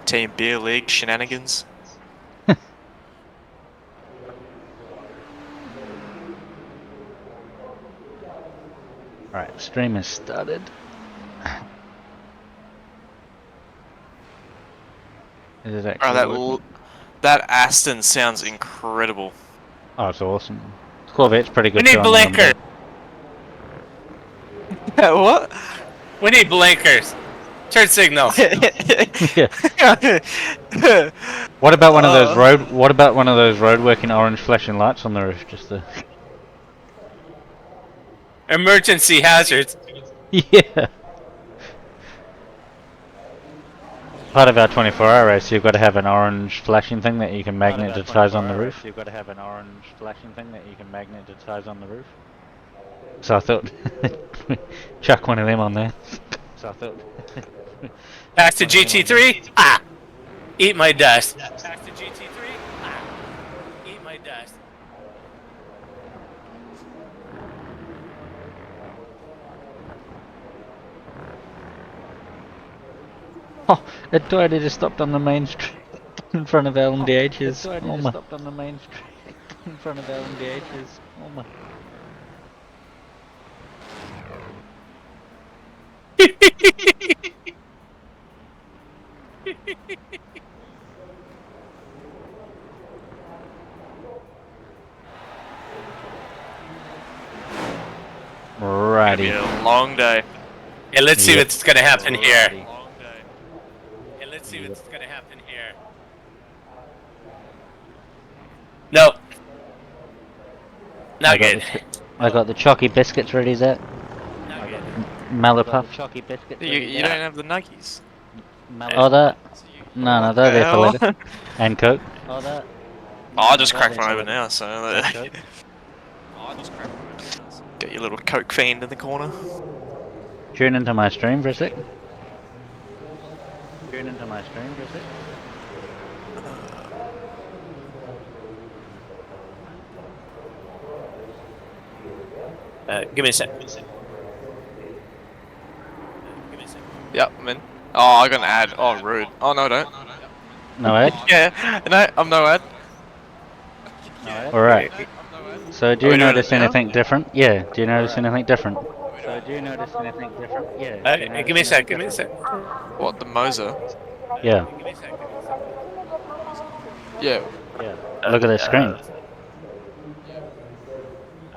Team Beer League shenanigans. Alright, stream has started. Is it actually that Aston sounds incredible. Oh, it's awesome. Corvette's pretty good. We need blinkers. What? We need blinkers. Turn signal. Yeah. What about one of those road? What about one of those road working orange flashing lights on the roof? Just the Emergency hazards. yeah. Part of our 24-hour race, you've got to have an orange flashing thing that you can magnetize on the roof. You've got to have an orange flashing thing that you can magnetize on the roof. So I thought, chuck one of them on there. So I thought, Back to GT3. Ah, eat my dust. Back to GT3. Ah, eat my dust. oh, it totally just stopped on the main street in front of LMDH's. Oh my! Stopped on the main street in front of LMDH's. Oh my! Righty. It's gonna be a long day. Yeah, let's see what's gonna happen here. Yeah, let's see what's gonna happen here. No. Not good. I got the chalky biscuits ready, Zach. Not good. Malapuff. Chalky biscuits. You don't have the nuggies. Oh, that? No, they're there for later. And Coke. Oh, that? Oh, I just cracked one over now, so... Get your little Coke fiend in the corner. Tune into my stream for a sec. Tune into my stream for a sec. Give me a sec. Yep, I'm in. Oh, I got an ad. Oh, rude. Oh, no, don't. No ad? Yeah, no, I'm no ad. Alright. So do you notice anything different? Yeah, do you notice anything different? So do you notice anything different? Yeah. Give me a sec, give me a sec. What, the Moser? Yeah. Yeah. Look at the screen.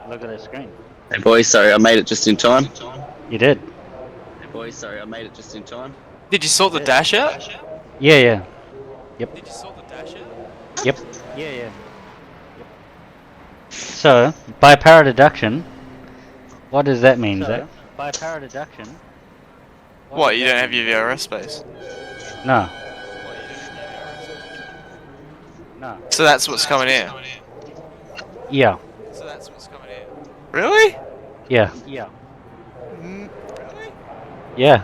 Look at the screen. Hey boys, sorry I made it just in time. You did? Hey boys, sorry I made it just in time. Did you sort the dash out? Yeah. Yep. Did you sort the dash out? Yep. Yeah. So, by power deduction, what does that mean, Zach? By power deduction... What, you don't have your VRS space? No. No. So that's what's coming in? Yeah. So that's what's coming in? Really? Yeah. Really? Yeah.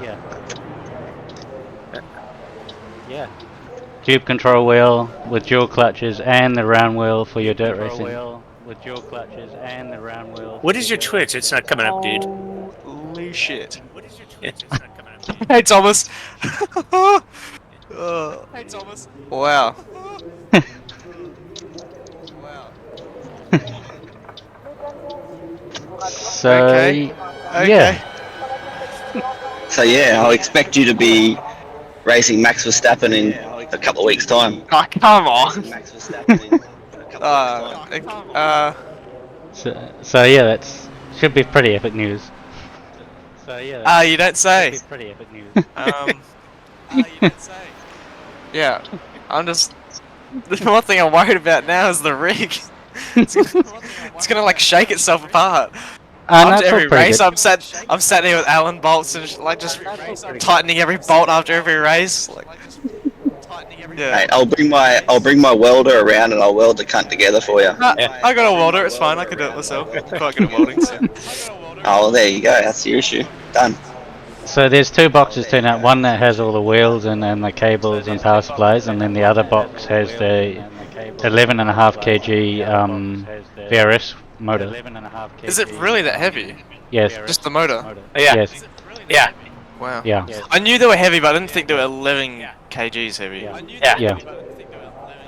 Tube control wheel with dual clutches and the round wheel for your dirt racing. With dual clutches and the round wheel. What is your Twitch? It's not coming up, dude. Holy shit. What is your Twitch? It's not coming up, dude. Hey Thomas! Hey Thomas! Wow. Wow. So, Okay. yeah. So yeah, I'll expect you to be racing Max Verstappen in a couple of weeks' time. Oh, come on! Max Verstappen in a couple of weeks' time. So yeah, that's should be pretty epic news. So yeah. You don't say. Should be pretty epic news. You don't say. Yeah, I'm just... The one thing I'm worried about now is the rig. It's gonna like shake itself apart. After every race, I'm sat here with Allen bolts and like just tightening every bolt after every race. Like, yeah. Hey, I'll bring my welder around and I'll weld the cunt together for you. I got a welder. It's fine. I can do it myself. Quite good at welding. So. Oh, well, there you go. That's your issue. Done. So there's two boxes turned out. One that has all the wheels and the cables and power supplies, and then the other box has the 11.5 kg VRS motor. Is it really that heavy? Yes. Just the motor? Yeah. Yes. Yeah. Wow. Yeah. I knew they were heavy, but I didn't think they were 11 kgs heavy. Yeah.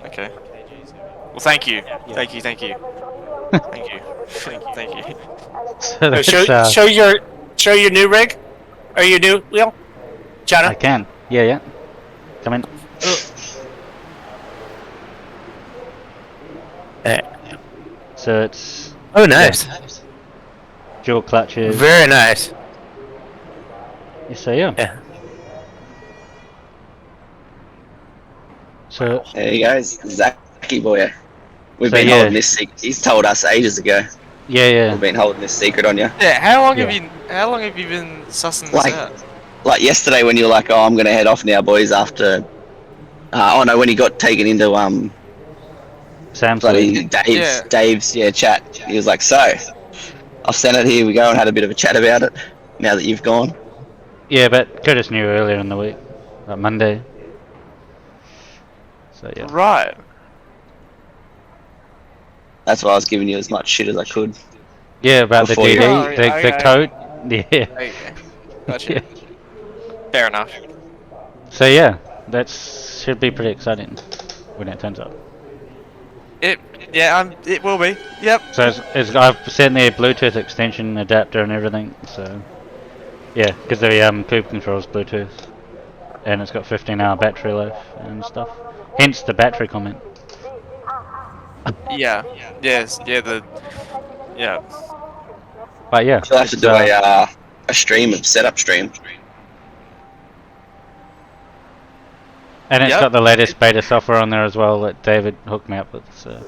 Okay. Well, thank you. Thank you. Thank you. Thank you. Thank you. So So that's, show your new rig, or your new wheel, Jono. I can. Yeah. Come in. So it's Oh, nice. dual clutches. Very nice. So yeah. Yeah. So There you go, Zachy boy. We've So, been yeah. holding this secret. He's told us ages ago. yeah. We've been holding this secret on you. Yeah. How long have Yeah. you? How long have you been sussing this out? Like yesterday when you were like, "Oh, I'm gonna head off now, boys." After, oh no, when he got taken into Sam's bloody lead. Dave's chat. He was like, "So, I've sent it. Here we go," and had a bit of a chat about it. Now that you've gone, Yeah, but Curtis knew earlier in the week, like Monday. So yeah. Right. that's why I was giving you as much shit as I could. Yeah, about the Before you- DD, Oh, the okay. coat. Yeah. Okay. Gotcha. Yeah. Fair enough. So yeah, that should be pretty exciting when it turns up. It will be. Yep. So I've sent the Bluetooth extension adapter and everything. So yeah, because the coupe controls Bluetooth, and it's got 15-hour battery life and stuff. Hence the battery comment. Yeah. Yes. Yeah. Yeah. But yeah, You'll have to it's, do a stream of setup stream. and it's Yep. got the latest beta software on there as well that David hooked me up with. So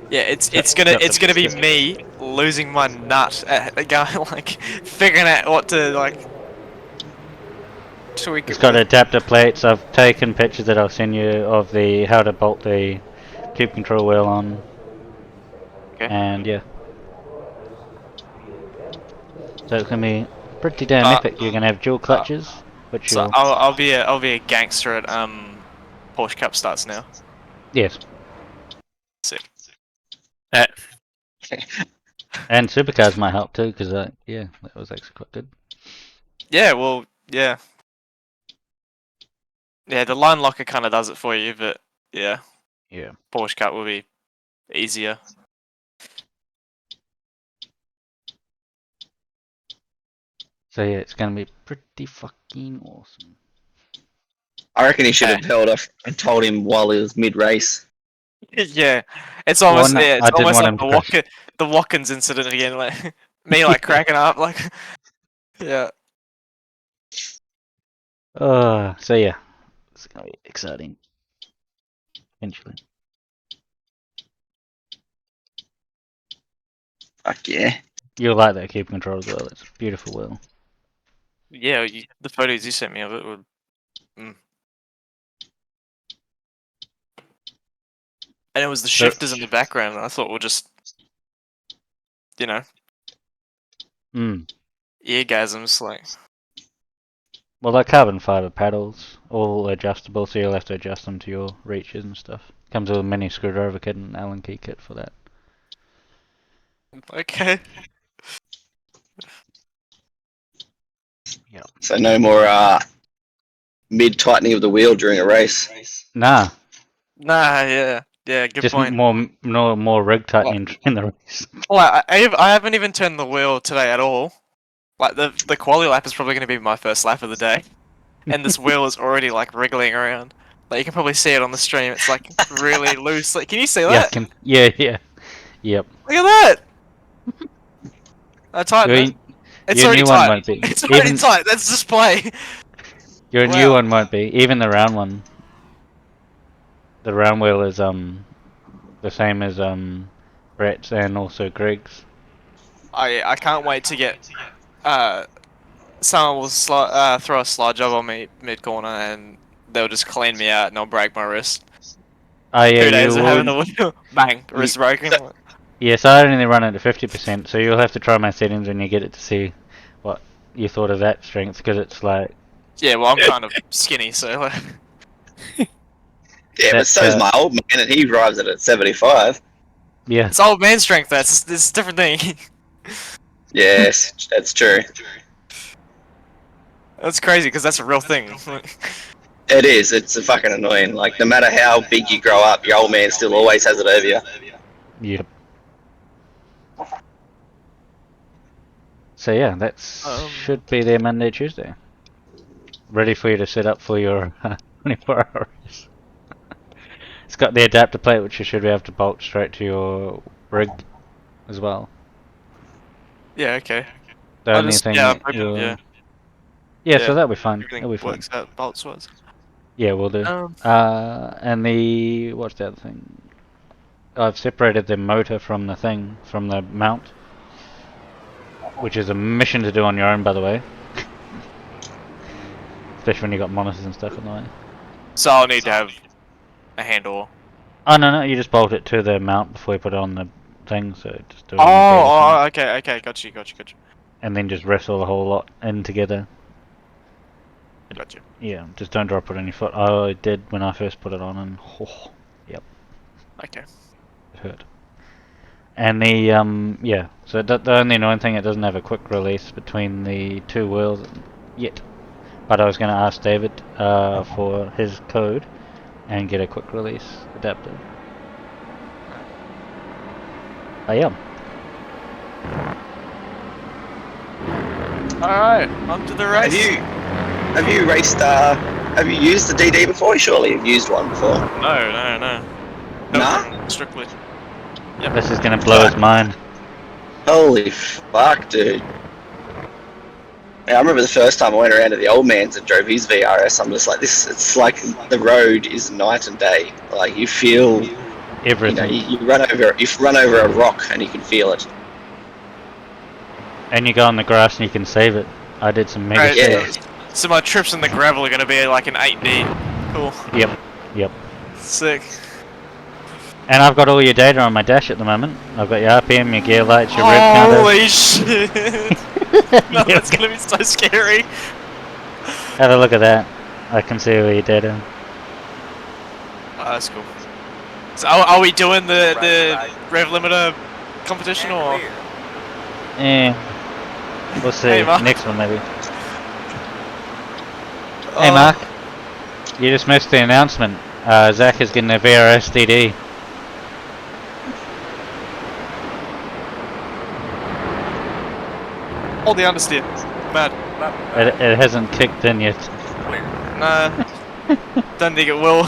Yeah. It's gonna be me losing my nut at going like figuring out what to like tweak it's it got with. adapter plates. I've taken pictures that I'll send you of the how to bolt the coupe control wheel on. Okay. And yeah. So it's gonna be pretty damn epic. You're gonna have dual clutches, which So you'll I'll be a gangster at Porsche Cup starts now. yes. Sick. And supercars might help too, because yeah, that was actually quite good. Yeah. Well. Yeah. Yeah. The line locker kind of does it for you, but yeah, Yeah. Porsche Cup will be easier. So yeah, it's gonna be pretty fucking awesome. I reckon he should have held off and told him while he was mid-race. Yeah, it's almost no, yeah, it's I didn't almost want like him to crash. The Watkins incident again, like me like cracking up, like yeah. So yeah, it's gonna be exciting. Eventually. Fuck yeah. You'll like that coupe control as well. It's a beautiful wheel. Yeah, the photos you sent me of it were. And it was the shifters in the background. I thought were just, you know, eargasms. Like, Well, they're carbon fiber paddles, all adjustable, so you'll have to adjust them to your reaches and stuff. Comes with a mini screwdriver kit and Allen key kit for that. okay, Yep. So no more mid-tightening of the wheel during a race. Nah, yeah, good just point. more rig tightening in the race. Well, I haven't even turned the wheel today at all. Like the quali lap is probably going to be my first lap of the day, and this wheel is already like wriggling around. Like you can probably see it on the stream. It's like really loose. Like, can you see that? Yeah. Yep. Look at that. I tightened it. It's your already new one tight. won't be. It's already tight. That's display. Your new one won't be. Even the round one. The round wheel is the same as Brett's and also Greg's. I can't wait to get someone will throw a slide job on me mid corner and they'll just clean me out and I'll break my wrist. Oh yeah, 2 days of having the wheel, bang, wrist broken. Yes, I only run it at 50%, so you'll have to try my settings when you get it to see what you thought of that strength, because it's like... Yeah, well, I'm kind of skinny, so... Like... Yeah, but so's my old man, and he drives it at 75. Yeah. It's old man strength, it's a different thing. Yes, that's true. That's crazy because that's a real thing. It is. It's fucking annoying. Like, no matter how big you grow up, your old man still always has it over you. Yep. So yeah, that should be there Monday, Tuesday. Ready for you to set up for your 24 hours. It's got the adapter plate, which you should be able to bolt straight to your rig as well. Yeah, okay. The only thing yeah, so that'll be fine. Everything It'll be fine. works out bolts wise. Yeah, we'll do. And the what's the other thing? I've separated the motor from the thing, from the mount, which is a mission to do on your own, by the way. Especially when you got monitors and stuff in the way. So I'll need to have a handle. Oh no, you just bolt it to the mount before you put it on the thing. So just do it. Okay, got you. And then just wrestle the whole lot in together. Got you. Yeah, just don't drop it on your foot. I did when I first put it on, and yep. Okay. It hurt. And the yeah, so the only annoying thing, it doesn't have a quick release between the two wheels yet. But I was going to ask David for his code and get a quick release adapter. I am. Alright, on to the race. Have you raced? Have you used the DD before? Surely you've used one before. No. Nah? Strictly. Yep. This is going to blow his mind. Holy fuck, dude. Yeah, I remember the first time I went around to the old man's and drove his VRS. I'm just like, it's like the road is night and day. Like, you feel everything. You run over a rock and you can feel it. And you go on the grass and you can save it. I did some mega saves. So my trips in the gravel are going to be like an 8D. Cool. Yep. Sick. And I've got all your data on my dash at the moment. I've got your RPM, your gear lights, your rev counter. Holy shit! No, that's gonna be so scary. Have a look at that. I can see all your data. Oh, that's cool. So are we doing the rev limiter competition or? Yeah. We'll see. Hey, next one maybe. Hey Mark. You just missed the announcement. Zach is getting a VRS DD. Hold the understeer. Mad. It hasn't kicked in yet. Nah. Don't think it will.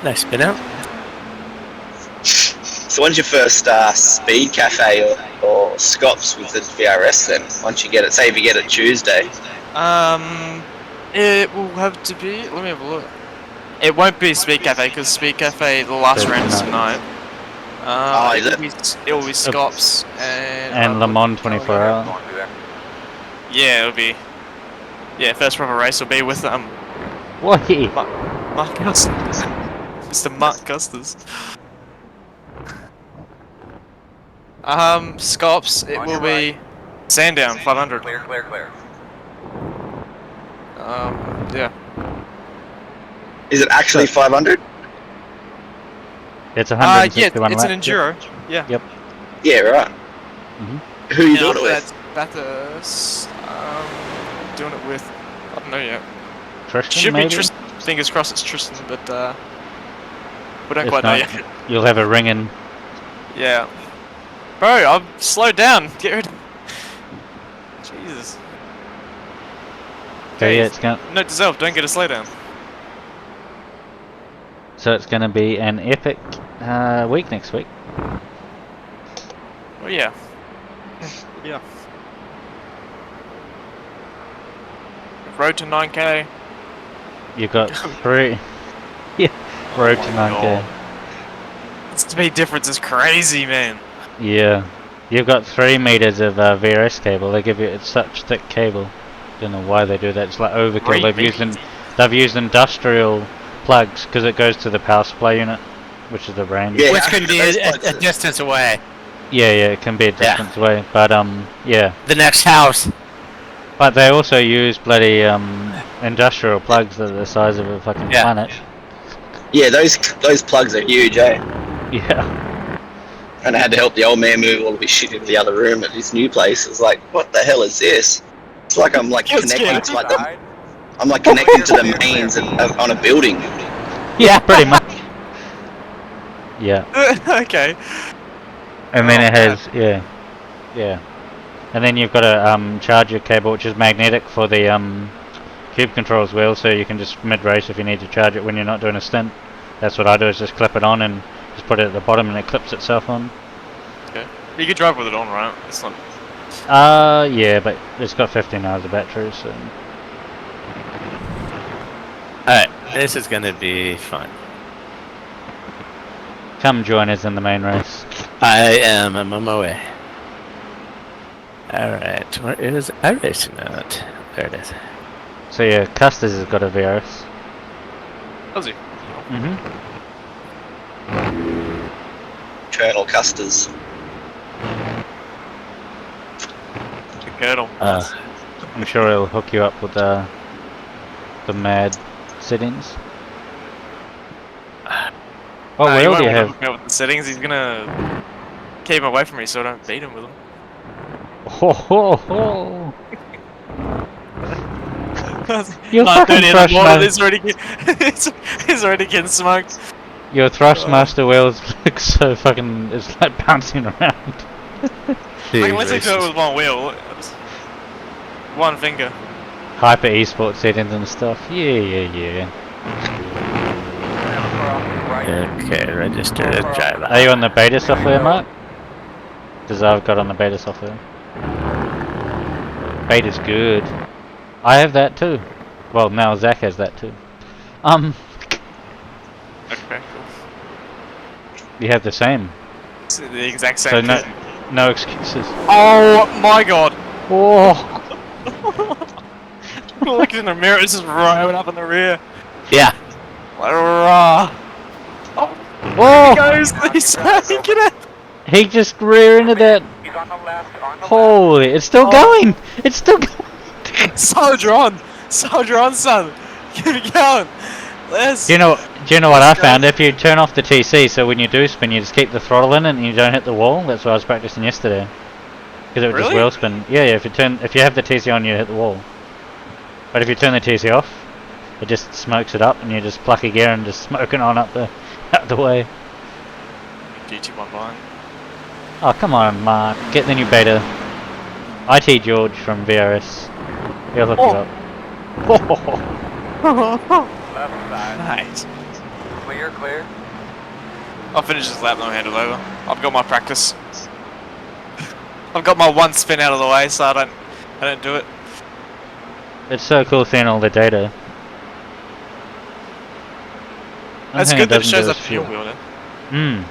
Nice spin out. So when's your first Speed Cafe or Scops with the VRS then? Once you get it, say if you get it Tuesday. It will have to be. Let me have a look. It won't be Speed Cafe because Speed Cafe the last round is tonight. It will be Scops and Le Mans 24 hour. Yeah, it'll be. Yeah, first proper race will be with What? Mark Custis. Mr. Mark Custis. Scops, it will be Sandown 500. Clear. Yeah. Is it actually 500? It's 161 yeah, it's an Enduro. Yeah. Yep. Yeah, right. Mm-hmm. Who are you doing it with? Bathurst. Doing it with. I don't know yet. Tristan, Should maybe? be Tristan. Fingers crossed it's Tristan, but we don't If quite know not, yet. You'll have a ring in. Yeah. Bro, I've slowed down. Get rid. Jesus. Okay, yeah, it's going. Note to self: don't get a slow down. So it's going to be an epic week next week. Oh yeah. Yeah. Road to 9K. You've got 3. Yeah. Road to 9K. The speed difference is crazy, man. Yeah. You've got 3 meters of VRS cable. They give you it's such thick cable. Don't know why they do that. It's like overkill. They've used industrial plugs because it goes to the power supply unit, which is the brain. Yeah, Which can be a distance away. Yeah, it can be a distance away, but yeah. The next house. But they also use bloody industrial plugs that are the size of a fucking planet. Yeah, those plugs are huge, eh? Yeah. And I had to help the old man move all of his shit into the other room at his new place. It was like, what the hell is this? It's like I'm like connecting to like I'm like connecting to the mains on a building. Yeah, pretty much. Yeah. Okay. And then it has, yeah. And then you've got a charger cable which is magnetic for the cube control as well, so you can just mid-race if you need to charge it when you're not doing a stint. That's what I do, is just clip it on and just put it at the bottom and it clips itself on. Okay. You can drive with it on, right? It's not... yeah, but it's got 15 hours of battery, so... Alright, this is gonna be fun. Come join us in the main race. I'm on my way. Alright, where is our race note? There it is. So yeah, Custis has got a VRS. Does he? Colonel Custers. The Colonel. I'm sure he'll hook you up with the mad settings. What he wheel won't do you wanna have? hook me up with the settings. He's gonna keep him away from me so I don't beat him with them. Ho ho ho! Your Like, fucking 30 in the thrust morning, master. he's already getting smoked. Your thrustmaster wheels look so fucking. It's like bouncing around. Like, let's do it with one wheel. One finger. Hyper esports settings and stuff. Yeah. Okay, register the driver. Are you on the beta software, Mark? Because I've got on the beta software. Beta's good. I have that too. Well, now Zach has that too. Okay, cool. You have the same. It's the exact So same thing. no excuses. Oh my god! Oh! Look in the mirror, it's just rolling up in the rear. Yeah. Oh, Oh! goes, he's making it! He just rear into that. Holy, it's still going! It's still going! Soldier on, son. Keep it going. Let's. Do you know what I found? If you turn off the TC, so when you do spin, you just keep the throttle in and you don't hit the wall. That's what I was practicing yesterday. Because it would just Really? wheel spin. Yeah, if you have the TC on, you hit the wall. But if you turn the TC off, it just smokes it up, and you just pluck a gear and just smoking on up the way. GT Online. Oh come on, Mark, get the new beta. IT George from VRS. He'll hook you up. Nice. Clear. I'll finish this lap, no handle over. I've got my practice. I've got my one spin out of the way, so I don't do it. It's so cool seeing all the data. That's good that it shows up in your wheel then.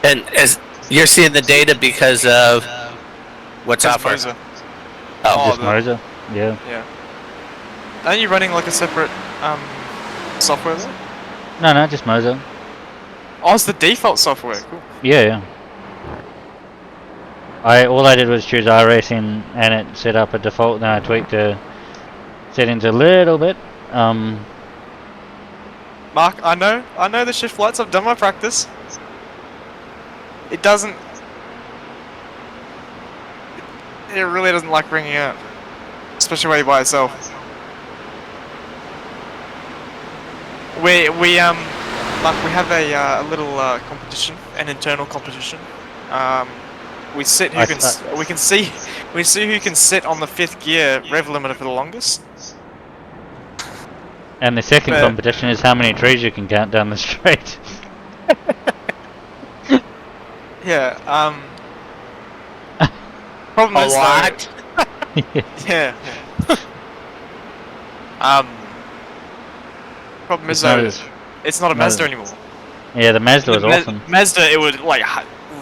And as you're seeing the data because of what's Because offered. Moza. Just Moza? Yeah. Yeah. Aren't you running like a separate software though? No, just Moza. Oh, it's the default software. Cool. Yeah. All I did was choose iRacing and it set up a default, then I tweaked the settings a little bit. Mark, I know the shift lights. I've done my practice. It doesn't. It really doesn't like ringing out, especially when you're by yourself. We have a little competition, an internal competition. We see who can sit on the 5th gear rev limiter for the longest. And the second competition is how many trees you can count down the straight. Yeah. Problem is lot. Yeah. Problem is though, it's not a Mazda anymore. Yeah, the Mazda was awesome. Mazda, it would like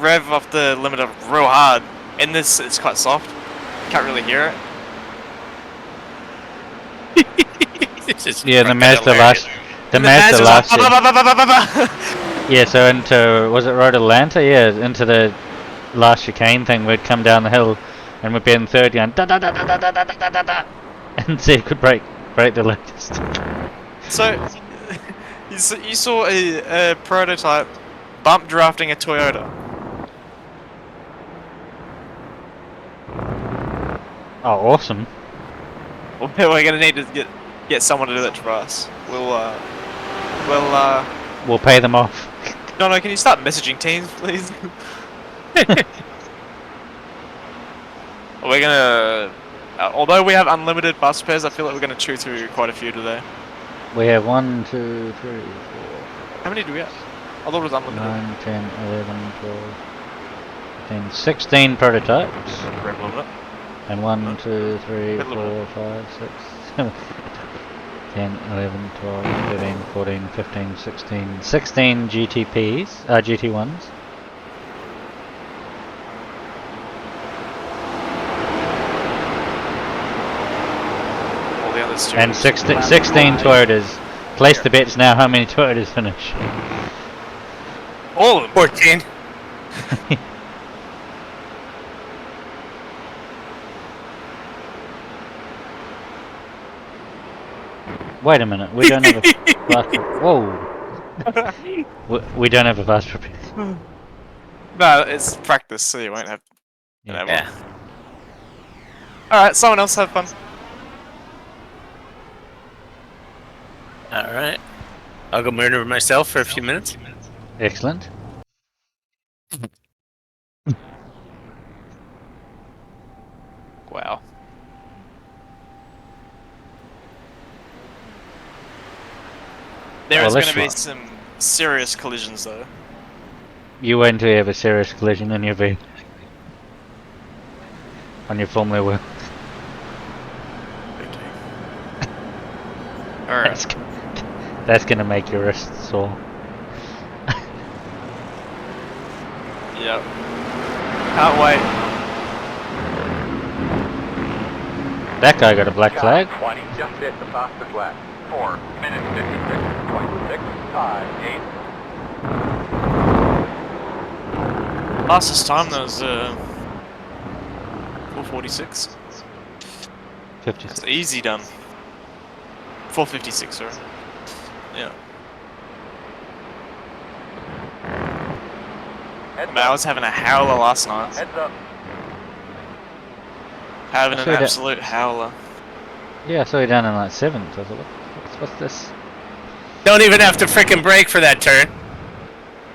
rev off the limiter real hard. In this, it's quite soft. Can't really hear it. Yeah, the Mazda last. The Mazda last. Yeah, so into was it Road Atlanta? Yeah, into the last chicane thing, we'd come down the hill, and we'd be in third going da da da da da da da da da da, and see if could break the latest. So, you saw a prototype bump drafting a Toyota. Oh, awesome. We're gonna need to get someone to do that for us. We'll pay them off. Jono, can you start messaging teams, please? We're gonna... although we have unlimited bus repairs, I feel like we're gonna chew through quite a few today. We have 1, 2, 3, 4. How many do we have? I thought it was unlimited. 9, 10, 11, 12, 15, 16 prototypes. Red limit. And 1, 2, 3, Red 4, limit. 5, 6, 7, 10, 11, 12, 13, 14, 15, 16. 16 GTPs, GT1s. All the others too. And 16 Toyotas. Place the bets now how many Toyotas finish. All of them. 14. Wait a minute, we don't have a fast... Whoa! We don't have a fast repair. No, it's practice, so you won't have... Yeah. Alright, someone else have fun. Alright. I'll go murder myself for a few minutes. Excellent. Wow. There is going to be some serious collisions, though. You wait until you have a serious collision in your V. On your Formula wheel. Alright. That's gonna make your wrist sore. Yep. Can't wait. That guy got a black flag. 20 just hit the fastest lap. 4 minutes 56, 26, 5, 8. Fastest time that was 4:46. 56. It's easy done. 4:56, sorry. Yeah. I was having a howler last night. Heads up. Having an So that- absolute howler. Yeah, I saw you down in like 7th. I thought, what's this? Don't even have to frickin' brake for that turn.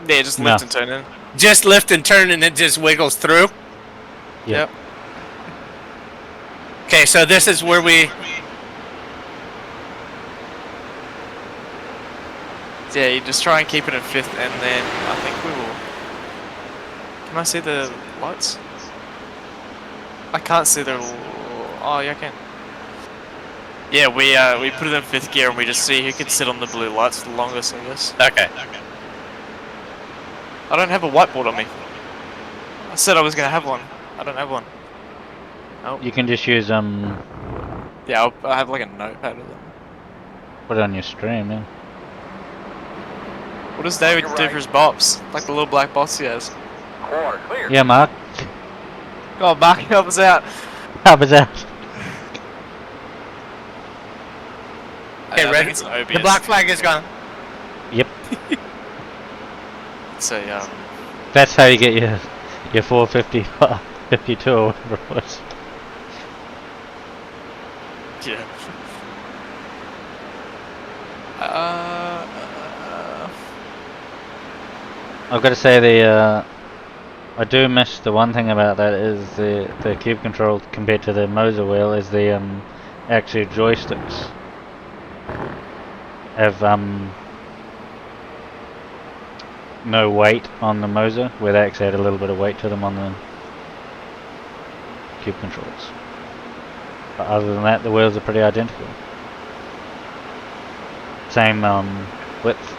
Yeah, just lift and turn in. Just lift and turn and it just wiggles through. Yeah. Yep. Okay, so this is where we... Yeah, you just try and keep it in 5th, and then I think we will. Can I see the lights? I can't see the. Oh, yeah, I can. Yeah, we put it in 5th gear, and we just see who can sit on the blue lights for the longest, I guess. Okay. I don't have a whiteboard on me. I said I was gonna have one. I don't have one. Nope. You can just use Yeah, I have like a notepad with it. put it on your stream, yeah. What does David do for his bops? Like the little black box he has. Core clear. Yeah, Mark. Oh, Mark, help us out. Help us out. Okay, I ready? think it's an OBS. The black flag is gone. Yep. It's a That's how you get your 450, 52 or whatever it was. yeah. I've got to say I do miss the one thing about that is the cube control compared to the Moser wheel is the actual joysticks have no weight on the Moser, where they actually had a little bit of weight to them on the cube controls. But other than that, the wheels are pretty identical. Same width.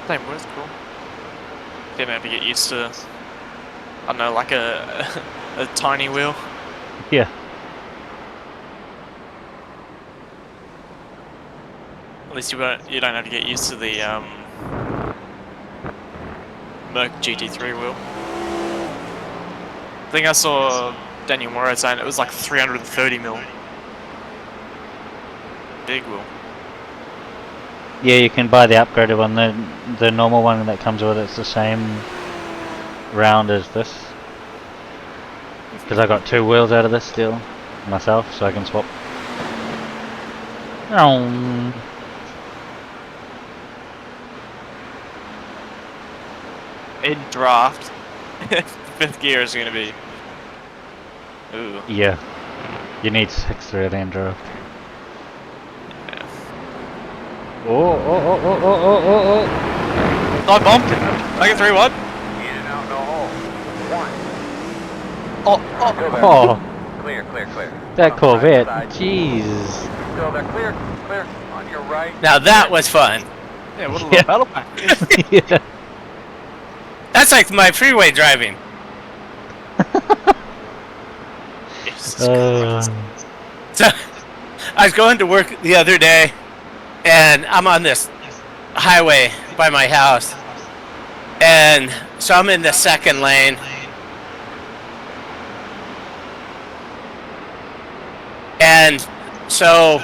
Same word, cool. Didn't have to get used to, I don't know, like a tiny wheel. Yeah. At least you don't have to get used to the Merc GT3 wheel. I think I saw Daniel Moreau saying it was like 330 mil. Big wheel. Yeah, you can buy the upgraded one. The normal one that comes with it's the same round as this. Because I got 2 wheels out of this still myself, so I can swap. In draft, 5th gear is going to be. Ooh. Yeah, you need 6 really in draft. Yeah. Oh. I bumped it. I get 3-1. In and out, no hole. 1. Oh. Still there. Oh, Clear. that On Corvette, side. jeez. Still there. Clear. On your right. Now that was fun. Yeah, what a little battle pack. Yeah. That's like my freeway driving. Jesus Christ. So I was going to work the other day, and I'm on this highway by my house, and so I'm in the 2nd lane, and so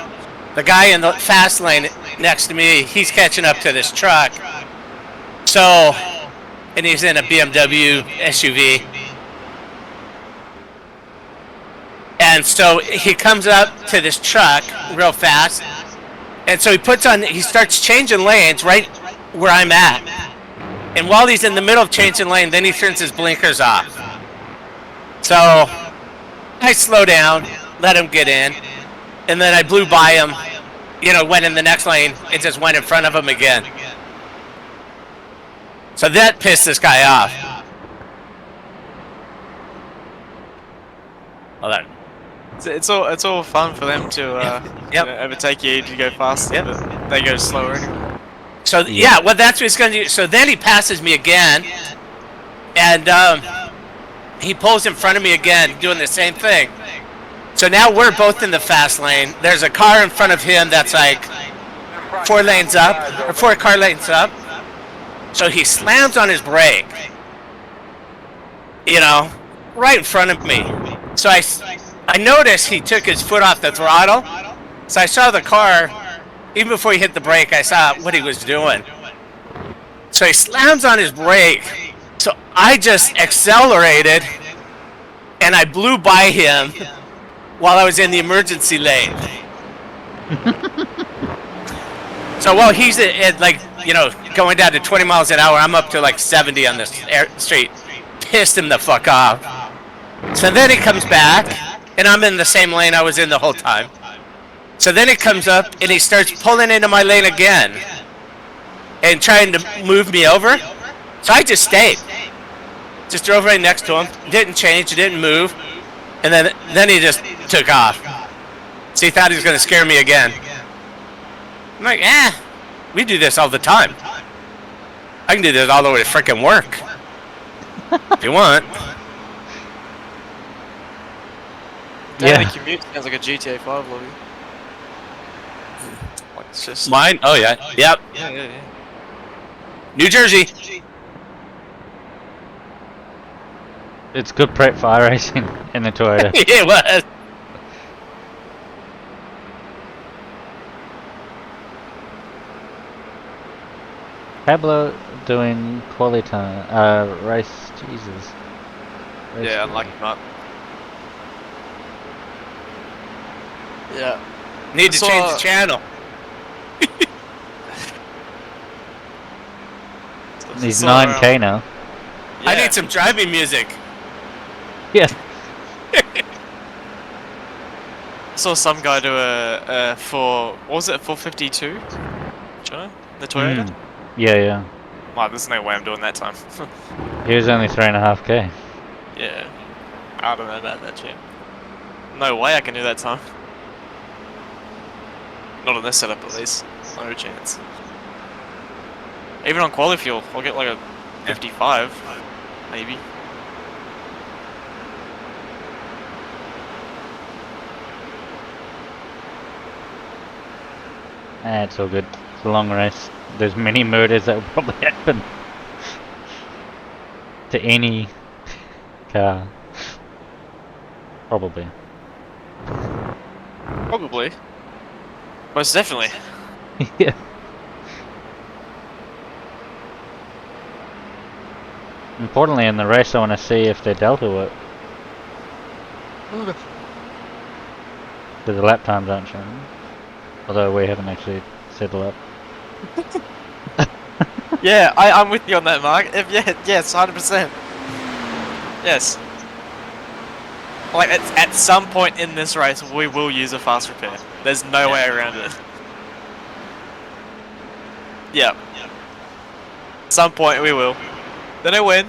the guy in the fast lane next to me, he's catching up to this truck. So, and he's in a BMW SUV. And so he comes up to this truck real fast. And so he starts changing lanes right where I'm at. And while he's in the middle of changing lane, then he turns his blinkers off. So I slow down, let him get in. And then I blew by him, went in the next lane and just went in front of him again. So that pissed this guy off. Hold on. It's all fun for them to overtake you to go faster, but they go slower anyway. So yeah, well that's what he's gonna do. So then he passes me again, and he pulls in front of me again, doing the same thing. So now we're both in the fast lane. There's a car in front of him that's like 4 lanes up, or 4 car lanes up. So he slams on his brake, right in front of me. So I noticed he took his foot off the throttle. So I saw the car, even before he hit the brake, I saw what he was doing. So he slams on his brake. So I just accelerated, and I blew by him while I was in the emergency lane. So while he's at going down to 20 miles an hour, I'm up to like 70 on this street. Pissed him the fuck off. So then he comes back, and I'm in the same lane I was in the whole time. So then he comes up, and he starts pulling into my lane again and trying to move me over. So I just stayed. Just drove right next to him. Didn't change, didn't move. And then he just took off. So he thought he was going to scare me again. I'm like, we do this all the time. I can do this all the way to frickin' work. If you want. Yeah. The commute sounds like a GTA 5 lobby. Like it's just Mine? Oh, yeah. Yep. Yeah. New Jersey. It's good prep for iRacing in the Toyota. It was. Pablo doing Koala-ty race, Jesus. Yeah, unlucky not. Yeah. Need to change the channel. He's 9K now. I need some driving music. Yeah. I saw some guy do a what was it, 452? Jono? The Toyota? Yeah. Wow, there's no way I'm doing that time. He was only 3.5K. Yeah. I don't know about that shit. No way I can do that time. Not on this setup at least. No chance. Even on quali fuel, I'll get like a 55, maybe. It's all good. It's a long race. There's many murders that will probably happen to any car. Probably. Probably. Most definitely. Yeah. Importantly, in the race, I want to see if their delta work. Because the lap times aren't showing. Although we haven't actually set the lap. Yeah, I'm with you on that, Mark. Yes, 100%. Yes. Like, at some point in this race, we will use a fast repair. There's no way around it. Yeah. At some point we will. Then I win.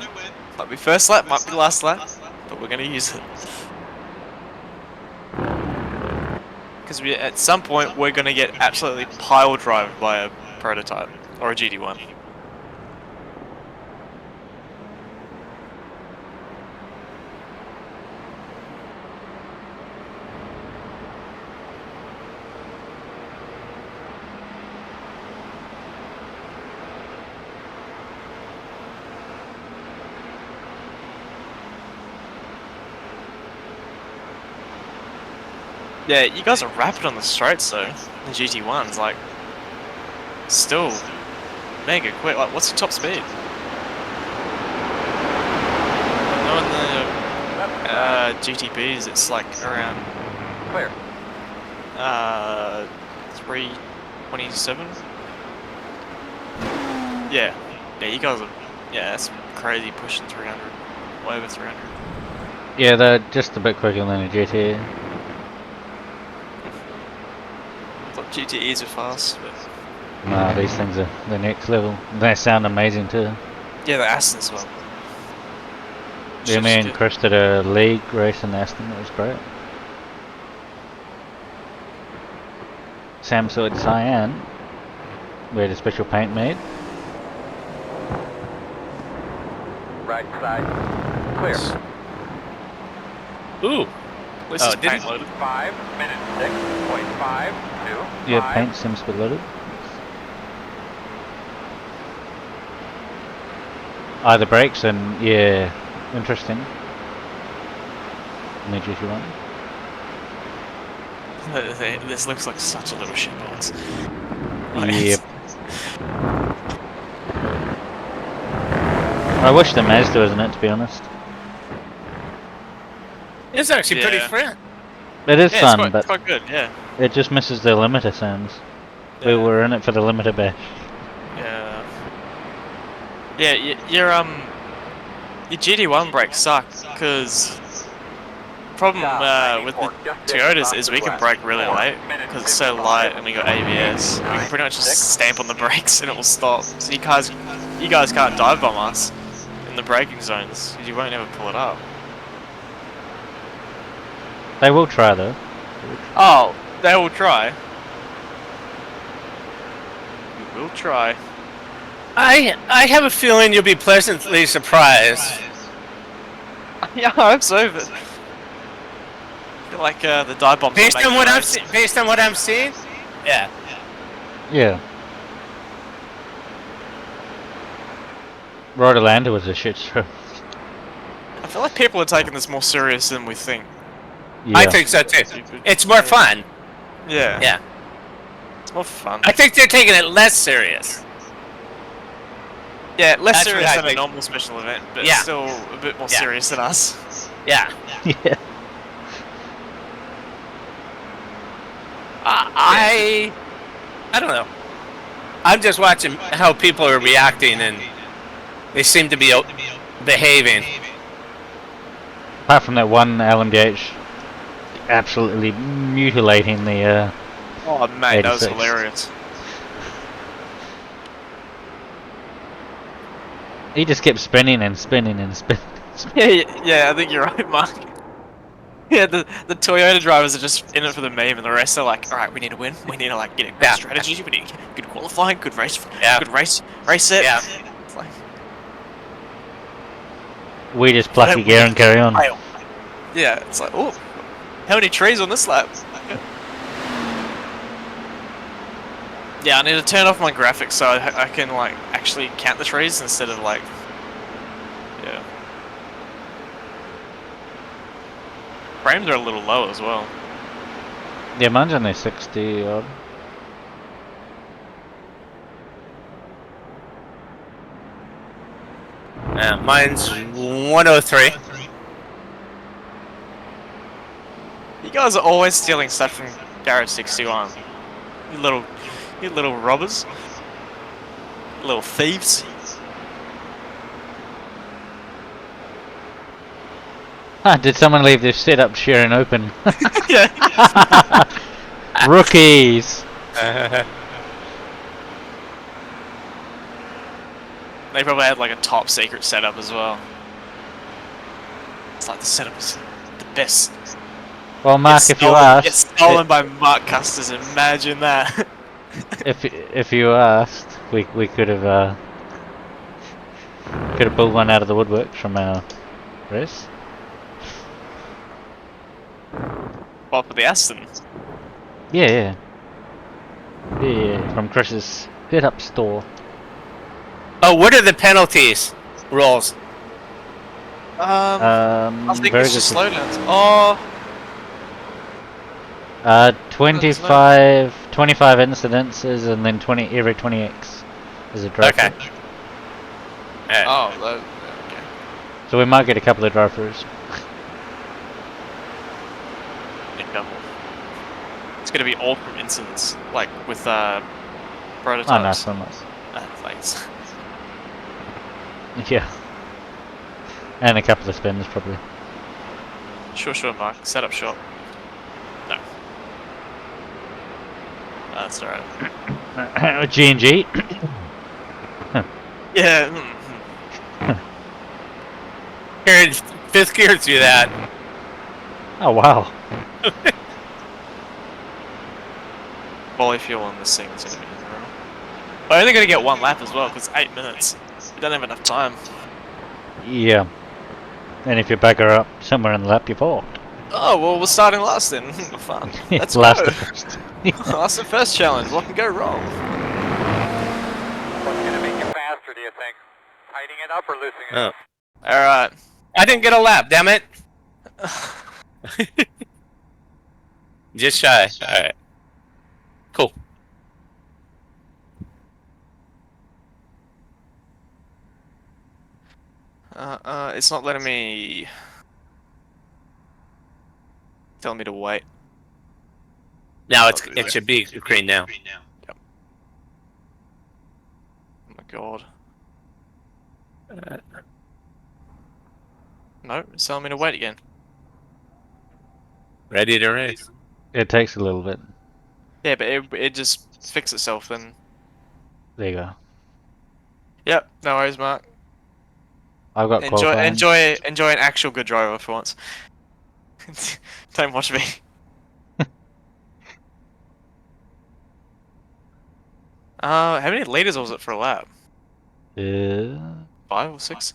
Might be first lap, might be last lap, but we're gonna use it. Because at some point we're gonna get absolutely pile driven by a prototype or a GT1. Yeah, you guys are rapid on the straights though. The GT1's like still mega quick. Like, what's your top speed? No, in the GTBs, it's like around Clear. 327. Yeah, you guys are. Yeah, that's crazy pushing 300, way over 300. Yeah, they're just a bit quicker than a GT. Thought GTEs are fast, but Nah, these things are the next level. They sound amazing too. yeah, the Aston as well. Yeah, me and Chris did a league race in Aston. It was great. Sam saw it cyan. We had a special paint made. Right side. Clear. Ooh. This Oh, is didn't- paint loaded. 5 minutes 6.52. Yeah, 5. paint seems to be loaded. The brakes and yeah, interesting. In the GT1. This looks like such a little shitbox. Yep. I wish the Mazda was in it, to be honest. It's actually pretty Yeah. fun. It is Yeah, fun, it's but quite good, yeah. it just misses the limiter sounds. We were in it for the limiter bash. Yeah. Yeah, your GT1 brakes suck, because problem with the Toyotas is we can brake really late, because it's so light and we got ABS. We can pretty much just stamp on the brakes and it will stop. So you guys can't dive bomb us in the braking zones, because you won't ever pull it up. They will try though. Oh, they will try. We will try. I have a feeling you'll be pleasantly surprised. Yeah, I hope so, but I feel like the dive bombs. Based on what I'm seeing, yeah. Yeah. Rhodolanda was a shit show. I feel like people are taking this more serious than we think. Yeah. I think so too. It's more fun. Yeah. Yeah. It's more fun. I think they're taking it less serious. Yeah, less That's serious what I than a think. normal special event, but Yeah. still a bit more Yeah. serious than us. Yeah. Yeah. I don't know. I'm just watching how people are reacting, and they seem to be behaving. Apart from that one LMDH absolutely mutilating the Oh mate, that was 86. hilarious. he just kept spinning and spinning and spinning. Yeah, I think you're right, Mark. Yeah, the Toyota drivers are just in it for the meme, and the rest are like, all right, we need to win. We need to like get a good strategy. We need good qualifying, good race, good race set. Yeah. It's like, We just plucky gear and carry on. yeah, it's like, oh, how many trees on this lap? Yeah, I need to turn off my graphics so I can like actually count the trees instead of like, yeah. Frames are a little low as well. Yeah, mine's only 60 odd. Mine's 103. You guys are always stealing stuff from Garage 61. You little robbers. Little thieves. Did someone leave their setup sharing open? Yeah. Rookies! They probably had like a top secret setup as well. It's like the setup is the best. Well, Mark, Gets if you stolen- asked, gets stolen by Mark Custers. Imagine that. if you asked, we could have pulled one out of the woodworks from our race. What for the Aston? Yeah, from Chris's setup store. Oh, what are the penalties rules? I think very it's just good. slowdowns. Oh, 25 incidences and then 20 every 20x is a drive. Okay. oh, okay. So we might get a couple of drive-throughs. A couple. It's gonna be all from incidents, like with prototypes. Oh, nice, so nice. Thanks. Yeah. And a couple of spins, probably. Sure, Mark. Set up shop. No. That's alright. G&G. Yeah. Here in fifth gear through that. Oh, wow. Volley fuel on this thing is gonna be incredible. We're only gonna get one lap as well, because it's 8 minutes. We don't have enough time. Yeah. And if you bugger up somewhere in the lap, you're fucked. Oh, well, we're starting last then. Fun. Let's Last go. to first. That's the first challenge. What can go wrong? What's going to make you faster, do you think? Tightening it up or loosening it up? Alright. I didn't get a lap, damn it. Just shy. Alright. Cool. It's not letting me... Telling me to wait. Now it should be green now. Yep. Oh my god. No, it's telling me to wait again. Ready to race. It takes a little bit. Yeah, but it just fixed itself then. There you go. Yep, no worries, Mark. I've got qualifying. Enjoy an actual good driver for once. Don't watch me. How many liters was it for a lap? 5 or 6?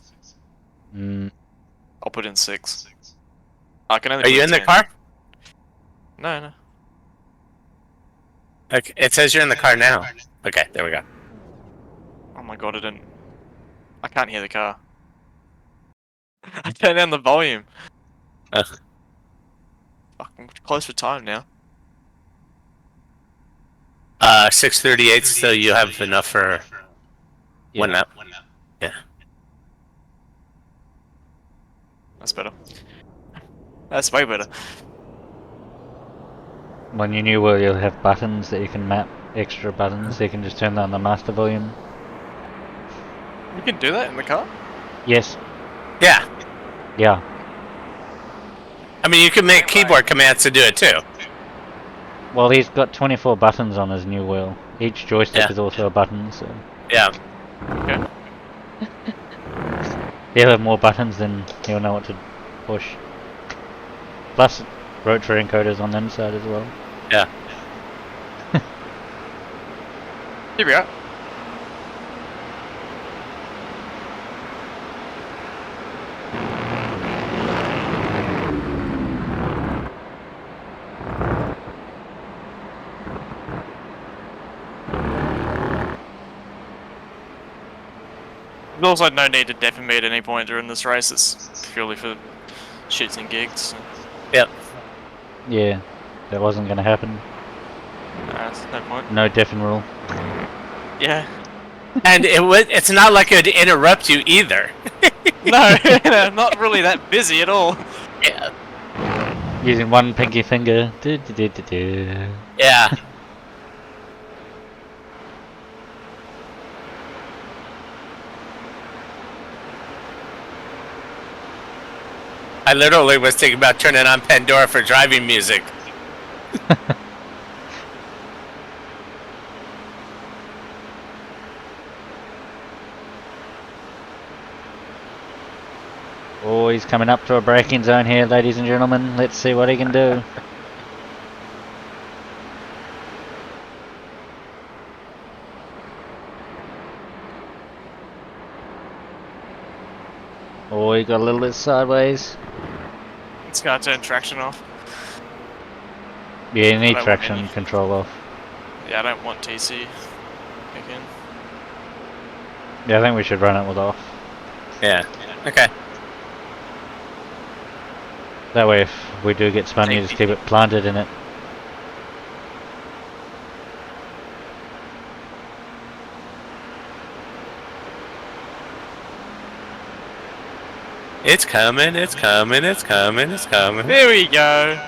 I'll put in 6. I can only. Are put you in the 10. car? No. Okay, it says you're in the car now. Okay, there we go. Oh my god, I can't hear the car. I turned down the volume. Fuck, I'm close for time now. 6:38, so you have enough for one lap. Yeah. That's better. That's way better. When you new wheel, you'll have buttons that you can map, extra buttons, so you can just turn down the master volume. You can do that in the car? Yes. Yeah. Yeah. I mean, you can make keyboard commands to do it too. Well, he's got 24 buttons on his new wheel. Each joystick is also a button, so... Yeah. Okay. He'll have more buttons than he'll know what to push. Plus, rotary encoders on the inside as well. Yeah. Here we are. There's also no need to defend me at any point during this race. It's purely for shits and gigs. So. Yep. Yeah, that wasn't going to happen. There's no point. No deafen rule. Yeah. And it's not like it would interrupt you either. No, not really that busy at all. Yeah. Using one pinky finger. Do, do, do, do, do. Yeah. I literally was thinking about turning on Pandora for driving music. Oh, he's coming up to a braking zone here, ladies and gentlemen. Let's see what he can do. Oh, he got a little bit sideways. It's gotta turn traction off. Yeah, you need I don't traction want any. control off. Yeah, I don't want TC again. Yeah, I think we should run it with off. Yeah. Okay. That way, if we do get spun, you just keep it planted in it. It's coming, it's coming, it's coming, it's coming. There we go.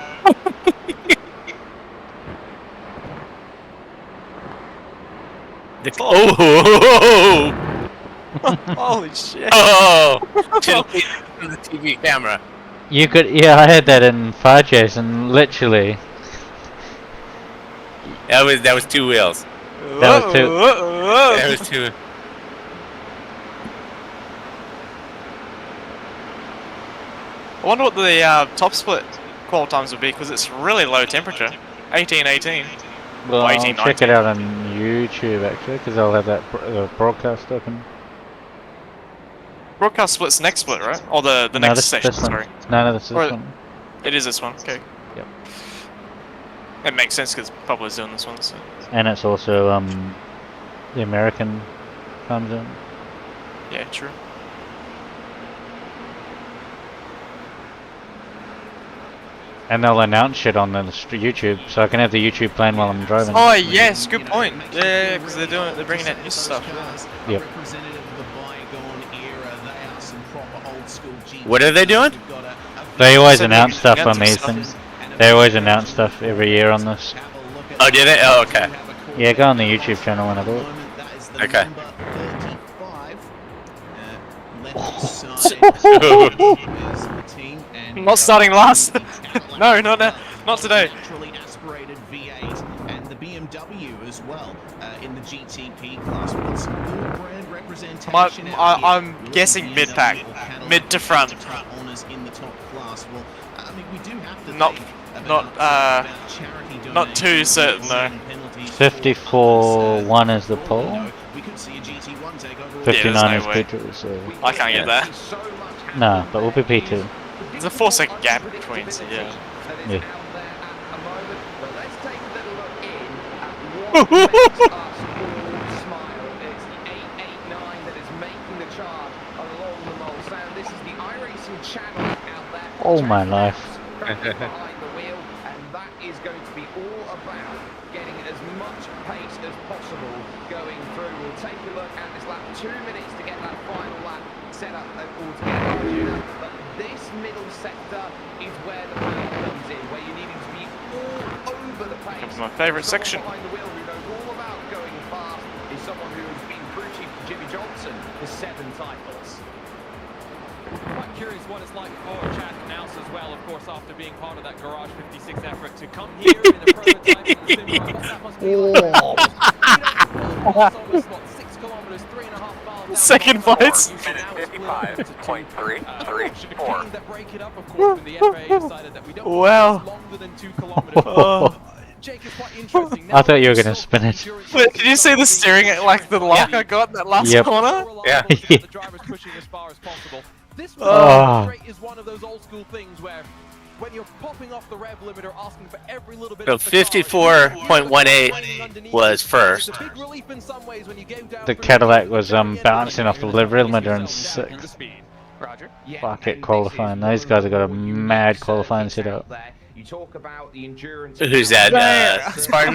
Oh! Holy shit. Oh! Should've seen it from the TV camera. You could, yeah, I had that in Fire Chase, and literally, That was 2 wheels. That was two. That was 2. I wonder what the top split qual times would be, because it's really low temperature. 18-18. well, Or I'll 18, check 19. it out on YouTube actually, because I'll have that broadcast open. Broadcast split's next split, right? Or the No, next this session, one. sorry. No, this is Or- this one. It is this one, okay. Yep. It makes sense because Pablo's doing this one, so. And it's also the American time zone. Yeah, true. And they'll announce shit on the YouTube, so I can have the YouTube playing while I'm driving. Oh yes, good point. Yeah, because they're bringing out new stuff. Yep. What are they doing? They always So announce they stuff announce on these stuff. things. They always announce stuff every year on this. Oh, did it? Oh, okay. Yeah, go on the YouTube channel and have a look. Okay. Not starting last. No, not today. Aspirated V8 and the BMW as well in the GTP class. What's your brand representation? I'm guessing mid-pack, mid to front. Honors in the top class. Well, I mean, we do have to Not too certain though. 54-1 is the pole. We could see a GT1 take over. 59 no is way. P2, so... I can't get that. Nah, but we'll be P2. There's a 4-second gap between, so yeah. Yeah. Oh my life. Behind the wheel, and that is going to be all about getting as much pace as possible going through. We'll take a look at this lap. 2 minutes to get that final lap set up altogether. But this middle sector is where the pain comes in, where you're needing to be all over the pace. Comes my favourite section. Behind the wheel, who knows all about going fast, is someone who has been crew chief for Jimmy Johnson for 7 titles. Quite curious what it's like for Chad Knaus as well, of course, after being part of that Garage 56 effort to come here in the prototype in the sim. That must be like, almost, what, 6 kilometers, 3.5 miles down Second the place. Minute 55.34. Chicane that break it up, of course, when the FAA decided that we don't Wow. want longer than 2 kilometers. Oh. Jake, is quite interesting. I thought you were gonna spin it. Wait, did you see the steering at like the lock I got in that last Yep. corner? Yeah. The drivers pushing as far as possible. This Oh. straight is one of those old school things where when you're popping off the rev limiter, asking for every little bit So of the car, 54.18 was first. It's a big relief in some ways when you go down The through Cadillac was the end bouncing of off the it, rev you limiter in yourself down through 6th. the speed. Roger. Yeah, Fuck it, and qualifying. this is These guys have got a one of the mad unique qualifying circuits setup. out there. You talk about the endurance. Who's that? Spartan?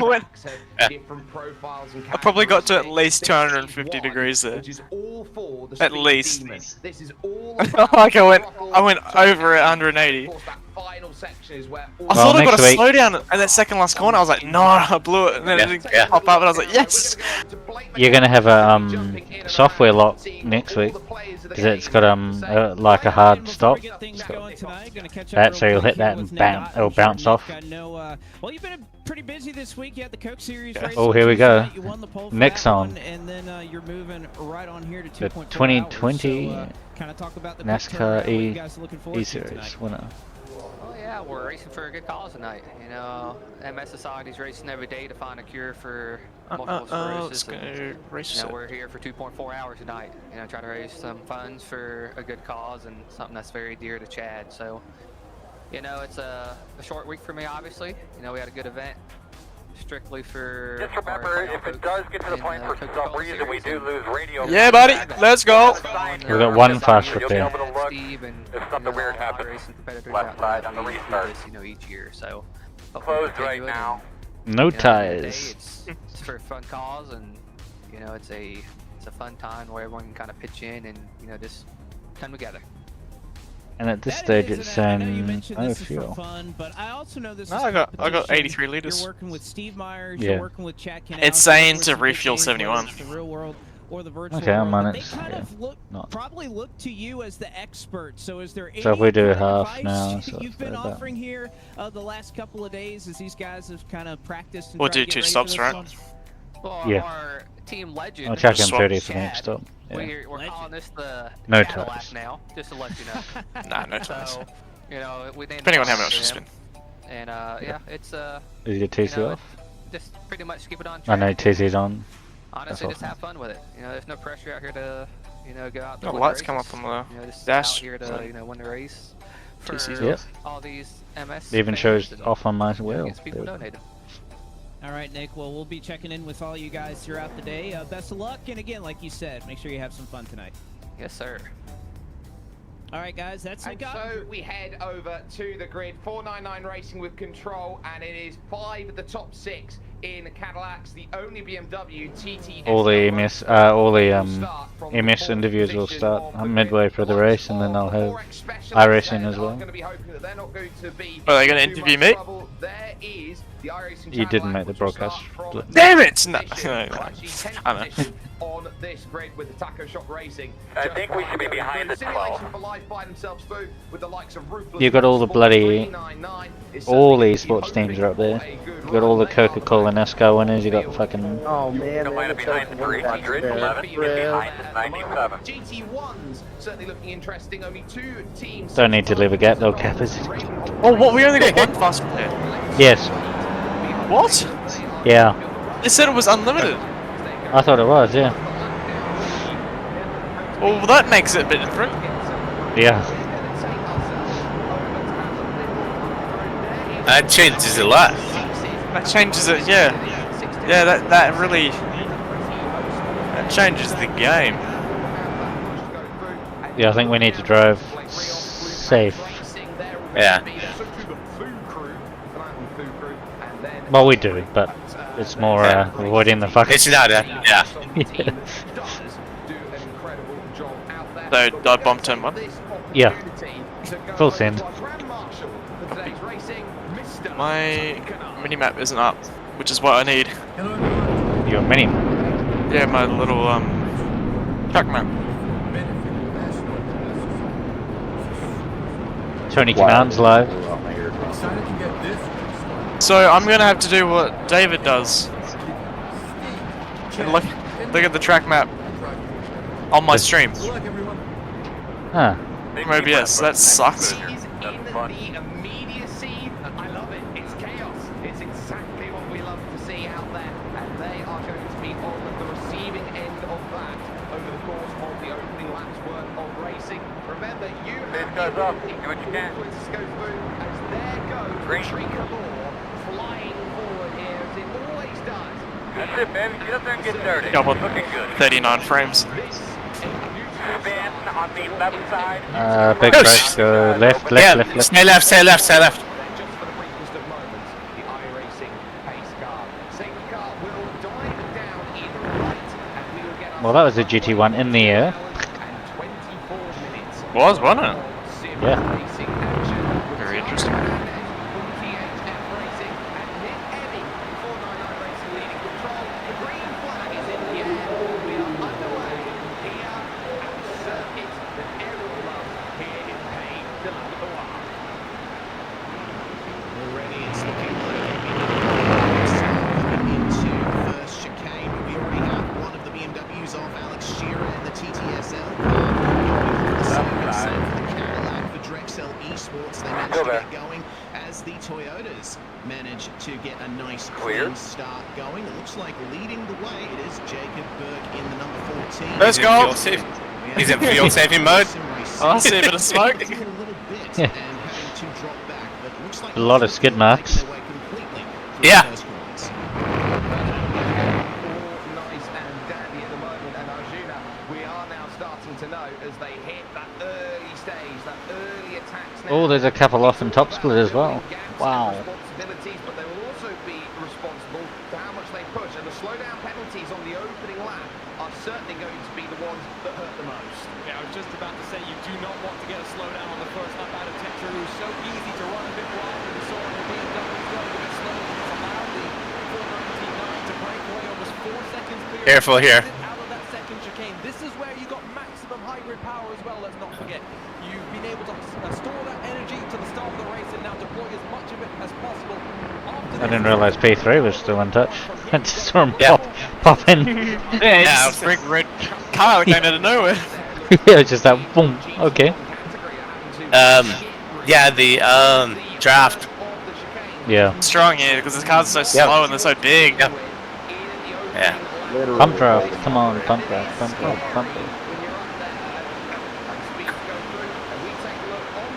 Different profiles and I probably got to at least characteristics. 250 degrees there. Which is all for the At Speed least. Demon. This is all Like I went over at 180. Of course, that final section is where I thought I got a slowdown at that second last corner. I was like, no, I blew it, and then it didn't pop up, and I was like, yes. You're gonna have a software lock next week because it's got like a hard stop. That so you'll hit that and bam, it'll bounce off. Well, you've been pretty busy this week. You had the Coke Series race. Oh, here we go. You won the pole for Next that on. one, and then you're moving right on here to The 2.4 2020 hours. So, kind of talk about the NASCAR E Series winner. Oh yeah, we're racing for a good cause tonight. You know, MS Society's racing every day to find a cure for multiple sclerosis. We're here for 2.4 hours tonight. You know, try to raise some funds for a good cause and something that's very dear to Chad. So, you know, it's a short week for me, obviously. You know, we had a good event. Strictly for. Just remember, if it does get to the point for some reason we do lose radio. Yeah, buddy, let's go. We got one fast repair. If something weird happens, left side on the restart. You know, each year, so. Closed right now. No ties. It's for a fun cause, and you know, it's a fun time where everyone can kind of pitch in and you know just come together. And at this stage, it's fuel. Fun, but I also know this. No, I got 83 liters. You're working with Steve Myers. Yeah. You're working with Chad Canal. It's saying to refuel 71. The real world or the virtual Okay, I'm world. on They it. kind of Not. probably look to you as the expert. So is there any So if we do kind of half advice now, so you've been about that. offering here the last couple of days as these guys have kind of practiced? And We'll tried to do get 2 ready stops, for this right? one? Well, Yeah. our team legend. I'll check him Swap. 30 for next stop. Yeah. We're calling this the No Cadillac ties. now, just to let you know. Nah, no ties. So, you know, we named Depending on it how much you after spin. him. And yeah, it's Did you get TC you know, off? just pretty much keep it on I track. know TC's on. Honestly, That's just have fun with it. You know, there's no pressure out here to, you know, go out there. Oh, win lights the come races. up on the You know, just dash. out here to, you know, win the race. For TC's Yep. all these MS. It even fans shows and, off on my you know, wheel. gets people donated. All right, Nick. Well, we'll be checking in with all you guys throughout the day. Best of luck, and again, like you said, make sure you have some fun tonight. Yes, sir. All right, guys, that's And it. so we head over to the grid. 499 Racing with control, and it is 5 of the top 6 in Cadillacs. The only BMW TT. All the MS interviews will start midway through the race, and then I'll have iRacing as well. Are they going to interview me? You didn't make the broadcast. Damn it! No. I know. On this grid with the Taco Shop Racing. I think we should be behind the 12. You've got all the bloody, all the sports teams are up there. You've got all the Coca-Cola NASCAR winners, you got fucking... Oh man, Atlanta behind the 300, 11 behind the 97. GT1s certainly looking interesting. Only 2 teams. Don't need to leave a gap, they'll cap us. Oh, what? We only got one fast repair. Yes. What? Yeah. They said it was unlimited. I thought it was, yeah. Well, that makes it a bit different. Yeah. That changes a lot. That changes it, yeah. Yeah, that really... That changes the game. Yeah, I think we need to drive safe. Yeah. Well, we do, but it's more avoiding the fucking... It's not a, yeah. So, I bombed turn 1. Yeah. Full send. My minimap isn't up, which is what I need. Your mini. Yeah, my little, track map. Tony Commands live. So, I'm gonna have to do what David does. Look at the track map on my stream. Huh. From OBS, that sucks. That's fun. The immediacy, I love it. It's chaos. It's exactly what we love to see out there, and they are going to be on the receiving end of that over the course of the opening laps worth of racing. Remember, you have goes up. Do what you can. go through as there goes Tricolor flying forward here as it always does. That's it, baby. Get up there and get dirty. Double Looking good. 39 frames. Spin on the left side. Big race, go left, Yeah, left. stay left, stay left, stay left. Well, that was a GT1 in the air. Wasn't it? Yeah. Very interesting. Managed to get a nice clean start going. It looks like leading the way it is Jacob Burke in the number 14. Let's go! He's in fuel saving mode. Oh, I see a bit of smoke. Yeah. A lot of skid marks. Yeah. Oh, there's a couple off in top split as well. Wow. But they will also be responsible for how much they push, and the slowdown penalties on the opening lap are certainly going to be the ones that hurt the most. Yeah, I was just about to say you do not want to get a slowdown on the first lap out of Texas. It was so easy to run a bit wild, and we saw on the BMW going a bit slow. It's allowed the 499 to break away almost 4 seconds clear. Careful here. Out of that second chicane. This is where you got maximum hybrid power as well. Let's not forget. You've been able to store that energy to the start of the race and now deploy as much of it as possible. I didn't realise P3 was still untouched. I just saw him pop in. Yeah, it's big red car came out of nowhere. Yeah, just that boom. Okay. Yeah, the draft. Yeah. Strong here because the cars are so slow and they're so big. Yeah. Pump draft. Come on, pump draft. Pump draft. Pump draft.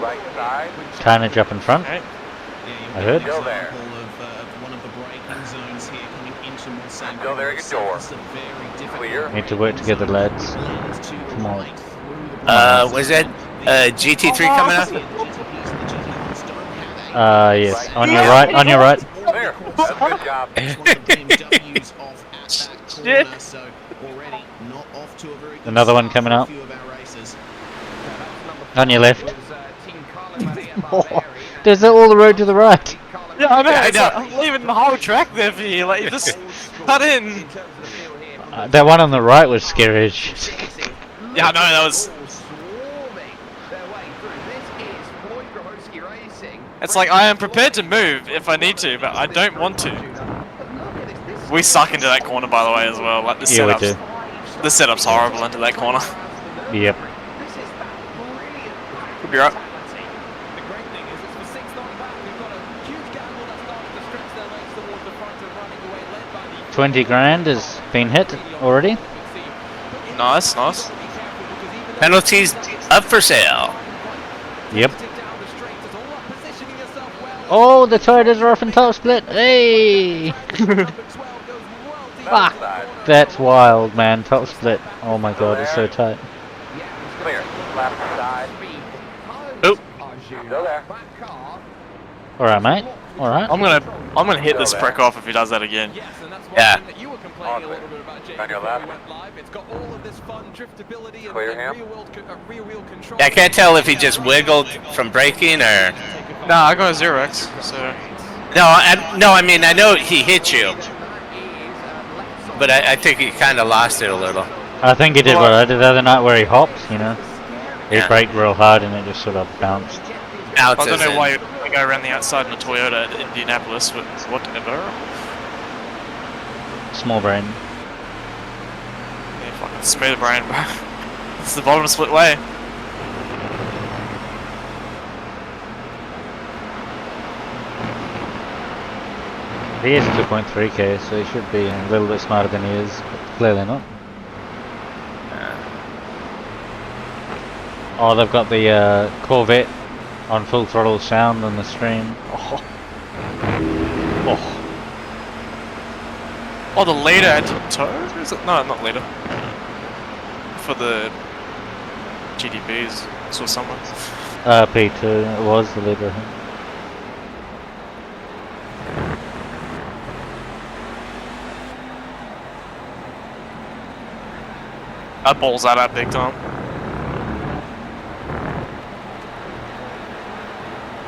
Right side. Carnage up in front. Right. I heard. Still there. Still there at your door. Clear. Need to work together, lads. Come on. Was that GT3 coming up? Yes. On your right. On your right. There. That's a good job. Shit. Another one coming up. On your left. There's all the road to the right. Yeah, I know. I'm leaving the whole track there for you. Like, you just cut in. That one on the right was scary. Yeah, I know. That was. It's like I am prepared to move if I need to, but I don't want to. We suck into that corner, by the way, as well. Like the Yeah, we setups. The setup's horrible into that corner. Yep. Could be right. 20 grand has been hit already. Nice, nice. Penalties up for sale. Yep. Oh, the Toyotas are off in top split. Hey! Fuck! That's wild, man. Top split. Oh my god, it's so tight. Clear. Left side. Oop. Still there. Alright, mate. Alright. I'm gonna hit this prick off if he does that again. Yeah. On your left. Clear him. Yeah, I can't tell if he just wiggled from braking or. Nah, I got a 0x, so. No, I mean I know he hit you, but I think he kind of lost it a little. I think he did what I did the other night where he hopped, you know. He Yeah. braked real hard and it just sort of bounced. I don't know why you go around the outside in a Toyota at Indianapolis with whatever. Small brain. Yeah, fucking smooth brain, bro. It's the bottom split way. He is 2.3k, so he should be a little bit smarter than he is, but clearly not. Oh, they've got the Corvette on full throttle sound on the stream. Oh. Oh, the leader had tow? Is it? No, not leader. For the GDBs, I saw someone. P2, it was the leader. That balls that out big time.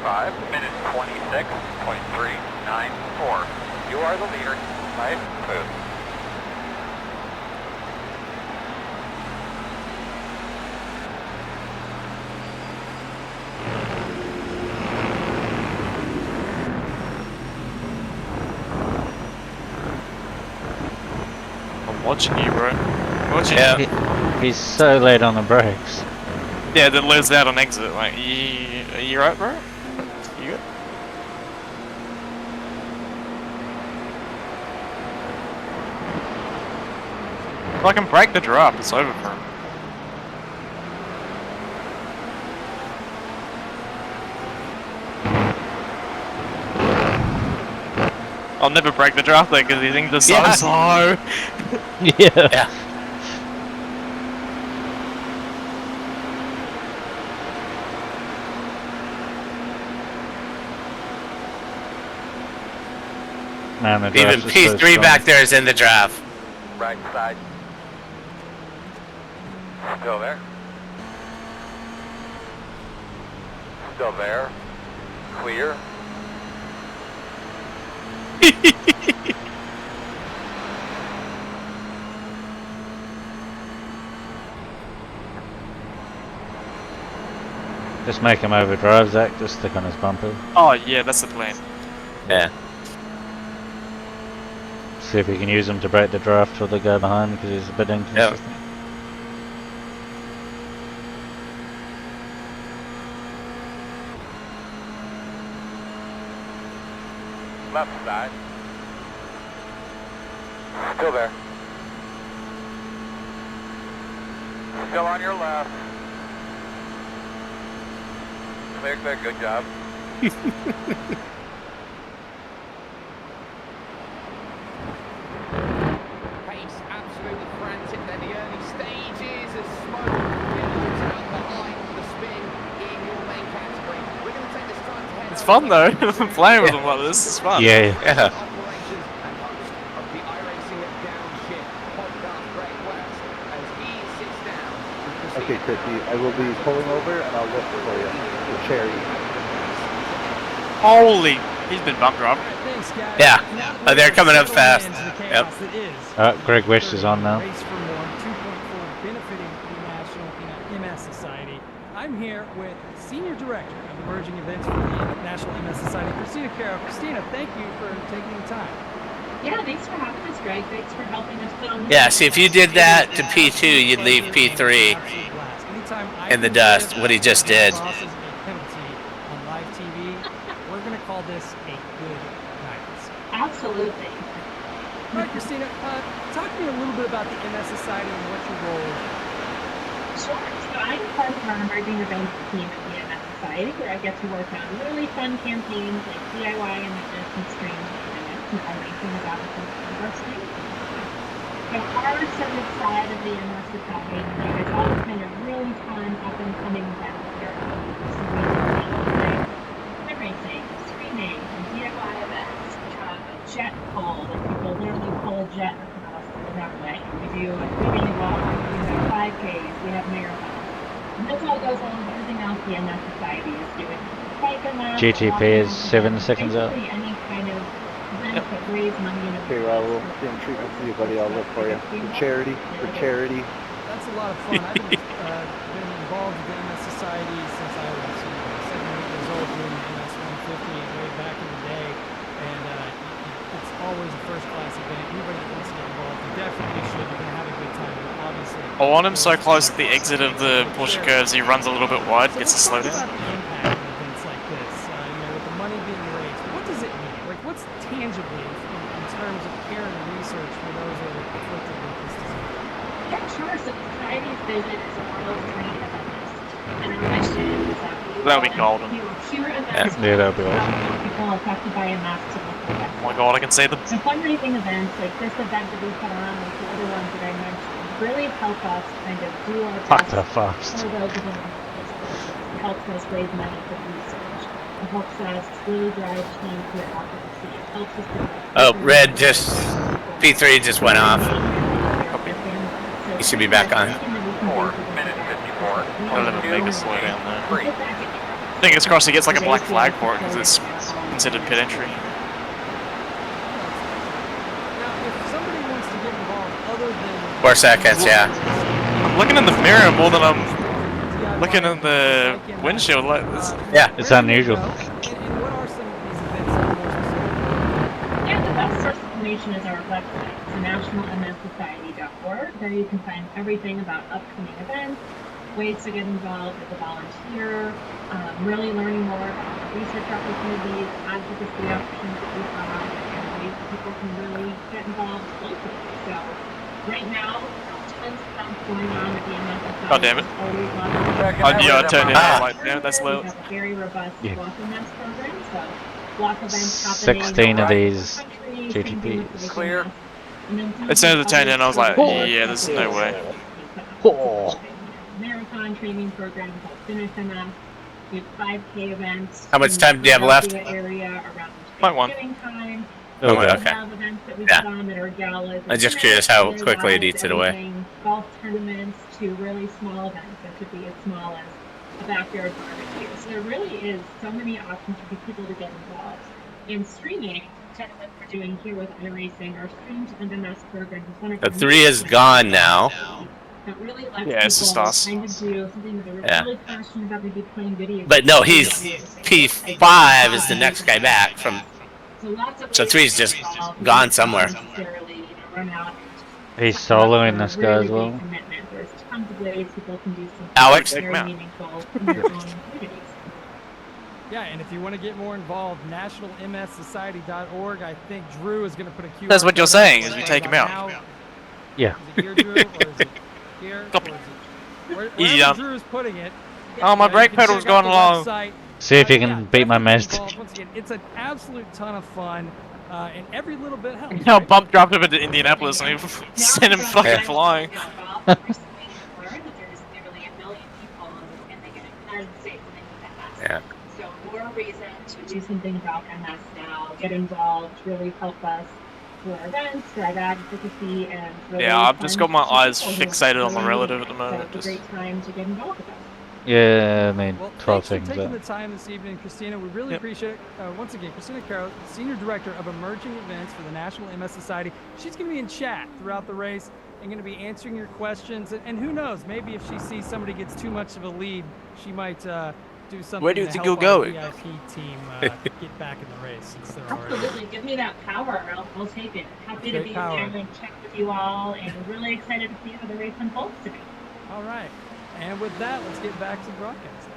5 minutes 26.394. You are the leader. Nice move. I'm watching you, bro. I'm watching you. He's so late on the brakes. Yeah, that lives out on exit. Like, you right, bro? You good? If I can break the draft, it's over for him. I'll never break the draft though because these things are so slow. Yeah. Man, the Even draft is P3 so strong. back there is in the draft. Right side. Still there. Still there. Clear. Just make him overdrive, Zach. Just stick on his bumper. Oh yeah, that's the plan. Yeah. See if you can use him to break the draft for the guy behind because he's a bit inconsistent. Left side. Still there. Still on your left. Clear, clear, good job. Pace absolutely frantic. Then the early stages as smoke billows out behind the spin in your main category. We're going to take this time to head It's fun though. Playing with them like this is fun. Yeah. operations and host of the iRacing Downshift podcast, Greg West, as he sits down. Okay, Chrissy, I will be pulling over and I'll look for you. The cherry. Holy, he's been bump driving. Thanks, guys. Yeah. Now Oh, they're coming up fast. into the Yep. chaos that is. Greg Wish is on now. Race for More 2.4 benefiting the National MS Society. I'm here with Senior Director of Emerging Events for the National MS Society, Christina Caro. Christina, thank you for taking the time. Yeah, thanks for having us, Greg. Thanks for helping us put on this. Yeah, see, if you did that to P2, you'd leave P3 Absolute blast. Anytime I in the can dust, give what he just did. bosses a penalty on live TV, we're going to call this a good night. Absolutely. All right, Christina, talk to me a little bit about the MS Society and what your role is. Sure. So I'm part of our emerging events team at the MS Society, where I get to work on really fun campaigns like DIY and and streams and iRacing is obviously one of our streams. So our civic side of the MS Society, there's all kind of really fun up and coming events here. So we do racing, streaming, and DIY events. We have a jet pull that people literally pull a jet across the runway. We do a 3-day walk, we have 5Ks, we have marathons. And this all goes along with everything else the MS Society is doing. GTP is 7 seconds out. Any kind of event that raise money in a Okay, Raul, same treatment for you, buddy. I'll look for you. For charity, for charity. That's a lot of fun. I've been involved with the MS Society since I was 7 or 8 years old doing the MS 150 way back in the day, and it's always a first-class event. Anybody that wants to get involved, you definitely should. You're going to have a good time, obviously. I want him so close at the exit of the Porsche curves he runs a little bit wide, gets a slow down. About the impact of events like this, with the money being raised, what does it mean? Like, what's tangibly in terms of care and research for those that are afflicted with this disease? Yeah, sure. So the Society's vision is a world free event. And our mission is that That'll be golden. we will cure events Yeah, that'll be awesome. people affected by MS to look for them. Oh my god, I can see them. So fundraising events like this event that we put on, like the other ones that I mentioned, really help us kind of do our Fuck best the fast. for those of them. It helps us raise money for research. It helps us really drive team to advocacy. It helps us. Oh, red just, P3 just went off. So He should be back on. 4 minutes 54. I'll let him make a slow down there. Fingers crossed he gets like a black flag for it because it's considered pit entry. Now, if somebody wants to get involved other than 4 seconds, yeah. I'm looking in the mirror more than I'm looking in the windshield. Like this. Yeah, it's unusual. And what are some of these events that are more specific? Yeah, the best source of information is our website. It's nationalmssociety.org. There you can find everything about upcoming events, ways to get involved as a volunteer, really learning more about research opportunities, advocacy options that we have, and ways that people can really get involved locally. So right now, tons of stuff going on at the MS Society. God damn it. Always lots of Yeah, I turned in. Like, yeah, that's low. we have a very robust Yeah. block events program, so block events happening 16 of around the these country, GTPs. Clear. As soon as I turned in, I was like, yeah, there's no way. Marathon training program called Finish MS. We have 5K events. How much in time do you have the left? Area around Point one. Thanksgiving time. Oh, We okay. have events that we Yeah. put on that are galas. I'm just and curious how there's quickly it galas, eats it away. everything, golf tournaments to really small events that could be as small as a backyard barbecue. So there really is so many options for people to get involved. In streaming, kind of what we're doing here with iRacing, our streamed MMS program is one of The our 3 is gone now. that really lets Yeah, it's just people us. kind of do something that they're Yeah. really passionate about, maybe playing video But no, games. he's P5 is the next guy back from. So lots of So ways 3's to just get involved. gone You don't somewhere. necessarily, run out and He's sign up soloing for this a guy really as well. big commitment. There's tons of ways people can do something Alex? very meaningful in their own communities. Yeah, and if you want to get more involved, nationalmssociety.org. I think Drew is going to put a QR That's what you're code saying, up is we right take him about out. now. Yeah. Is it here, Drew, or is it here? Copy. Or is it wherever Easy down. Drew is putting it. Oh, my you brake can pedal's check out going the along. website. See if you Yeah, can beat my definitely mist. involved. Once again, it's an absolute ton of fun, and every little bit helps. Now right? bump dropped him into Indianapolis and we sent him fucking flying. Recently learned that there's nearly 1 million people in the United States living with MS. Yeah. So more reason to do something about MS now, get involved, really help us through our events, through our advocacy, and really Yeah, I've just got fund my to eyes people who are fixated on the really relative at the needing it. moment. So it's a Just great time to get involved with us. Yeah, I mean, Well, 12 thanks for seconds taking up. the time this evening, Christina. We really Yep. appreciate it. Once again, Christina Carroll, Senior Director of Emerging Events for the National MS Society. She's going to be in chat throughout the race and going to be answering your questions. And who knows, maybe if she sees somebody gets too much of a lead, she might do something Where do you to think help you'll our go? VIP team get back in the race since they're already. Absolutely, give me that power. I'll take it. Happy to Great be power. there and check with you all, and really excited to see how the race unfolds today. All right. And with that, let's get back to broadcast.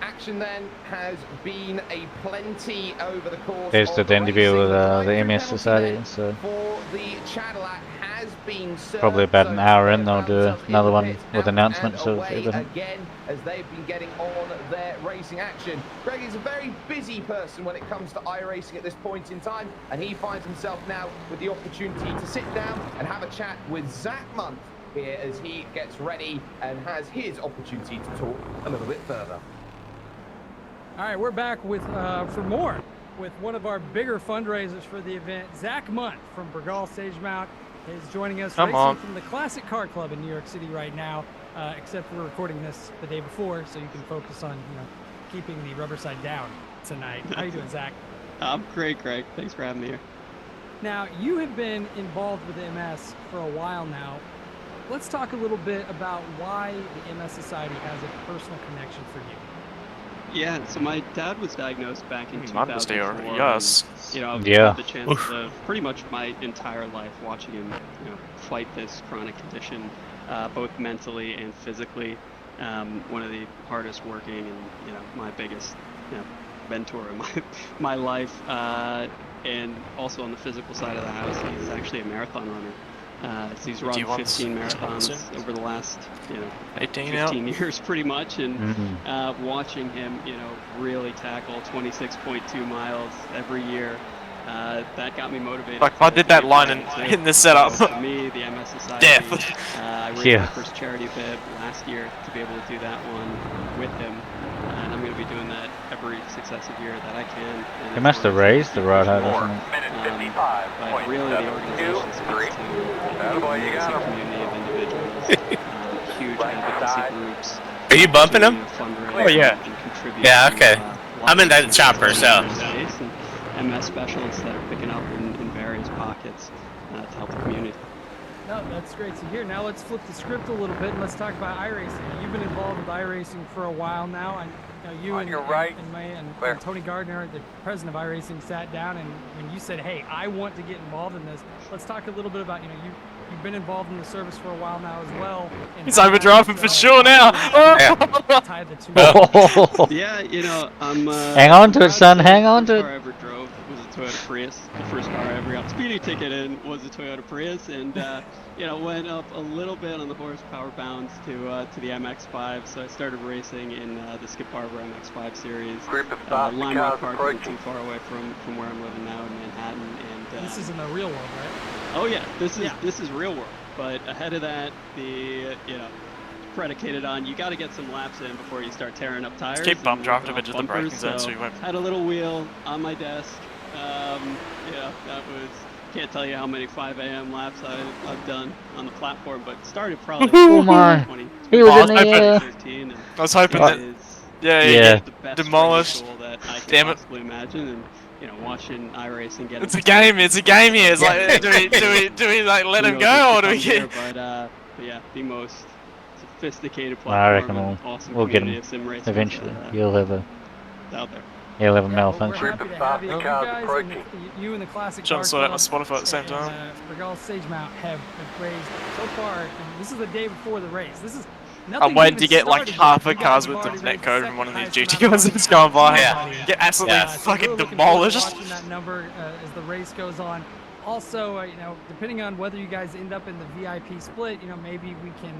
Action then has been a plenty over the course There's of the interview with the racing. MS Society, so For the Cadillac has been served, probably about an hour in, they'll found do themselves in another the one pit, with out announcements and of away everything. again as they've been getting on their racing action. Greg is a very busy person when it comes to iRacing at this point in time, and he finds himself now with the opportunity to sit down and have a chat with Zach Munt here as he gets ready and has his opportunity to talk a little bit further. All right, we're back with for more with one of our bigger fundraisers for the event. Zach Munt from Bergall Sagemount is joining us Come racing on. from the Classic Car Club in New York City right now. Except we're recording this the day before, so you can focus on keeping the rubber side down tonight. How you doing, Zach? I'm great, Greg. Thanks for having me here. Now, you have been involved with MS for a while now. Let's talk a little bit about why the MS Society has a personal connection for you. Yeah, so my dad was diagnosed back in Mother's 2004. Day already, yes. And, I've Yeah. had the chance of pretty much my entire life watching him, fight this chronic condition, both mentally and physically. One of the hardest working and my biggest mentor in my life, and also on the physical side of the house, he's actually a marathon runner. So he's run 15 marathons over the last 15 years pretty much, and watching him really tackle 26.2 miles every year that got me motivated. Like, if I did that line in the setup. So for me, the MS Society, Death. I raised my first charity bib last year to be able to do that one with him. And I'm going to be doing that every successive year that I can. He must have raised the rod height, doesn't it? But really, the organization speaks to a massive community of individuals, huge advocacy groups. Are you bumping him? Oh yeah. Yeah, okay. I'm in that chopper, so. And MS specialists that are picking up in various pockets to help the community. No, that's great to hear. Now let's flip the script a little bit and let's talk about iRacing. You've been involved with iRacing for a while now, and you and Tony Gardner, the president of iRacing, sat down, and when you said, "Hey, I want to get involved in this," let's talk a little bit about you've been involved in the service for a while now as well. He's overdriving for sure now. Tie the two. Yeah, I'm. Hang on to it, son. Hang on to it. The first car I ever drove was a Toyota Prius. The first car I ever got a speeding ticket in was a Toyota Prius, and went up a little bit on the horsepower bounds to the MX-5. So I started racing in the Skip Barber MX-5 series. Lime Park isn't too far away from where I'm living now in Manhattan, and this is in the real world, right? Oh yeah, this is real world. But ahead of that, predicated on you got to get some laps in before you start tearing up tires. Just keep bump drafting it to the braking zone, so you won't. Had a little wheel on my desk. That was, can't tell you how many 5 a.m. laps I've done on the platform, but started probably. Oh my! He was in the air. I was hoping that. Yeah. Demolished. That I can Damn it! possibly imagine, and watching iRacing get. It's a game. It's a game here. It's like, do we like let him go or do we get? But yeah, the most sophisticated I platform. reckon we'll get him eventually. You'll have a. Out there. He'll have a malfunction. We're happy to have you. You guys, you and the Classic Trying Car to sort out my Club Spotify at the same time. And Regal Sage Mount have raised so far. And this is the day before the race. This is. I'm waiting to get like half a cars with the net code from one of these GT ones that's going by. Yeah. Get absolutely fucking demolished. Watching that number as the race goes on. Also, depending on whether you guys end up in the VIP split, maybe we can,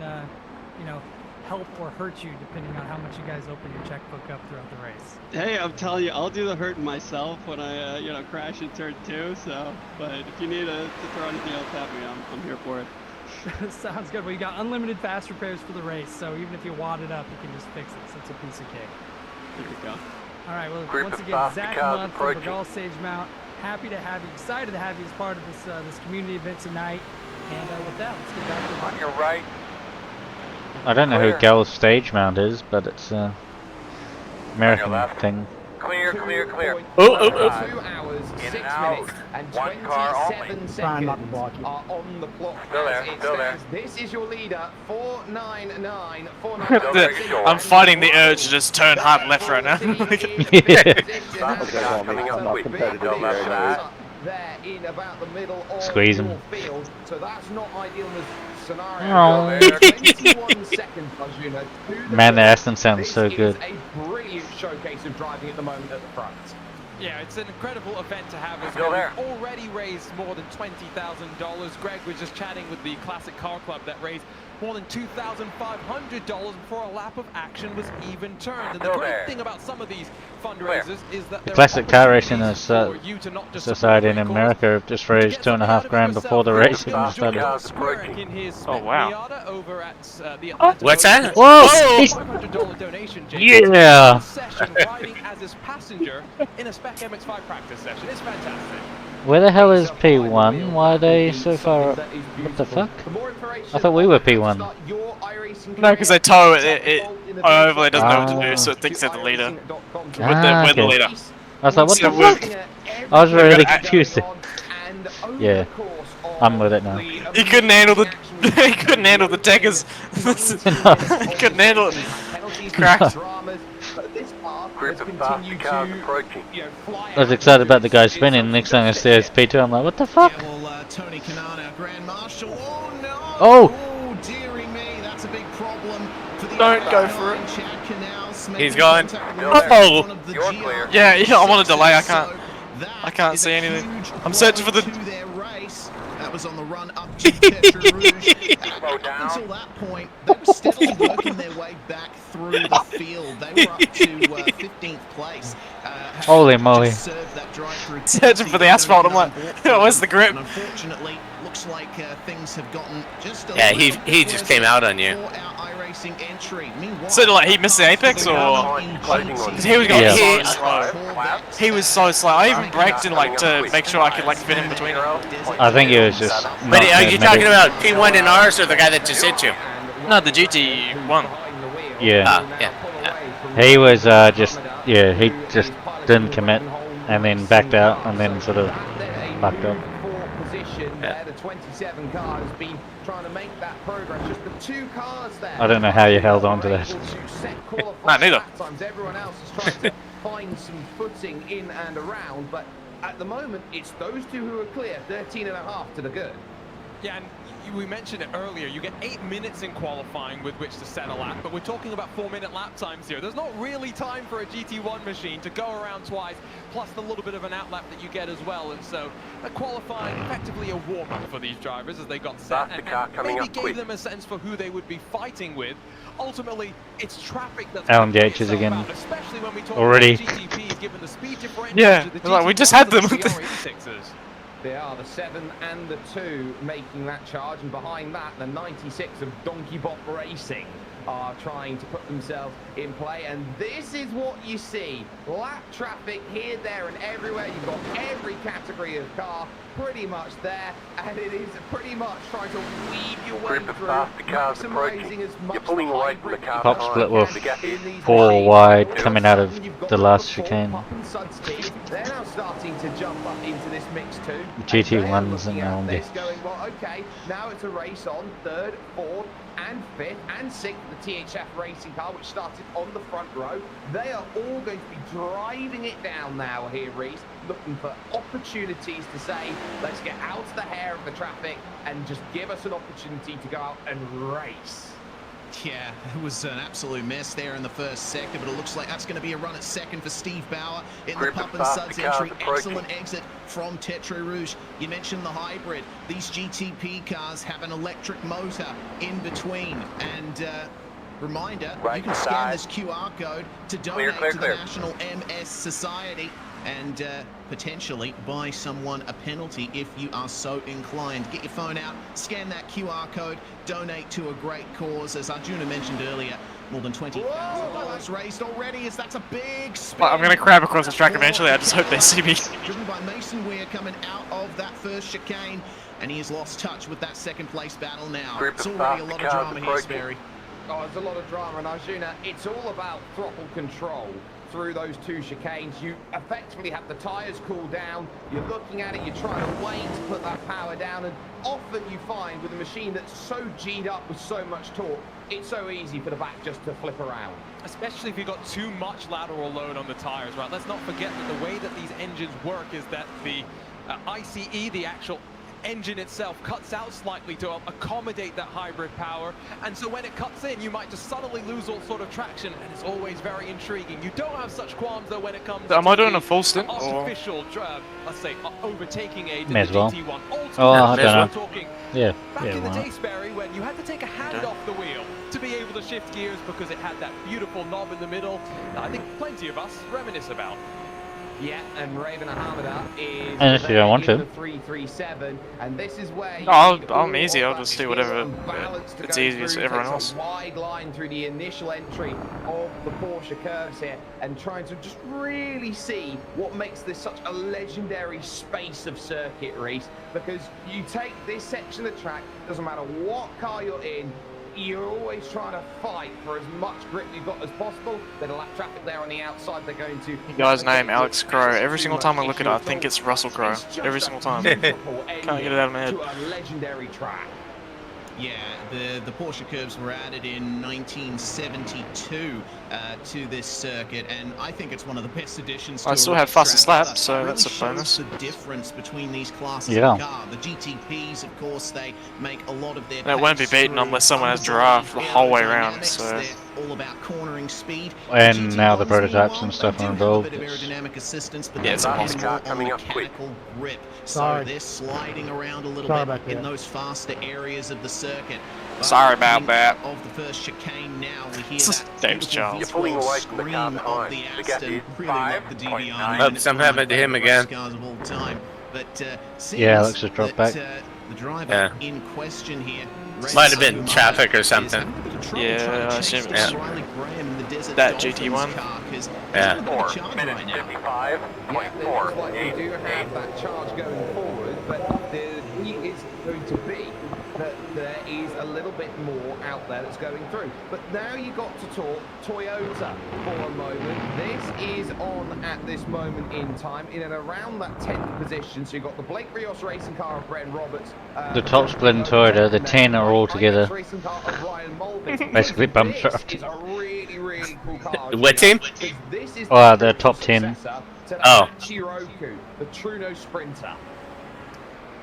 help or hurt you depending on how much you guys open your checkbook up throughout the race. Hey, I'm telling you, I'll do the hurting myself when I, crash in turn 2. So, but if you need to throw anything else at me, I'm here for it. Sounds good. Well, you got unlimited fast repairs for the race, so even if you wad it up, you can just fix it. So it's a piece of cake. There you go. All right. Well, once again, Zach Mudd from Regal Sage Mount. Happy to have you. Excited to have you as part of this community event tonight. And with that, let's get back to the on your right. I don't know who Gal's stage mount is, but it's American thing. Clear. 2 hours, 6 minutes, and 27 seconds are on the clock. Still there. This is your leader, 499. I'm fighting the urge to just turn hard left right now. There in about the middle of Squeeze him. your field, so that's not ideal scenario. 21 seconds, Jono. Man, the Aston sounds so good. This is a brilliant showcase of driving at the moment at the front. Yeah, it's an incredible event to have as Still well. there. We've already raised more than $20,000. Greg was just chatting with the Classic Car Club that raised more than $2,500 before a lap of action was even turned. And the great thing about some of these fundraisers is that The Classic Car Racing Society in America just raised $2.5 grand before the race even started. Oh wow! What's that? Whoa! $500 donation. Yeah! Session riding as his passenger in a Spec MX-5 practice session. It's fantastic. Where the hell is P1? Why are they so far up? What the fuck? I thought we were P1. No, because they tow it overlay doesn't know what to do, so it thinks they're the leader. We're the leader. I was like, what the fuck? I was really confused. Yeah, I'm with it now. He couldn't handle the deckers. He couldn't handle it. Cracked. I was excited about the guy spinning. Next thing I see is P2. I'm like, what the fuck? Tony Kanana, Grand Marshal. Oh no! Oh! Dearie me, that's a big problem for the Don't go for it. He's gone. Oh! Yeah, I want to delay. I can't see anything. I'm searching for the. That was on the run up to Petra Rouge. Up until that point, they were steadily working their way back through the field. They were up to 15th place. Holy moly. Served that searching for the asphalt. I'm like, where's the grip? And unfortunately, looks like things have gotten just a Yeah, little he just came out on you. for our iRacing entry. Meanwhile, So like he missed the apex, or because he was going so slow. He was so slow. I even braked in like to make sure I could like fit in between them. I think it was just. But are you talking about P1 in ours or the guy that just hit you? No, the GT1. Yeah. Yeah. He was just he just didn't commit and then backed out and then sort of fucked up. Yeah. The 27 car has been trying to make that progress. Just the two cars there. I don't know how you held on to that. Nah, neither. Everyone else is trying to find some footing in and around, but at the moment it's those two who are clear. 13.5 to the good. Yeah, and we mentioned it earlier, you get 8 minutes in qualifying with which to set a lap, but we're talking about 4-minute lap times here. There's not really time for a GT1 machine to go around twice, plus the little bit of an outlap that you get as well, and so qualifying effectively a warm-up for these drivers as they got set, and maybe gave them a sense for who they would be fighting with. Ultimately, it's traffic that's Alan Yates is again out, especially when we talk already. about GTPs, given the speed differential Yeah, to the like we just had them. They are the 7 and the 2 making that charge, and behind that, the 96 of Donkey Bot Racing are trying to put themselves in play, and this is what you see. Lap traffic here, there, and everywhere. You've got every category of car pretty much there, and it is pretty much trying to weave your way through, maximising as much. You're pulling away from the car. Top split with 4 wide coming out of the last chicane. They're now starting to jump up into this mix too. GT1s and all this going, well, okay, now it's a race on 3rd, 4th, and 5th, and 6th, the THF racing car, which started on the front row. They are all going to be driving it down now here, Reese, looking for opportunities to say, let's get out of the hair of the traffic and just give us an opportunity to go out and race. Yeah, it was an absolute mess there in the first sector, but it looks like that's going to be a run at second for Steve Bauer in the Pup and Suds entry. Excellent exit from Tetra Rouge. You mentioned the hybrid. These GTP cars have an electric motor in between, and reminder, you can scan this QR code to donate to the National MS Society and potentially buy someone a penalty if you are so inclined. Get your phone out, scan that QR code, donate to a great cause. As Arjuna mentioned earlier, more than $20,000 raised already, as that's a big spin. I'm gonna crab across the track eventually, I just hope they see me. Driven by Mason Weir coming out of that first chicane, and he has lost touch with that second place battle now. It's already a lot of drama here, Sperry. Oh, there's a lot of drama, and Arjuna, it's all about throttle control. Through those two chicanes, you effectively have the tyres cool down, you're looking at it, you're trying to wait to put that power down, and often you find with a machine that's so G'd up with so much torque, it's so easy for the back just to flip around. Especially if you've got too much lateral load on the tyres, right? Let's not forget that the way that these engines work is that the ICE, the actual engine itself, cuts out slightly to accommodate that hybrid power, and so when it cuts in, you might just suddenly lose all sort of traction, and it's always very intriguing. You don't have such qualms though when it comes to I doing a full stint? artificial, let's say, overtaking aid in May the as well. GT1. Oh, I don't know. Talking Yeah, back yeah, in the why day, Sperry, when you had to take a hand off the wheel to be able to shift gears because it had that beautiful knob in the middle, I think plenty of us reminisce about. Yeah, and Raven Ahmada is unless you don't want to. 337, and this is where I'm easy, I'll just do whatever it's easiest for everyone else. A wide line through the initial entry of the Porsche curves here, and trying to just really see what makes this such a legendary space of circuit race, because you take this section of track, doesn't matter what car you're in, you're always trying to fight for as much grip you've got as possible. There's a lap traffic there on the outside. They're going to... The guy's name, Alex Crow. Every single time I look at it, I think it's Russell Crowe. Every single time. Can't get it out of my head. To a legendary track. Yeah, the Porsche curves were added in 1972 to this circuit, and I think it's one of the best additions. I still have fastest lap, so that's a bonus. The difference between these classes of car. The GTPs, of course, they make a lot of their. It won't be beaten unless someone has giraffe the whole way around. So. all about cornering speed. And now the prototypes and stuff are involved. A bit of aerodynamic assistance, but it's more impossible. on mechanical grip. So they're sliding around a little bit in those faster areas of the circuit. Sorry about that. Of the first chicane now, we hear that Thanks, Charles. You're pulling away from the car behind. The Aston really love the DVR. Hope something happened to him again. Cars of all time. But yeah, Alex just dropped back. The driver in question here might have been traffic or something. Yeah, I assume it's that GT1. Yeah. 4 minutes 55.4. Yeah, we do have that charge going forward, but the key is going to be that there is a little bit more out there that's going through. But now you got to talk Toyota for a moment. This is on at this moment in time in and around that 10th position. So you've got the Blake Rios racing car of Brendan Roberts. The top split in Toyota, the 10 are all together. Basically bum shaft. Is a really, really cool car. What team? This is the top 10. Oh. Chiroku, the Truno Sprinter.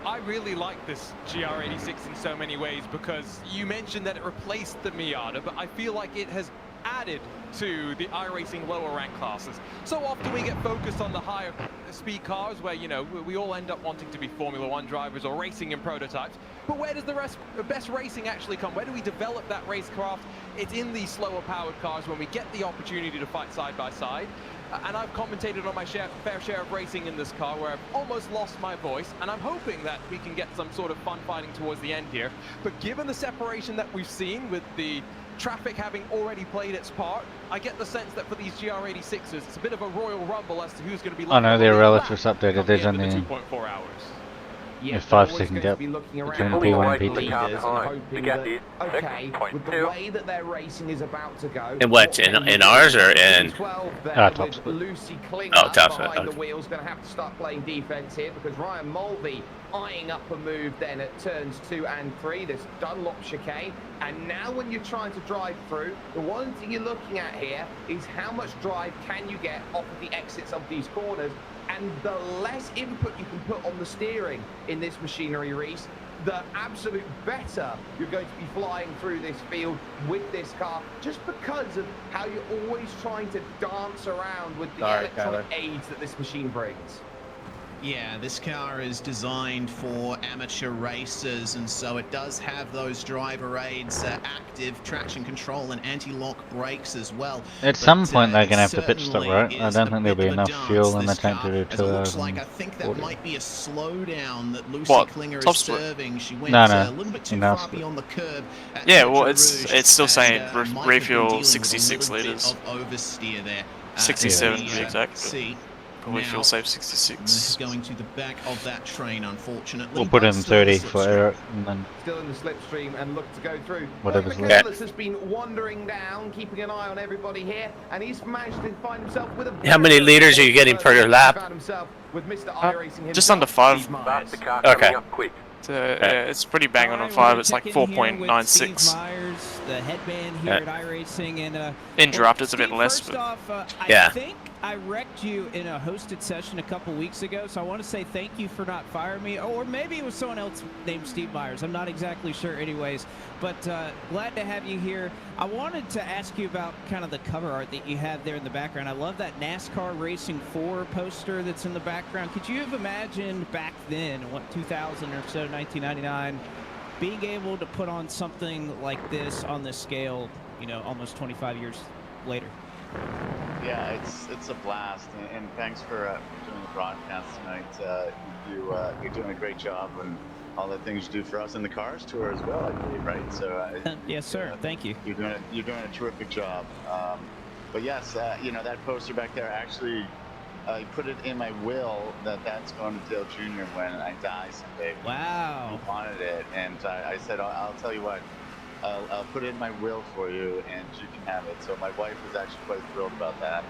I really like this GR86 in so many ways because you mentioned that it replaced the Miata, but I feel like it has added to the iRacing lower rank classes. So often we get focused on the higher speed cars where, you know, we all end up wanting to be Formula 1 drivers or racing in prototypes. But where does the best racing actually come? Where do we develop that racecraft? It's in these slower powered cars when we get the opportunity to fight side by side. And I've commentated on my fair share of racing in this car where I've almost lost my voice, and I'm hoping that we can get some sort of fun fighting towards the end here. But given the separation that we've seen with the traffic having already played its part, I get the sense that for these GR86s, it's a bit of a royal rumble as to who's going to be Oh no, their relatives updated. There's only 2.4 hours. a 5-second gap between P1 and P2. Okay, with the way that their racing is about to go. In what? In ours or in? Top split. Lucy Klinger top split. behind the wheels, going to have to start playing defense here because Ryan Mulvey eyeing up a move then at turns 2 and 3, this Dunlop chicane. And now when you're trying to drive through, the one thing you're looking at here is how much drive can you get off of the exits of these corners. And the less input you can put on the steering in this machinery, Reese, the absolute better you're going to be flying through this field with this car, just because of how you're always trying to dance around with the electronic aids that this machine brings. Yeah, this car is designed for amateur racers, and so it does have those driver aids, active traction control and anti-lock brakes as well. At some point they're going to have to pit stop, right? I don't think there'll be enough fuel in the tank to do 2 hours. I think that might be a slowdown that Lucy Klinger is serving. She went a little bit too far beyond the curb. Yeah, well, it's still saying refuel 66 litres. Oversteer there. 67 to be exact. Probably fuel save 66. This is going to the back of that train, unfortunately. We'll put in 30 for Eric, and then still in the slipstream and look to go through. Whatever's left. Nicholas has been wandering down, keeping an eye on everybody here, and he's managed to find himself with a. How many liters are you getting per lap? With Mr. iRacing just under 5. Okay. It's pretty bang on 5. It's like 4.96. The headband here at iRacing, and in draft it's a bit less. First off, yeah. I think I wrecked you in a hosted session a couple weeks ago, so I want to say thank you for not firing me, or maybe it was someone else named Steve Myers. I'm not exactly sure, anyways. But glad to have you here. I wanted to ask you about kind of the cover art that you have there in the background. I love that NASCAR Racing 4 poster that's in the background. Could you have imagined back then, what, 2000 or so, 1999, being able to put on something like this on this scale, you know, almost 25 years later? Yeah, it's a blast, and thanks for doing the broadcast tonight. You're doing a great job, and all the things you do for us in the Cars Tour as well, I believe, right? So yes, sir. Thank you. You're doing a terrific job. But yes, you know, that poster back there, actually, I put it in my will that's going to Dale Jr. when I die someday. Wow. He wanted it, and I said, I'll tell you what. I'll put it in my will for you, and you can have it. So my wife was actually quite thrilled about that.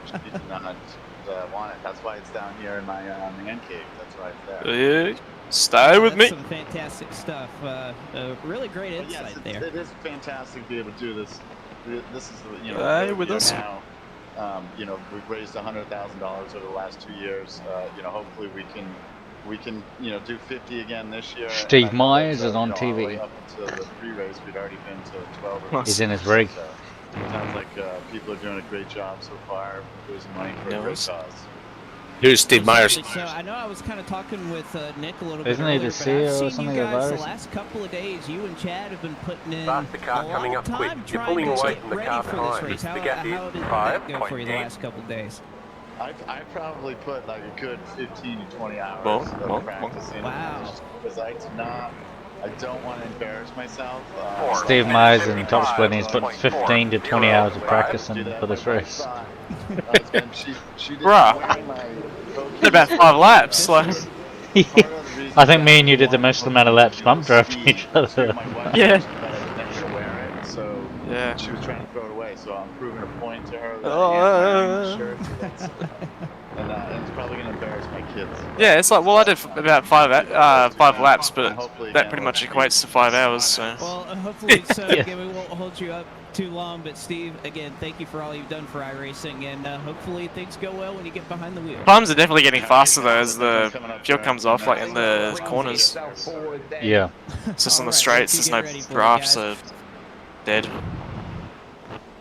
She did not want it. That's why it's down here in my man cave. That's why it's there. Stay with me. Some fantastic stuff. Really great insight there. It is fantastic to be able to do this. This is the with us now. You know, we've raised $100,000 over the last 2 years. You know, hopefully we can we can, you know, do 50 again this year. Steve And I know Myers that, is on you know, all the way TV. up until the pre-race, we'd already been to 12 or He's in his rig. So it sounds like people are doing a great job so far, raising money for a great cause. Who's Steve Myers? So I know I was kind of talking with Nick a little bit Isn't he earlier, the but CEO I've or seen something you of guys the ours? last couple of days. You and Chad have been putting in Start the car a lot coming of up quick. time You're trying pulling to away get from the ready car for this behind. race. How Spaghetti, did that go for you the 5.8. last couple of days? I probably put like a good 15 to 20 hours Well, of practicing. Wow. Because I don't want to embarrass myself. Steve Myers in Top Split, he's put 15 to 20 hours of practicing for this race. Did about 5 laps. Like. I think me and you did the most amount of laps bump drive to each other. Yeah. So yeah. she was trying to throw it away. So I'm proving a point to her that I am wearing the shirt. So that's, and it's probably gonna embarrass my kids. Yeah, it's like, well, I did about 5 laps, but that pretty much equates to 5 hours. So. Well, hopefully, so again, we won't hold you up too long. But Steve, again, thank you for all you've done for iRacing, and hopefully things go well when you get behind the wheel. Times are definitely getting faster though as the fuel comes off, like in the corners. Yeah. It's just on the straights. There's no draft, so dead.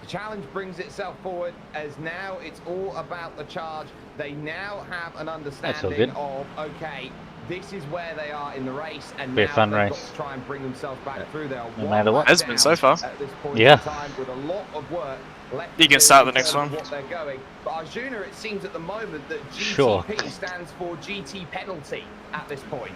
The challenge brings itself forward as now it's all about the charge. They now have an understanding of, okay, this is where they are in the race, and Be a now fun they've race. got to try and bring themselves back through there. No matter what. Has been so far. At this point Yeah. in time, with a lot of work left You to can do start in the next terms of one. What they're going. But Arjuna, it seems at the moment that GTP Sure. stands for GT penalty at this point.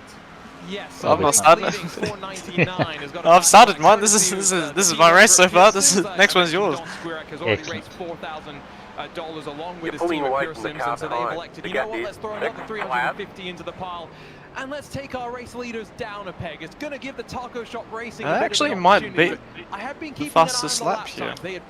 Yes, I've not started. leading 499 has got a I've started mine. This back is my race so far. This is next one's yours. John Squirek has already Excellent. raised $4,000 along with You're his pulling team at away Pure from the Simpson, car so they've behind. elected, you know what, Spaghetti, let's throw another six, 350 into the pile. And let's take our race leaders down a peg. It's going to give the Taco Shop Racing a bit Actually, of an might opportunity, be but I have been the keeping an eye on fastest the lap lap here. times. They had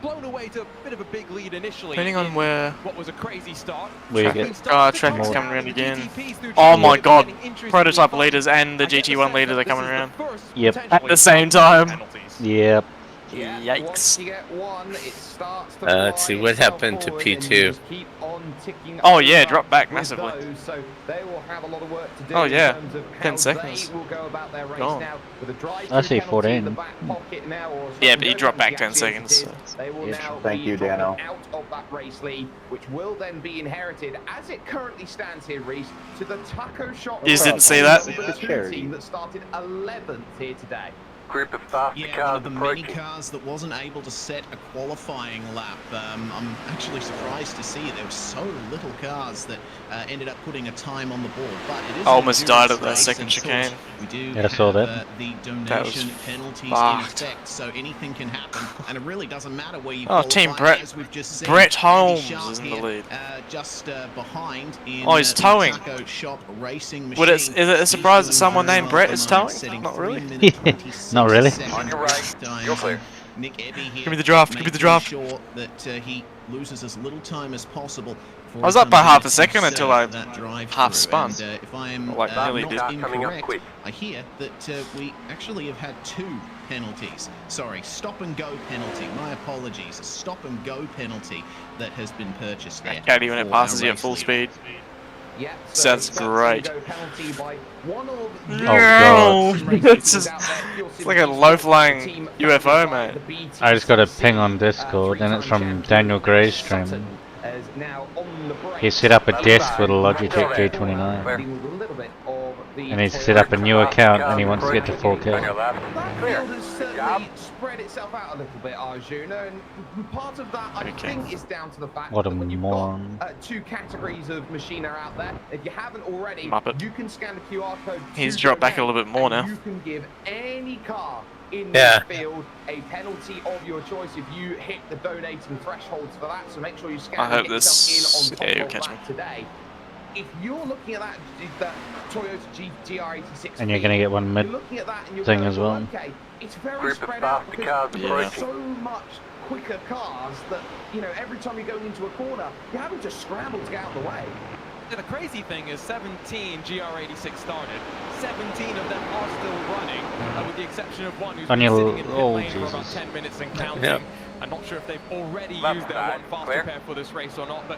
blown away to a bit of a big lead initially. Depending on in where what was a crazy start. We get traffic's coming around again. Oh my god, prototype leaders and the GT1 leaders are coming around Yep. at the same time. Yep. Yeah, once Yikes. you get one, it starts to Let's see fly what itself happened to forward, and P2. you just keep on ticking Oh yeah, over drop back with massively. those, so they will have a lot of work to do Oh, yeah. in terms of 10 how seconds. they will go about their race Gone. now with a drive I see penalty in the 14. back pocket now, or Yeah, something but you goes drop on back the 10 actually as it seconds, is. They will Yes, now thank be you, dropping Dano. out of that race lead, which will then be inherited as it currently stands here, Reese, to the Taco Shop. You just didn't see Racing that? Blue team that started 11th here today. Group of faster Yeah, one cars of the many approaching. cars that wasn't able to set a qualifying lap. I'm actually surprised to see there were so little cars that ended up putting a time on the board. But it is I almost an died endurance at that race, second and of course, chicane. We do Yeah, I saw have, that. the That was donation penalties in fucked. effect, so anything can happen, and it really doesn't matter where you Oh, qualify. Team Brett. As we've just seen, Brett Andy Holmes Sharp is in the here, lead. just behind in Oh, he's the towing. Taco Shop Racing Would it, is machine. it a surprise that He's someone doing named very Brett well is at the moment, towing? setting Not really. 3 minute 26 Not really. seconds On your right, this time. you're clear. Nick Ebby here. Give me the draft, give me the making draft. sure that he loses as little time as possible. I was up by half a second until I half spun. And, if I am Like, nearly not did. Coming up incorrect, quick. I hear that we actually have had 2 penalties. Sorry, stop and go penalty. My apologies. A stop and go penalty that has been purchased there. Caddy when it for passes our you at race full leader. speed. Yeah, Sounds great. Penalty by one of Oh, the God. It's just- it's like a low-flying UFO, mate. I just got a ping on Discord, and it's from Daniel Gray's stream. He set up a desk with a Logitech G29. And he's set up a new account, and he wants to get to 4K. That field has certainly spread itself out a little bit, Arjuna, and part of that I think is down to the fact What a that when you've moron. got 2 categories of machiner out there, if you haven't already, Muppet. you can scan the QR code. He's to dropped back a donate, little bit more and now. You can give any car in Yeah. the field a penalty of your choice if you hit the donating thresholds for that. So make sure you scan I and hope get yourself this- in on yeah, top you'll of catch that me. today. If you're looking at that Toyota GR86, And you're going to get one mid you're looking at that and you're thing going, as well. Okay, it's very Group of spread out faster because cars there's approaching. so much quicker cars that, you know, every time you're going into a corner, you're having to scramble to get out of the way. Yeah, the crazy thing is 17 GR86 started. 17 of them are still running, with the exception of one who's On been your sitting in pit oh, lane for about Jesus. 10 minutes and counting. Yeah. I'm not sure if they've already Left used their side, one faster clear. pair for this race or not, but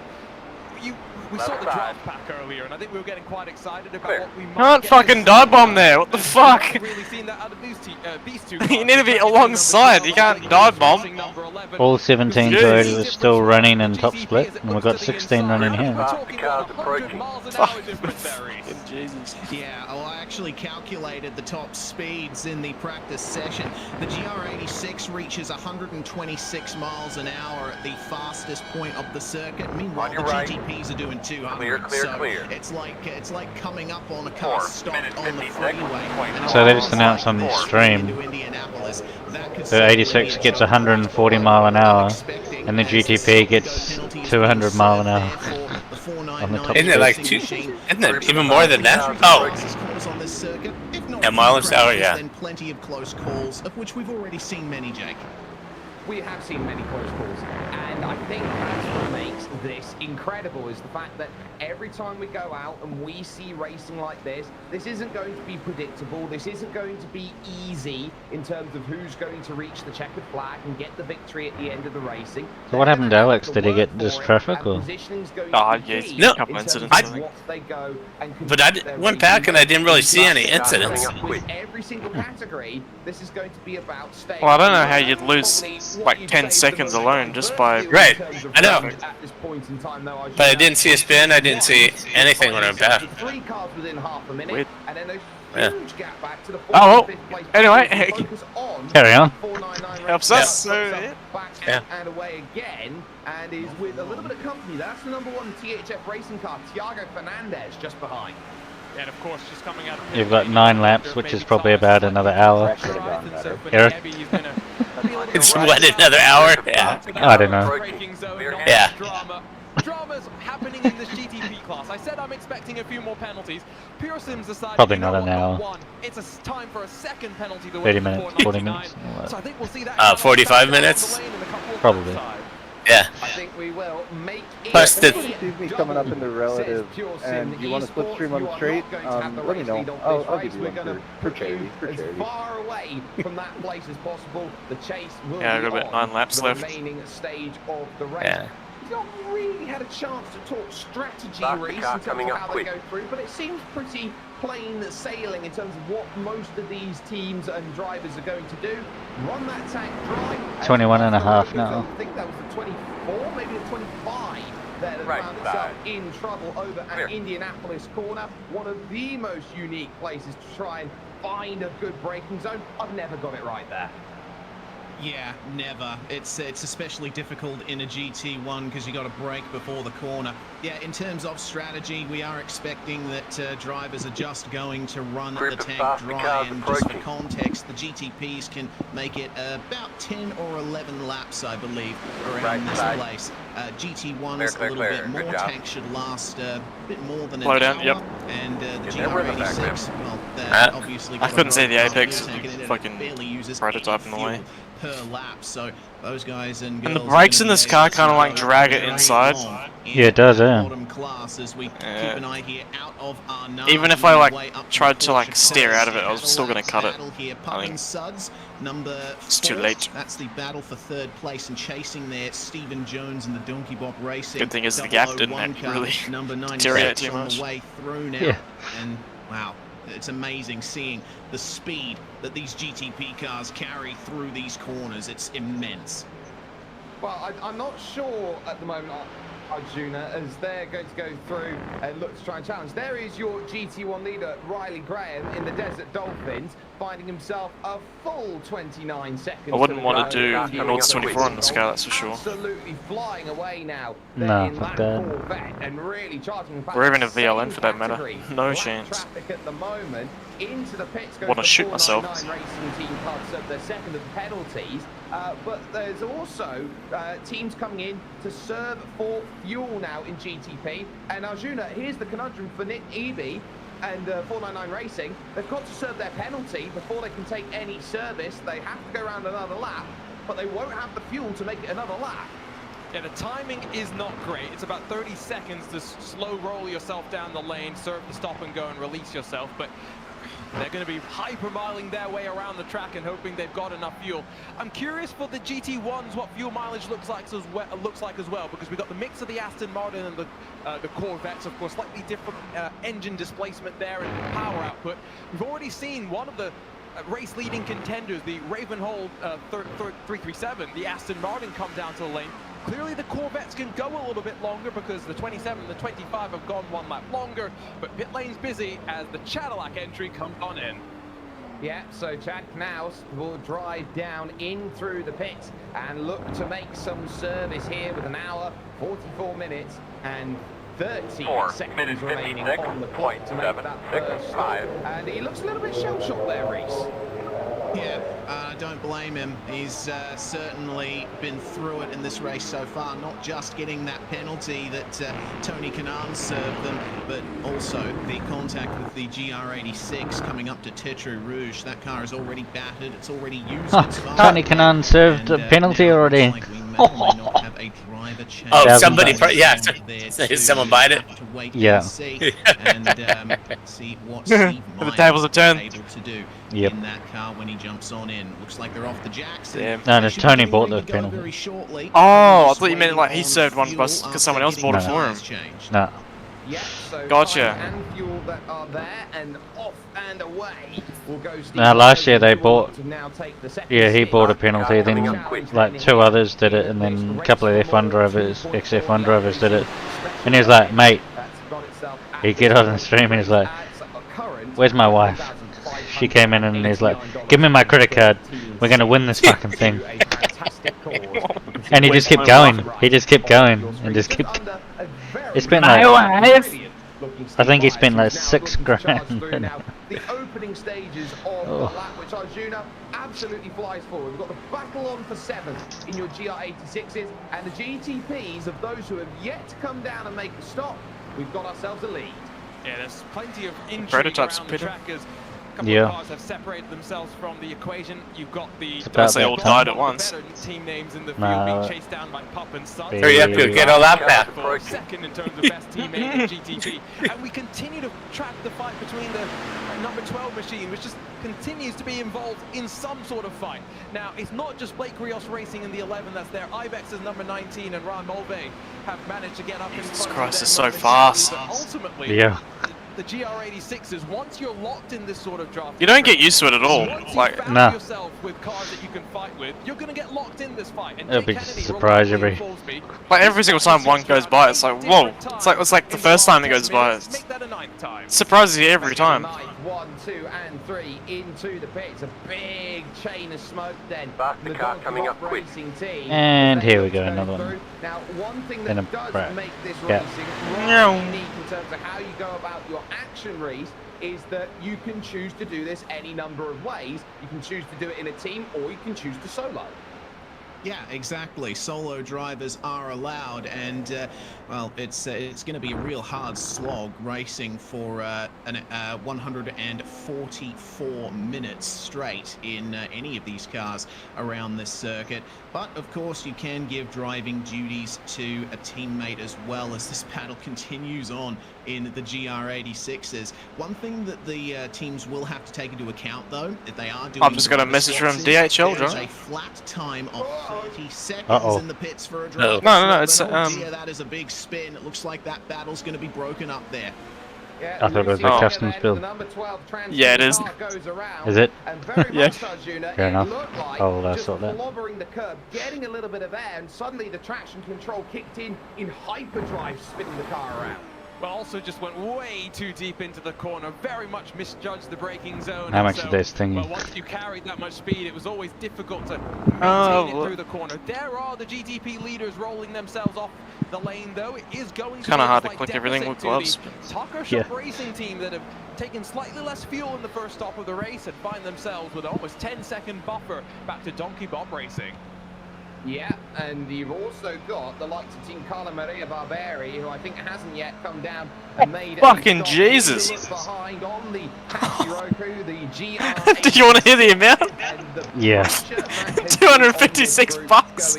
we saw the draft pack earlier, and I think we were getting quite excited about what we might Can't get fucking this dive bomb there. What the fuck? Really seen that out of these two. You need to be alongside. You can't dive bomb. All 17 Toyotas are still running in top split, and we've got 16 running here. Jesus. Yeah, well, I actually calculated the top speeds in the practice session. The GR86 reaches 126 miles an hour at the fastest point of the circuit. Meanwhile, the GTPs are doing 200. Clear. It's like coming up on a car stopped on the freeway. So they just announced on the stream the 86 gets 140 mile an hour, and the GTP gets 200 mile an hour. On the top isn't it like two? Isn't it even more than that? Oh, a mile an hour, yeah. Then plenty of close calls, of which we've already seen many, Jake. We have seen many close calls, and I think that's what makes this incredible, is the fact that every time we go out and we see racing like this isn't going to be predictable, this isn't going to be easy in terms of who's going to reach the checkered flag and get the victory at the end of the racing. So what happened to Alex? Did he get this traffic or? Yeah, no, a couple incidents. But I went back and I didn't really see any incidents. Every single category, this is going to be about staying. Well, I don't know how you'd lose like 10 seconds alone just by... Right, I know. But I didn't see a spin, I didn't see anything when I went back. 3 cars within half a minute, Weird. and then a huge gap back to the Oh, place. anyway, carry on. Helps us. So, back and away again, and is with a little bit of company. That's the #1 THF racing car, Thiago Fernandez, just behind. And of course, just coming out of You've got 9 laps, which is probably about another hour. Eric? It's what, another hour? Yeah. I don't know. Yeah. Drama's happening in this GTP class. I said I'm expecting a few more penalties. Pure Sims decided, Probably not an hour. One. It's a time for a second penalty. 30 minutes, 40 minutes. So I think we'll see that 45 minutes? Probably. Yeah. I think we will make it. Plus the... Excuse me coming up in the relative, and you want to slipstream on the straight, let me know. I'll give you one for charity. As far away from that place as possible. The chase will yeah, be I've got about 9 laps the left. remaining stage of the race. Yeah. He's not really had a chance to talk strategy, Reece, in terms of how they go through, but it seems pretty plain sailing in terms of what most of these teams and drivers are going to do. Run that tank dry. 21 and a half now. I think that was the 24, maybe the 25 that found itself in trouble over at Indianapolis corner. One of the most unique places to try and find a good braking zone. I've never got it right there. Yeah, never. It's especially difficult in a GT1 because you got to brake before the corner. Yeah, in terms of strategy, we are expecting that drivers are just going to run the tank dry, and just for context, the GTPs can make it about 10 or 11 laps, I believe, around this place. GT1's a little bit more. Tank should last a bit more than an hour. Yep. And the GR86, well, they're obviously I couldn't see the Apex fucking prototype in the way. Per lap, so those guys and girls. And the brakes in this car kind of like drag it inside. Yeah, it does, yeah. Even if I like tried to like steer out of it, I was still gonna cut it. I think it's too late. That's the battle for 3rd place and chasing there. Stephen Jones and the Donkey Bop Racing. Good thing is the gap didn't really deteriorate too much. Way through now, and wow. It's amazing seeing the speed that these GTP cars carry through these corners. It's immense. Well, I'm not sure at the moment, Arjuna, as they're going to go through and look to try and challenge. There is your GT1 leader, Riley Graham, in the Desert Dolphins, finding himself a full 29 seconds. I wouldn't want to do an odds 24 on this car, that's for sure. Absolutely flying away now. No, fuck that. And really charging or even a VLN for that matter. No chance. At the moment, into the pits want to shoot myself. Racing team cards up their second of the penalties, but there's also teams coming in to serve for fuel now in GTP. And Arjuna, here's the conundrum for Nick Eby and 499 Racing. They've got to serve their penalty before they can take any service. They have to go around another lap, but they won't have the fuel to make it another lap. Yeah, the timing is not great. It's about 30 seconds to slow roll yourself down the lane, serve the stop and go and release yourself. But They're going to be hyper-miling their way around the track and hoping they've got enough fuel. I'm curious for the GT1s what fuel mileage looks like as well, because we've got the mix of the Aston Martin and the Corvettes, of course, slightly different engine displacement there and power output. We've already seen one of the race-leading contenders, the Ravenhall 337, the Aston Martin, come down to the lane. Clearly the Corvettes can go a little bit longer because the 27 and the 25 have gone one lap longer, but pit lane's busy as the Cadillac entry comes on in. Yeah, so Chad Knaus will drive down in through the pits and look to make some service here with an hour, 44 minutes and 30 seconds remaining on the clock to make that first stop. And he looks a little bit shell-shocked there, Reese. Yeah, don't blame him. He's certainly been through it in this race so far, not just getting that penalty that Tony Kanaan served them, but also the contact with the GR86 coming up to Tetre Rouge. That car is already battered, it's already used its fire. Tony Kanaan served a penalty already. Oh, somebody, yeah, someone buyed it. Yeah. And see what Steve The tables are turned. able to do Yep. in that car when he jumps on in. Looks like they're off the jacks. Damn. No, no, Tony bought the penalty. Oh, I thought you meant like he served one because someone else bought it for him. No. Yeah, so Gotcha. and fuel that are there and off and away will go Steve. Now last year they bought, To now take the second yeah, he seat. bought a penalty, then like 2 others did it, and then a couple of F1 drivers, ex-F1 drivers did it. And he was like, mate, he get on the stream and he's like, where's my wife? She came in and he's like, give me my credit card, we're gonna win this fucking thing. And he just kept going, he just kept going, and just kept. He spent like, I think he spent like $6 grand. Now, the opening stages of the lap, which Arjuna absolutely flies forward. We've got the battle on for 7th in your GR86s, and the GTPs of those who have yet to come down and make a stop. We've got ourselves a lead. Yeah, there's plenty of intrigue Prototypes, around the track as a couple Yeah. of cars have separated themselves from the equation. You've got the They all died at once. better team names in the field Nah. being chased down by Pup and Sons. Hurry up, you'll get all that back. For second in terms of best teammate in GTP. And we continue to track the fight between the number 12 machine, which just continues to be involved in some sort of fight. Now, it's not just Blake Rios racing in the 11 that's there. Ibex is number 19 and Ron Mulvey have managed to get up in Jesus front Christ, of it's them so fast. But ultimately, Yeah. the GR86s, once you're locked in this sort of draft, You don't get used to it at all. once Like, you found Nah. yourself with cars that you can fight with, you're going to get locked in this fight. And It'll Jay be Kennedy just a surprise remarkably every. informs me, like every single time one goes by, it's like, whoa. It's like the first time it goes by. It make that a 9th time. surprises you every time. 1, 2, and 3 into the pits. A big chain of smoke then. Safety car coming up quick. Racing team. And here we They go, go another one. through. Now, one thing Then that a does brat. make this Yeah. racing Meow. rather unique in terms of how you go about your action race is that you can choose to do this any number of ways. You can choose to do it in a team, or you can choose to solo. Yeah, exactly. Solo drivers are allowed, and well, it's going to be a real hard slog racing for 144 minutes straight in any of these cars around this circuit. But of course, you can give driving duties to a teammate as well as this battle continues on in the GR86s. One thing that the teams will have to take into account, though, if they are doing, I'm just gonna message from DHL, there is John. a flat time of 30 seconds Uh-oh. in the pits for a No, drive. no, it's Dear, that is a big spin. It looks like that battle's going to be broken up there. Yeah, I thought it was a Lucy customs then, build. the number 12 Yeah, it is. car goes around, Is it? and very Yeah. much, Arjuna, Fair it enough. looked like I'll just sort that. clobbering the curb, getting a little bit of air, and suddenly the traction control kicked in hyperdrive, spinning the car around. But also just went way too deep into the corner, very much misjudged the braking zone. How and much so, is this thingy? Well, once you carried that much speed, it was always difficult to Oh, maintain it through the corner. There are the GTP leaders rolling themselves off the lane, though. It is going to Kinda be a hard to slight click everything deficit with gloves. to the Tucker Yeah. Shop Racing team that have taken slightly less fuel in the first stop of the race and find themselves with almost 10-second buffer back to Donkey Bob Racing. Yeah, and you've also got the likes of Team Carla Maria Barberi, who I think hasn't yet come down and made Fucking a stop. Jesus. A minute behind on the Hachiroku, the GR. Do you want to hear the amount? Yeah. 256 bucks.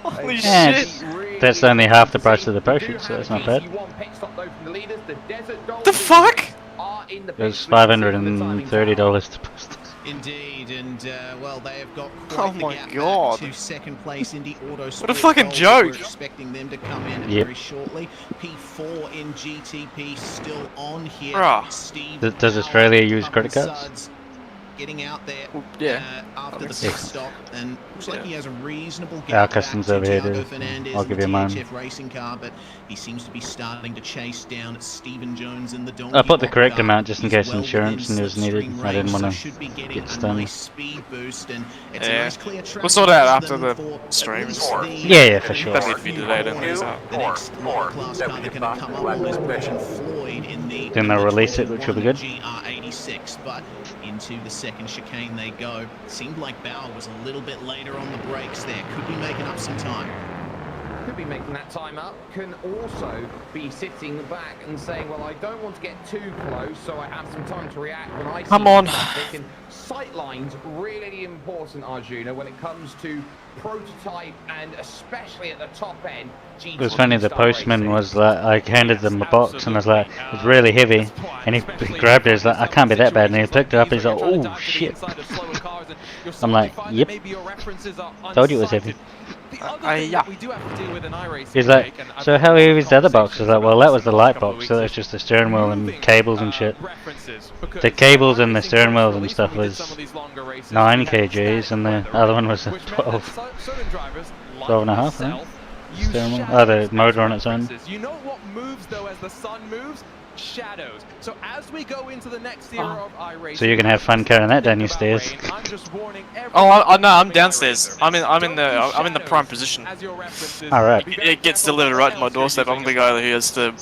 Holy And shit. that's only half the price of the parachute, so that's not bad. The fuck? Are in the It was pits, which is taking the timing $530 down. to post. Indeed, and well, they have got Oh quite the my gap God. back to second place in the auto What split a fucking gold. joke. We're expecting them to come in Yep. very shortly. P4 in GTP still on here. Bruh. Steve Does Bauer, Australia use Pump credit and cards? Suds getting out there Yeah. after the Obviously. pit stop, and looks like he has a reasonable Our gap back customs to over here Thiago do. Fernandez I'll in give the you mine. THF racing car, but he seems to be starting to chase down Stephen Jones in the Donkey I put the Kong correct car. amount just in He's case well insurance within was needed. slipstream I didn't range, so want should be to getting get a stung. nice speed boost, and it's a Yeah. nice clear track. We'll sort it out after for the stream. at least Yeah, for sure. Especially if you delay it and these out. the next lower class car they're going to come up on is Portion Floyd in the Then they'll number release it, which will be 21 good. GR86, but into the second chicane they go. Seemed like Bauer was a little bit later on the brakes there. Could be making up some time. Could be making that time up, can also be sitting back and saying, well, I don't want to get too close, so I have some time to react when I see Come on. traffic. And sight lines really important, Arjuna, when it comes to prototype and especially at the top end. It was funny, the postman was like, I handed them a box and I was like, it's really heavy, and he grabbed it, he's like, I can't be that bad, and he picked it up, he's like, oh shit. I'm like, yep, told you it was heavy. Yeah. He's like, so how heavy is the other box? I was like, well, that was the light box, so that's just the steering wheel and cables and shit. The cables and the steering wheels and stuff was 9 kgs, and the other one was 12 and a half, I think. Steering wheel. Oh, the motor on its own. You know what moves though as the sun moves? Shadows. So as we go into the next era of iRacing, So you can have fun carrying that down your stairs. Oh, no, I'm downstairs. I'm in the prime position. Alright. It gets delivered right to my doorstep. I'm the guy who has to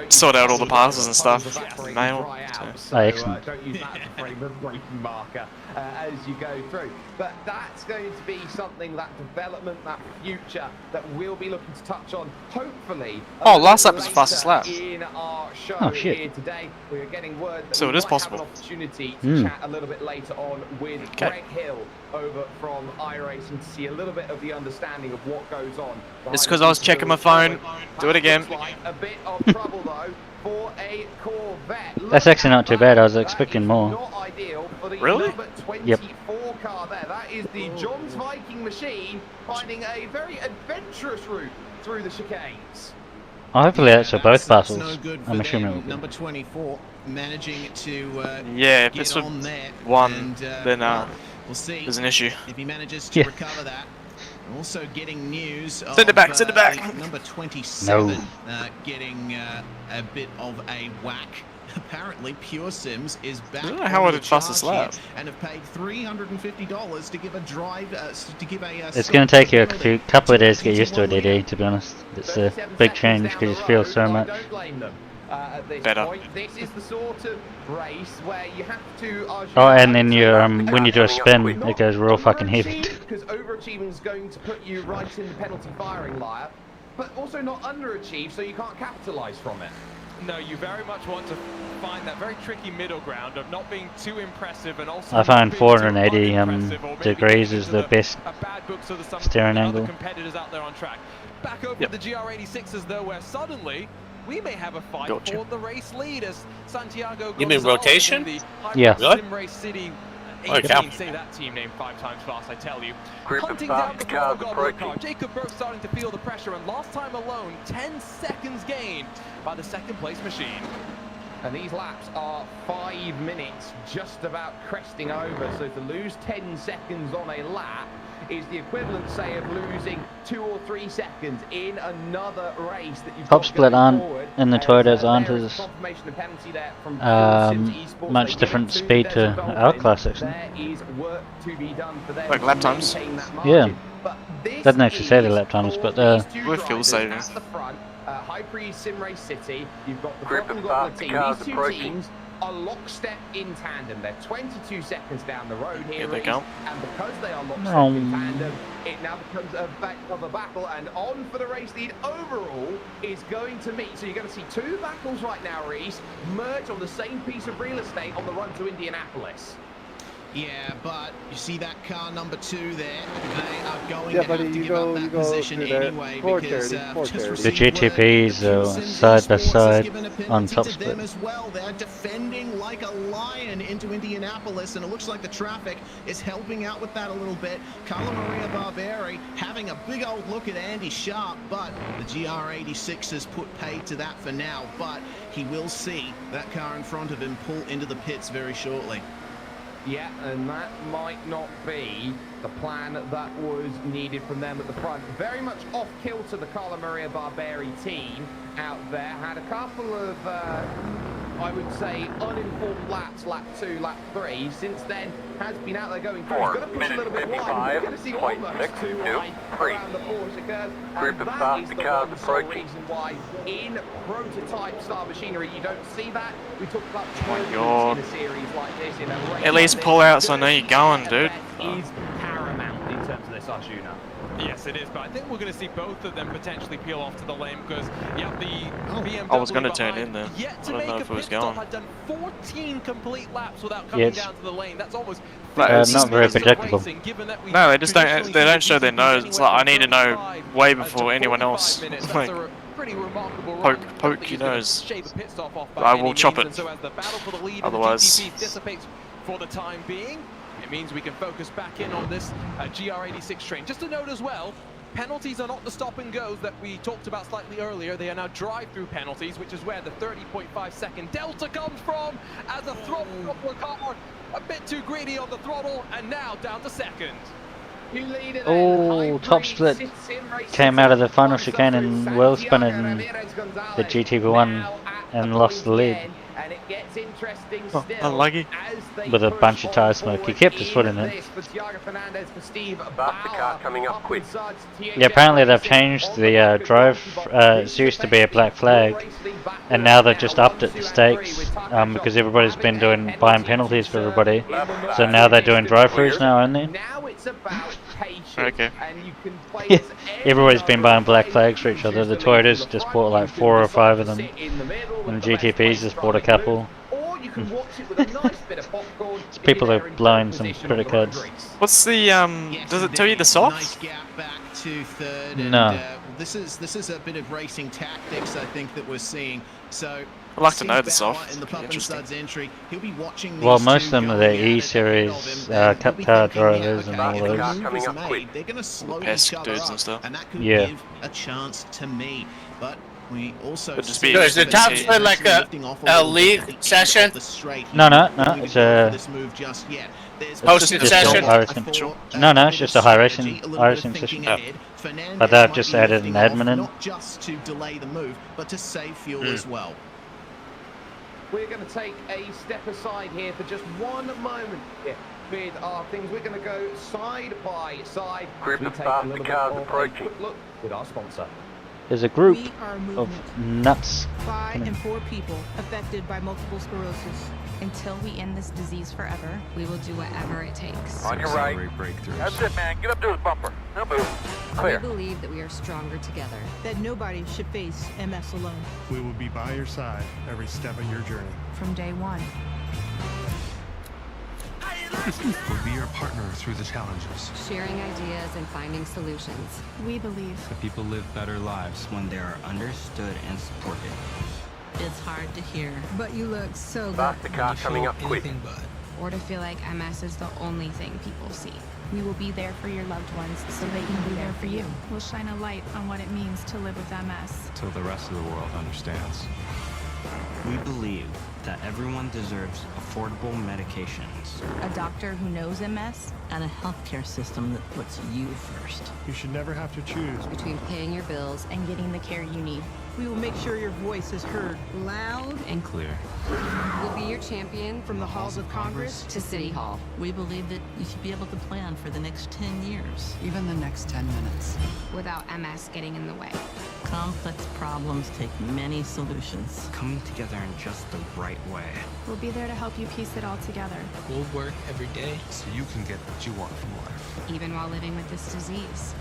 sort out all the passes and stuff. Mail. Oh, excellent. Don't use that as a frame of braking marker as you go through. But that's going to be something, that development, that future, that we'll be looking to touch on, hopefully. Oh, last lap was the fastest lap. In our show Oh, shit. here today, we're getting word that So we it is might possible. have an opportunity to chat a little bit later on with Okay. Greg Hill over from iRacing to see a little bit of the understanding of what goes on. It's because I was checking my phone. Do it again. Looks like a bit of trouble though for a Corvette. That's actually not too bad, I was expecting more. Not ideal for the Really? number 24 Yep. car there. That is the John's Viking machine finding a very adventurous route through the chicanes. Oh, hopefully that's for both That's parcels. no good for I'm assuming it them. will be. Number 24 managing to Yeah, if get it's on there. one, and, then well, we'll see there's an issue. if he manages to Yeah. recover that. Also getting news Send it of, back, send it back. Number 27 No. getting a bit of a whack. Apparently, Pure Sims is back. I don't know how on I the did fastest charge here lap. and have paid $350 to give a drive to give a. It's going to take you a couple of days to get used to it, DD, to be honest. It's a big change because you feel so much. I don't blame them. At this Better. point, this is the sort of race where you have to. Oh, and then you when you do a spin, it goes real fucking heavy. Because overachieving is going to put you right in the penalty firing line, but also not underachieve, so you can't capitalise from it. No, you very much want to find that very tricky middle ground of not being too impressive and also I find not being too 480 unimpressive or maybe degrees getting is into the best a bad books of some steering other angle. competitors out there on track. Back over Yep. to the GR86s though, where suddenly we may have a fight Gotcha. for the race lead as Santiago You mean Gonzalez rotation? in the Yeah. Really? Sim Race City Holy 18, cow. say that team name 5 times fast, I tell you. Grip and Hunting stop down the the cars ball car. approaching. Jacob Burke starting to feel the pressure, and last time alone, 10 seconds gained by the second place machine. And these laps are 5 minutes, just about cresting over. So to lose 10 seconds on a lap is the equivalent, say, of losing 2 or 3 seconds in another race that you've Top got split going aren't, forward. and the Toyotas aren't there is as confirmation of penalty there from Sim to Esports. much They give different it to speed Des to Dolphins. our class section. There is work to be done for them Like to lap times. maintain that Yeah. margin. But this Doesn't actually say the is lap times, for but these two With fuel drivers saving. at the front, High Priest Sim Race City, you've got the Grip Broken and Goblet stop, team. cars These two approaching. teams are lockstep in tandem. They're 22 seconds down the road here, Here they Reece, go. and because they are lockstep Oh. in tandem, it now becomes a bit of a battle, and on for the race lead overall is going to meet. So you're going to see 2 battles right now, Reece, merge on the same piece of real estate on the run to Indianapolis. Yeah, but you see that car number 2 there? They are going Yeah, to buddy, have to you give up go that position through that. anyway For because charity, for just charity. The received word GTPs that are Pearson's side by Esports has side given a on penalty top to split. them as well. They're defending like a lion into Indianapolis, and it looks like the traffic is helping out with that a little bit. Carla Maria Barberi having a big old look at Andy Sharp, but the GR86 has put paid to that for now. But he will see that car in front of him pull into the pits very shortly. Yeah, and that might not be the plan that was needed from them at the front. Very much off kilter, the Carla Maria Barberi team out there. Had a couple of, I would say, uninformed laps, lap 2, lap 3. Since then, has been out there going through. He's going to push a little bit wide. We're going to see almost too wide around the Porsche curve. And that is the one sole reason why in prototype style machinery you don't see that. We talked about turbulence in a series like this, in a race At least pull out so I know you're going, dude. is paramount in terms of this, Arjuna. Yes, it is, but I think we're going to see both of them potentially peel off to the lane because, yeah, the BMW I was going to turn in there. Yet to I don't make know a if it was pit stop, going. had done 14 complete laps without coming Yes. down to the lane. That's almost Not very predictable. No, they just don't. They don't show their nose. It's like I need to know way before anyone else. Like poke your nose. I will chop it. Otherwise, dissipates for the time being. It means we can focus back in on this GR86 train. Just a note as well, penalties are not the stop and goes that we talked about slightly earlier. They are now drive-through penalties, which is where the 30.5 second delta comes from as a throttle of the car. A bit too greedy on the throttle, and now down to second. Oh, top split came out of the final chicane and well spun in the GTV1 and lost the lead. And it gets interesting Oh, still unlucky. as With a bunch of tyre smoke. He kept his foot in it. Coming up quick. Yeah, apparently they've changed the drive. It used to be a black flag, and now they've just upped it to stakes because everybody's been buying penalties for everybody. So now they're doing drive-throughs now, aren't they? Now it's about patience, Okay. and you can play Yeah, this everybody's been buying black flags for each other. The Toyotas just bought like 4 or 5 of them, and GTPs just bought a couple. Or you can watch it with a nice bit of popcorn. People are blowing some credit cards. what's the does it tell you the Nice softs? gap back to third. And, No. this is a bit of racing tactics, I think, that we're seeing. So I'd like to know the Steve Bauer soft. in the Pup and Interesting. Studs entry, he'll be watching Well, these most two of them are going the at it E-Series ahead of him, and Cup he'll be car thinking, yeah, drivers and okay, all if the those. moves are made, they're going to slow Pesky each other dudes up, and stuff. and that could Yeah. give a chance to me. But we also Would just see be So is the interesting top to see. split like a league session? No, it's a Hosted just session? a racing. No, it's just a high racing session. But they've just added an admin in. Not just to delay the move, but to save fuel as well. We're going to take a step aside here for just one moment here with our things. We're going to go side by side. Group We of take a fast little cars bit of a approaching. quick look with our sponsor. There's a group We are a of movement nuts. by and for people affected by multiple sclerosis. Until we end this disease forever, we will do whatever it takes. On your right. That's it, man. Get up to his bumper. No move. Clear. We believe that we are stronger together. That nobody should face MS alone. We will be by your side every step of your journey. From day one. We'll be your partner through the challenges. Sharing ideas and finding solutions. We believe The people live better lives when they are understood and supported. It's hard to hear, but you look so good. Fast car coming up quick. or to feel like MS is the only thing people see. We will be there for your loved ones so they can be there for you. We'll shine a light on what it means to live with MS. So the rest of the world understands. We believe that everyone deserves affordable medications. A doctor who knows MS and a healthcare system that puts you first. You should never have to choose between paying your bills and getting the care you need. We will make sure your voice is heard loud and clear. We'll be your champion from the halls of Congress to City Hall. We believe that you should be able to plan for the next 10 years. Even the next 10 minutes. Without MS getting in the way. Complex problems take many solutions. Coming together in just the right way. We'll be there to help you piece it all together. We'll work every day so you can get what you want from life. Even while living with this disease.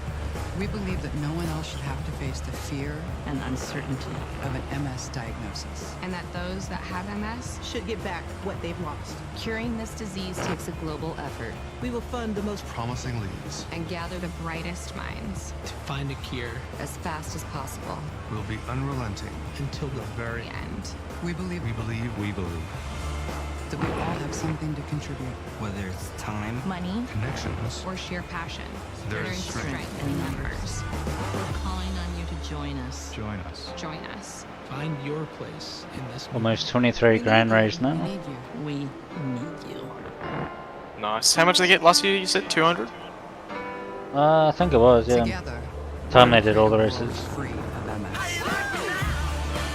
We believe that no one else should have to face the fear and uncertainty of an MS diagnosis. And that those that have MS should get back what they've lost. Curing this disease takes a global effort. We will fund the most promising leads and gather the brightest minds to find a cure as fast as possible. We'll be unrelenting until the very end. We believe that we all have something to contribute. Whether it's time, money, connections, or sheer passion. There's strength in numbers. We're calling on you to join us. Join us. Join us. Find your place in this movement. Almost 23 grand raised now. We need you. Nice. How much did they get last year? You said 200? I think it was, yeah. Together, Time they did all the races.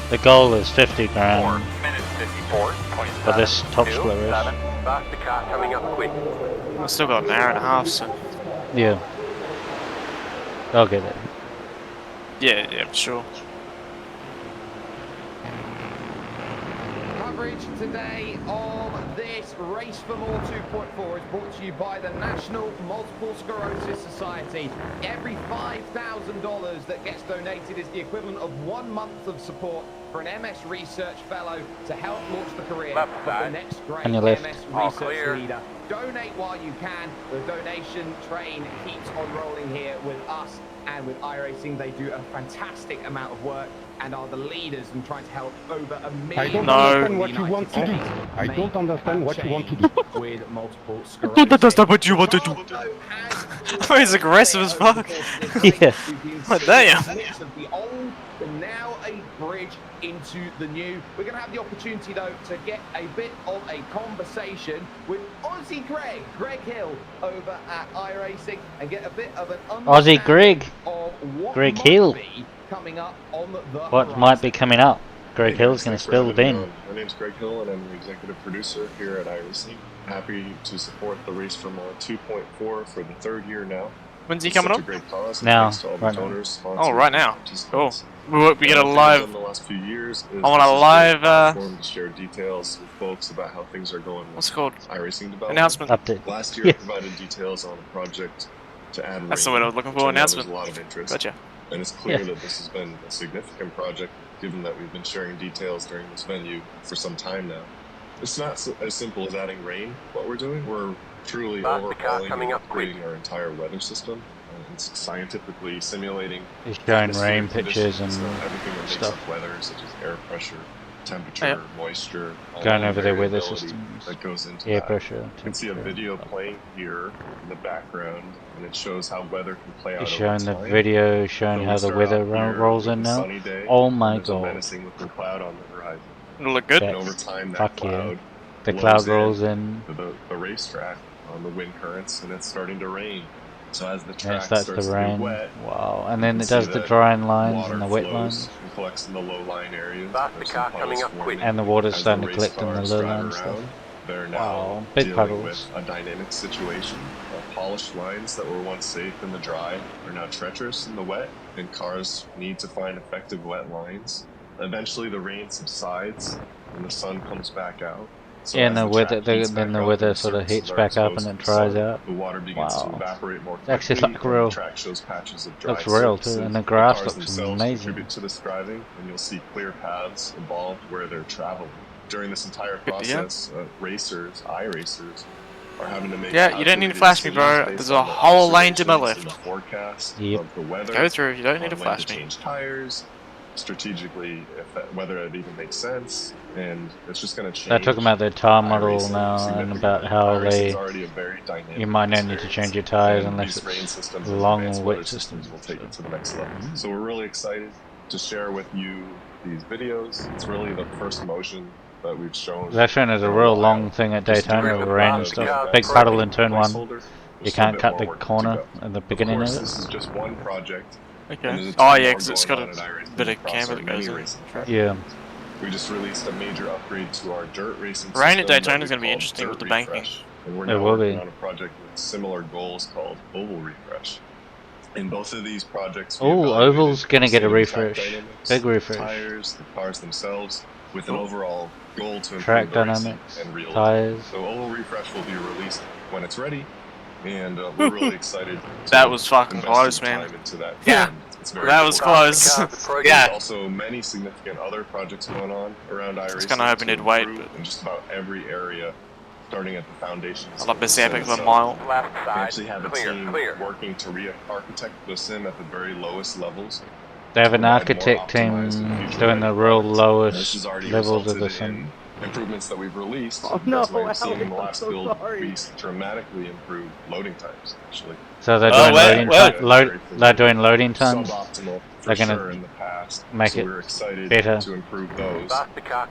The goal is 50 grand. 4 minutes 54.7. For this top split race. Fast the car coming up quick. I've still got an hour and a half, so. Yeah. I'll get it. Yeah, for sure. Coverage today of this Race for More 2.4 is brought to you by the National Multiple Sclerosis Society. Every $5,000 that gets donated is the equivalent of 1 month of support for an MS research fellow to help launch the career of the next great MS research leader. Donate while you can. The donation train keeps on rolling here with us and with iRacing. They do a fantastic amount of work and are the leaders in trying to help over 1 million. I don't understand what you want to do. I don't understand what you want to do. With multiple I don't understand what you want to do. He's aggressive as fuck. Yeah. What damn. The old, the now a bridge into the new. We're going to have the opportunity though to get a bit of a conversation with Aussie Greg Hill over at iRacing and get a bit of an Aussie Greg. Greg Hill. Coming up on the What might be coming up? Greg Hill's going to spill the bean. My name's Greg Hill and I'm the executive producer here at iRacing. Happy to support the Race for More 2.4 for the 3rd year now. When's he coming up? Now. Right Oh, right now. Cool. We get a live. In the last few years I want a live. To share details with folks about how things are going. What's it called? iRacing development. Announcement. Update. Last year I provided details on a project to add. That's the word I was looking for. Announcement. There's a lot of interest. Gotcha. And it's clear that this has been a significant project, given that we've been sharing details during this venue for some time now. It's not as simple as adding rain, what we're doing. We're truly overhauling and upgrading our entire weather system. It's scientifically simulating. He's showing rain pictures and everything that makes stuff. up weather, such as air pressure, temperature, moisture, going over their weather systems, that goes into air that. pressure. You can see a video playing here in the background, and it shows how weather can play out. He's over showing the time. video showing how the weather rolls in now. Oh my god! Menacing looking cloud on the horizon. It'll look good. And over time, that Fuck cloud yeah. The cloud rolls in. The racetrack on the wind currents, and it's starting to rain. So as the And track it starts starts to to rain. get wet, Wow! And then you it can does see the that drying lines water and the wet flows lines. and collects in the low line areas. Fast the car coming up quick. And the water's As starting the to race collect in the cars low drive line stuff. around, they're now Wow, big dealing puddles. with a dynamic situation. Polished lines that were once safe in the dry are now treacherous in the wet, and cars need to find effective wet lines. Eventually, the rain subsides and the sun comes back out. So Yeah, and as the the weather, track heats then back the up weather and sort of surfaces heats are back up exposed and to it the dries sun, out. The water begins to Wow. evaporate more It's actually quickly, like and real. the track shows patches of dry Looks real too, surfaces. and the grass cars looks themselves amazing. contribute to this driving, and you'll see clear paths evolved where they're traveling. During this entire process, racers, iRacers, are having to make Yeah, you don't need to flash me, bro. There's a whole lane to my left. Forecast Yep. of the weather. Go through. You don't need to when flash to me. change tires, strategically, whether it even makes sense, and it's just going to change. They're talking about their tire model iRacing now and significantly. about how iRacing they is already a very dynamic you might not need to change your tires and unless these rain it's systems and long advanced or weather wet systems. will take it to the next level. So we're really excited to share with you these videos. It's really the first motion that we've shown. They're showing as a real long thing at Daytona with rain and stuff. Big puddle in turn one. You can't cut the corner at the beginning of Of course, it. this is just one project. Okay. and there's a Oh ton yeah, more because it's going got on a at iRacing bit of across camber our that many goes in. racing tracks. Yeah. We just released a major upgrade to our dirt racing system. Rain at that Daytona we is going to be call interesting Dirt with the banking. Refresh. And we're It now will working be. on a project with similar goals called Oval Refresh. In both of these projects, we Oh, evaluated Oval's gonna get a state-of-the-track refresh. dynamics, Big refresh. tires, the cars themselves, with an overall goal to improve Track the racing dynamics, and realism. tires. So Oval Refresh will be released when it's ready, and we're really excited. That was fucking invest close, some man. time into that. Yeah. It's very That was important. close. There's Yeah. also many significant other projects going on around iRacing. I was kind of hoping it'd wait, but in just about every area, starting at the foundations. I love this epic sim for a mile. itself. We actually have a team working to re-architect the sim at the very lowest levels. They have an provide more architect team optimized and future doing the ready real products. lowest This has already levels of the resulted sim. in improvements that we've released. Oh, no, As you might have seen in the Alex, I'm last so build, sorry. we dramatically improved loading times, actually. So they're Oh, doing wait, loading wait. they're doing loading times. Suboptimal for They're gonna sure in the past, make so it we're excited better. to improve those.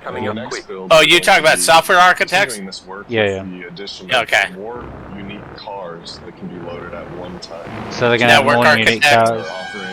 coming And up the next quick. build Oh, is you going talk to about be software architects? continuing this work Yeah, with yeah. the addition Okay. of more unique cars that can be loaded at one time. So they're gonna have Network more unique architects. cars. We're offering,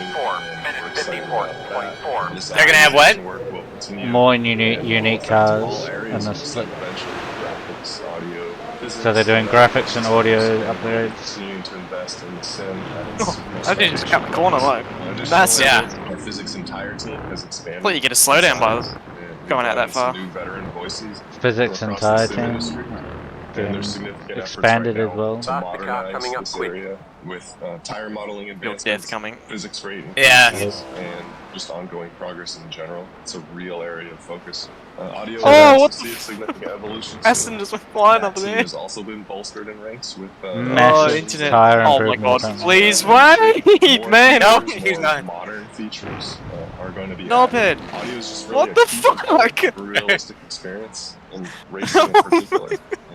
and we're excited about that. This They're gonna have what? optimization work will continue More and unique will affect cars all in areas the of the split. sim eventually. Graphics, audio, physics, So they're doing graphics and audio we're upgrades. continuing to invest in the sim at its most I didn't just cut the corner, like, Additionally, massive. Yeah. Our physics entire team has expanded. Thought you get a slowdown by in size, and we've going out brought that in some far. New veteran voices Physics from across entire the sim team industry. And getting there's significant expanded efforts as right now well. to modernize this area with tire modeling Your advancements, death coming. physics rate Yeah. increases, and just ongoing progress in general. It's a real area of focus. Audio Oh, will what see a significant evolution. Aston soon. just went flying That up team there. has also been bolstered in ranks with Massive internet. tire Oh my improvements. god, please wait, more man. No, features, he's more not. modern features are going to be No, added. Ped. Audio is just really What a the key fuck? component for realistic experience and racing in particular,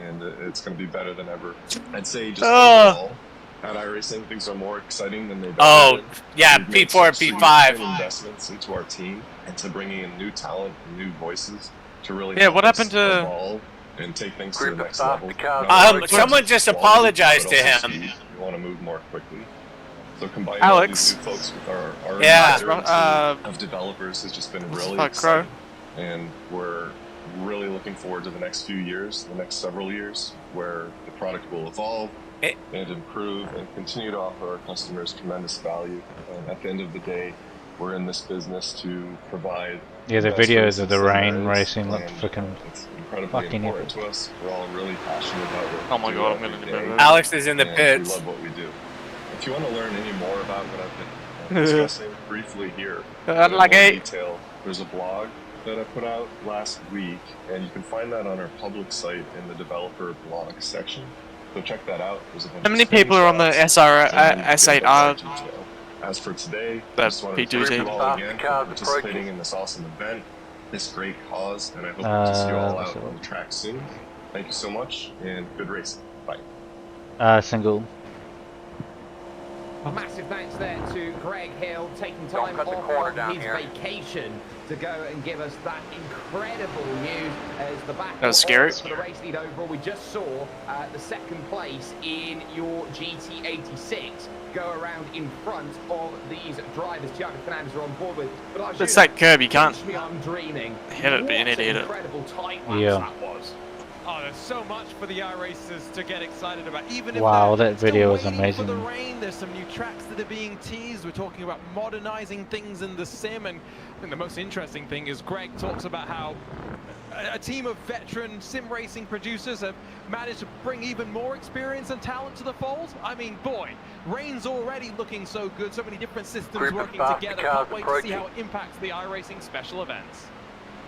and it's going to be better than ever. I'd say just overall, at iRacing, things are more exciting than they've Oh, ever been. yeah, We've made P4 and some P5. significant investments into our team and to bringing in new talent and new voices to really Yeah, help what us happened to- evolve and take things to Group the of next stop level. because- Not only Someone just quality, apologized but to also him. speed. We want to move more quickly. So combining Alex. all these new folks with our Yeah. veteran team of developers has just been really fuck, exciting. And we're really looking forward to the next few years, the next several years, where the product will evolve and improve and continue to offer our customers tremendous value. And at the end of the day, we're in this business to provide. Yeah, the best videos of the races rain there is, racing look and, freaking it's incredibly fucking important epic. to us. We're all really passionate about what Oh my we do god, I'm every gonna day, do Alex is in the and pits. We love what we do. If you want to learn any more about what I've been discussing briefly here, in more like it. detail, there's a blog that I put out last week, and you can find that on our public site in the developer blog section. So check that out. There's a bunch How many of people are on the screenshots and S8R? detail. As for today, I That just wanted to P2 thank team? you all again for participating in this awesome event, this great cause, and I hope to see you all out on the track soon. Thank you so much, and good racing. Bye. Single. A massive thanks there to Greg Hill taking time off on his vacation to go and give us that incredible news as the battle That was scary. for the race lead overall. We just saw the second place in your GT86 go around in front of these drivers Thiago Fernandez are on board with. But I It's that curb, you can't I'm dreaming. hit it, but you need to hit it. Incredible tight laps Yeah. that was. Oh, there's so much for the iRacers to get excited about. Even if Wow, they're that video was still waiting for the amazing. rain, there's some new tracks that are being teased. We're talking about modernizing things in the sim, and I think the most interesting thing is Greg talks about how a team of veteran sim racing producers have managed to bring even more experience and talent to the fold. I mean, boy, Rain's already looking so good, so many different systems Group of working fast together. cars Can't wait to see approaching. how it impacts the iRacing special events.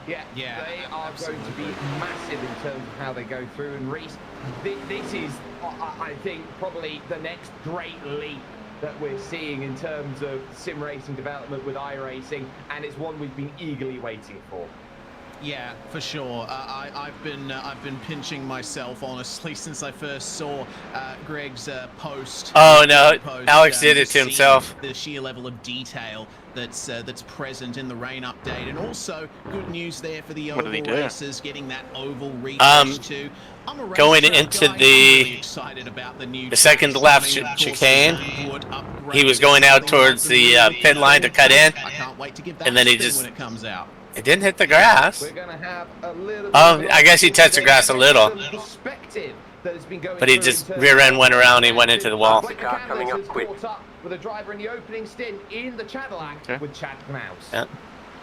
Yeah, they are going to be massive in terms of how they go through. And Reese, this is, I think, probably the next great leap that we're seeing in terms of sim racing development with iRacing, and it's one we've been eagerly waiting for. Yeah, for sure. I've been pinching myself honestly since I first saw Greg's post. Oh no, post, Alex did it to to see himself. The sheer level of detail that's present in the rain update, and also good news there for the What did he oval do? racers getting that oval refresh too. I'm a Going racetrack into guy. I'm really excited about the new second tracks left coming. Of course, chicane, would upgrade he was going out something like towards the the pit line to cut in, I can't wait to give that and then he a spin just when it comes out. it didn't hit the grass. We're going to have a little Oh, I guess he touched the grass a little, perspective that has been going but he through just in terms rear of- end went around. He went into the wall. Blake Car coming up has quick. caught up with a driver in the opening stint in the Cadillac with Chad Knaus. Yeah.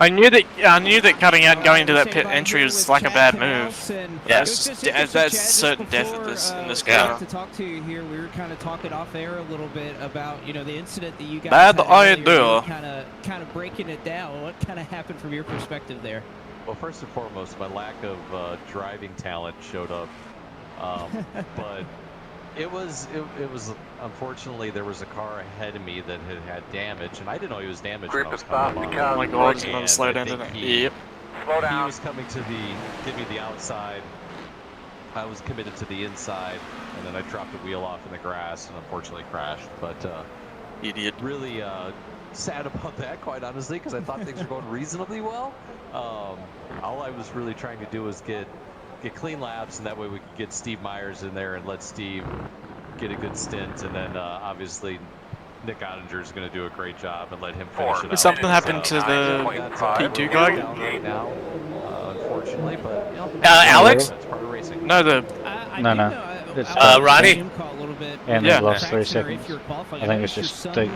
I knew that cutting out and going into that pit entry was like a bad move. Yeah, that's certain death in this car. To talk to you here, we were kind of talking off air a little bit about the incident that you guys Bad had idea. kind of breaking it down. What kind of happened from your perspective there? Well, first and foremost, my lack of driving talent showed up, but it was unfortunately there was a car ahead of me that had damage, and I didn't know he was damaged when I was coming up. Oh my god, he's gonna slow down to that. Yep. Slow down. He was coming to give me the outside. I was committed to the inside, and then I dropped the wheel off in the grass and unfortunately crashed. But idiot. Really sad about that, quite honestly, because I thought things were going reasonably well. All I was really trying to do was get clean laps, and that way we could get Steve Myers in there and let Steve get a good stint, and then obviously Nick Ottinger is going to do a great job and let him finish it out. Did something happen to the P2 guy? Now, unfortunately, but Alex? That's part of racing. No, the No. Ronnie? And they lost 3 seconds. I think it's just the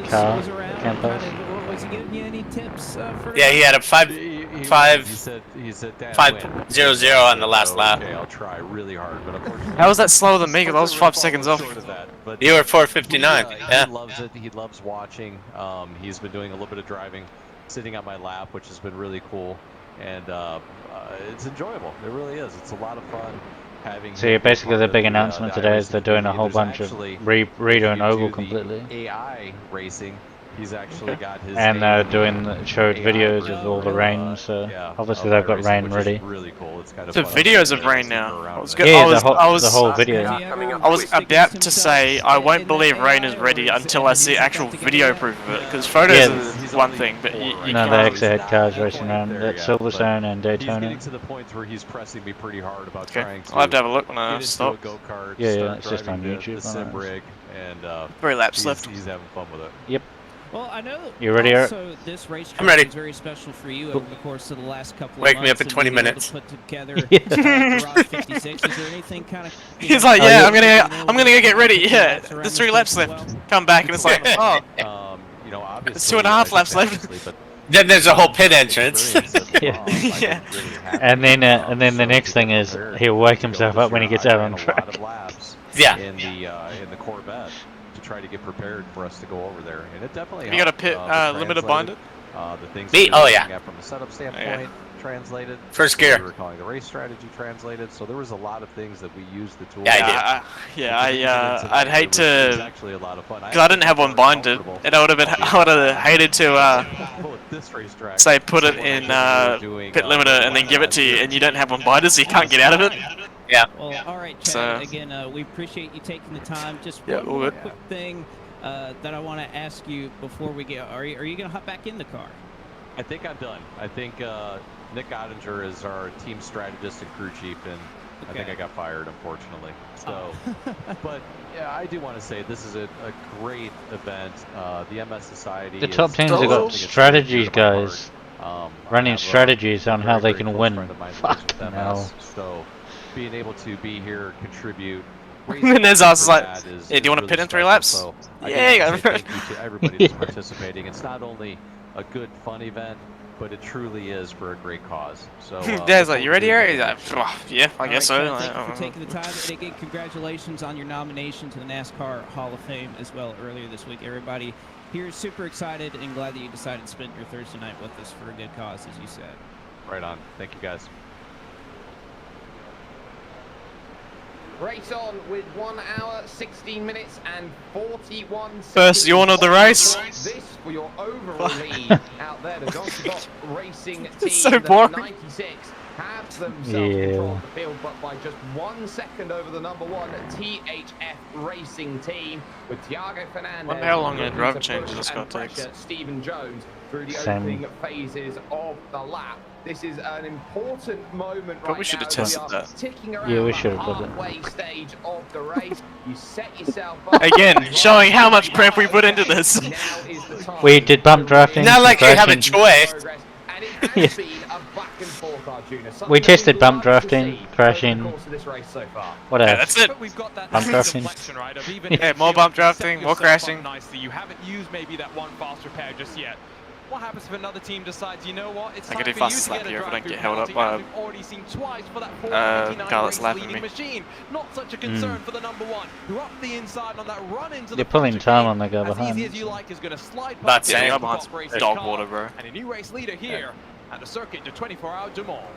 car can't pass. Was he giving you any tips for? Yeah, he had a 5-0-0 on the last lap. Okay, I'll try really hard, but unfortunately. How was that slower than me? Because I was 5 seconds off. You were 4:59. Yeah. He loves it. He loves watching. He's been doing a little bit of driving, sitting on my lap, which has been really cool, and it's enjoyable. It really is. It's a lot of fun. So basically the big announcement today is they're doing a whole bunch of redoing Oval completely. AI racing. He's actually got his and they're showed videos of all the rain, so obviously they've got rain ready. Really cool. It's kind of the videos of rain now. The whole video. I was about to say I won't believe rain is ready until I see actual video proof of it, because photos is one thing, but you no, they actually had cars racing around at Silverstone and Daytona. He's getting to the points where he's pressing me pretty hard about trying to. I'll have to have a look when I stop. Yeah, it's just on YouTube. The sim rig, and 3 laps left. He's having fun with it. Yep. Well, I know you ready, also this racetrack is very special for you over the course of the last couple of months. Wake me up in 20 minutes. Put together Garage 56. Is there anything kind of? He's like, yeah, I'm gonna go get ready. Yeah, there's 3 laps left. Come back and it's like, oh, it's 2.5 laps left. Then there's a whole pit entrance. Yeah. And then the next thing is he'll wake himself up when he gets out on track. Yeah. In the Corvette. Try to get prepared for us to go over there, and it definitely. You got a pit limiter bonded? The things Me? Oh yeah. From a setup standpoint, translated. First gear. We were calling the race strategy translated, so there was a lot of things that we used the tool. Yeah, I'd hate to. It was actually a lot of fun. Because I didn't have one bonded, and I would have hated to say put it in pit limiter and then give it to you, and you don't have one bonded, so you can't get out of it. Yeah. Well, all right, Chad. Again, we appreciate you taking the time. Just one more quick thing that I want to ask you before we get. Are you going to hop back in the car? I think I'm done. I think Nick Ottinger is our team strategist and crew chief, and I think I got fired, unfortunately. So, but yeah, I do want to say this is a great event. The MS Society. The top teams have got strategies, guys. Running strategies on how they can win. Fuck no. So, being able to be here, contribute. And there's also like, hey, do you want to pit in 3 laps? So yeah. Thank you to everybody that's participating. It's not only a good, fun event, but it truly is for a great cause. So, Dad's like, you ready, Harry? He's like, yeah, I guess so. Thank you for taking the time. And again, congratulations on your nomination to the NASCAR Hall of Fame as well earlier this week. Everybody here is super excited and glad that you decided to spend your Thursday night with us for a good cause, as you said. Right on. Thank you, guys. Race on with 1 hour, 16 minutes and 41 seconds. First Jono of the race. This for your overall lead out there. The Donkey Racing team, so boring. 96, have themselves controlled the field, but by just 1 second over the number 1 THF Racing team with Thiago Fernandez. Wonder how long a driver change this car takes. Stephen Jones through the opening phases of the lap. This is an important moment. Probably should have tested that. Yeah, we should have put it. Stage of the race. You set yourself up. Again, showing how much prep we put into this. We did bump drafting. Not like you have a choice. Yeah. We tested bump drafting, crashing. What else? Yeah, that's it. We've got that bump drafting. Right, of yeah, more bump drafting, more crashing. Nicely. You haven't used maybe that one fast repair just yet. What happens if another team decides, you know what, it's I time could do for you fast to lap get a here if I don't drive-through get held up penalty, by as we've already seen twice for that guy that's 499 lapping race-leading me. machine. Not such a concern for the number one, who up the inside on that run into You're the pulling front time chicane, on the guy as behind. easy as you like, is going to slide That's past it. the The top behind racing dog car. water, bro. And a new race leader here at the circuit to 24-hour Le Mans.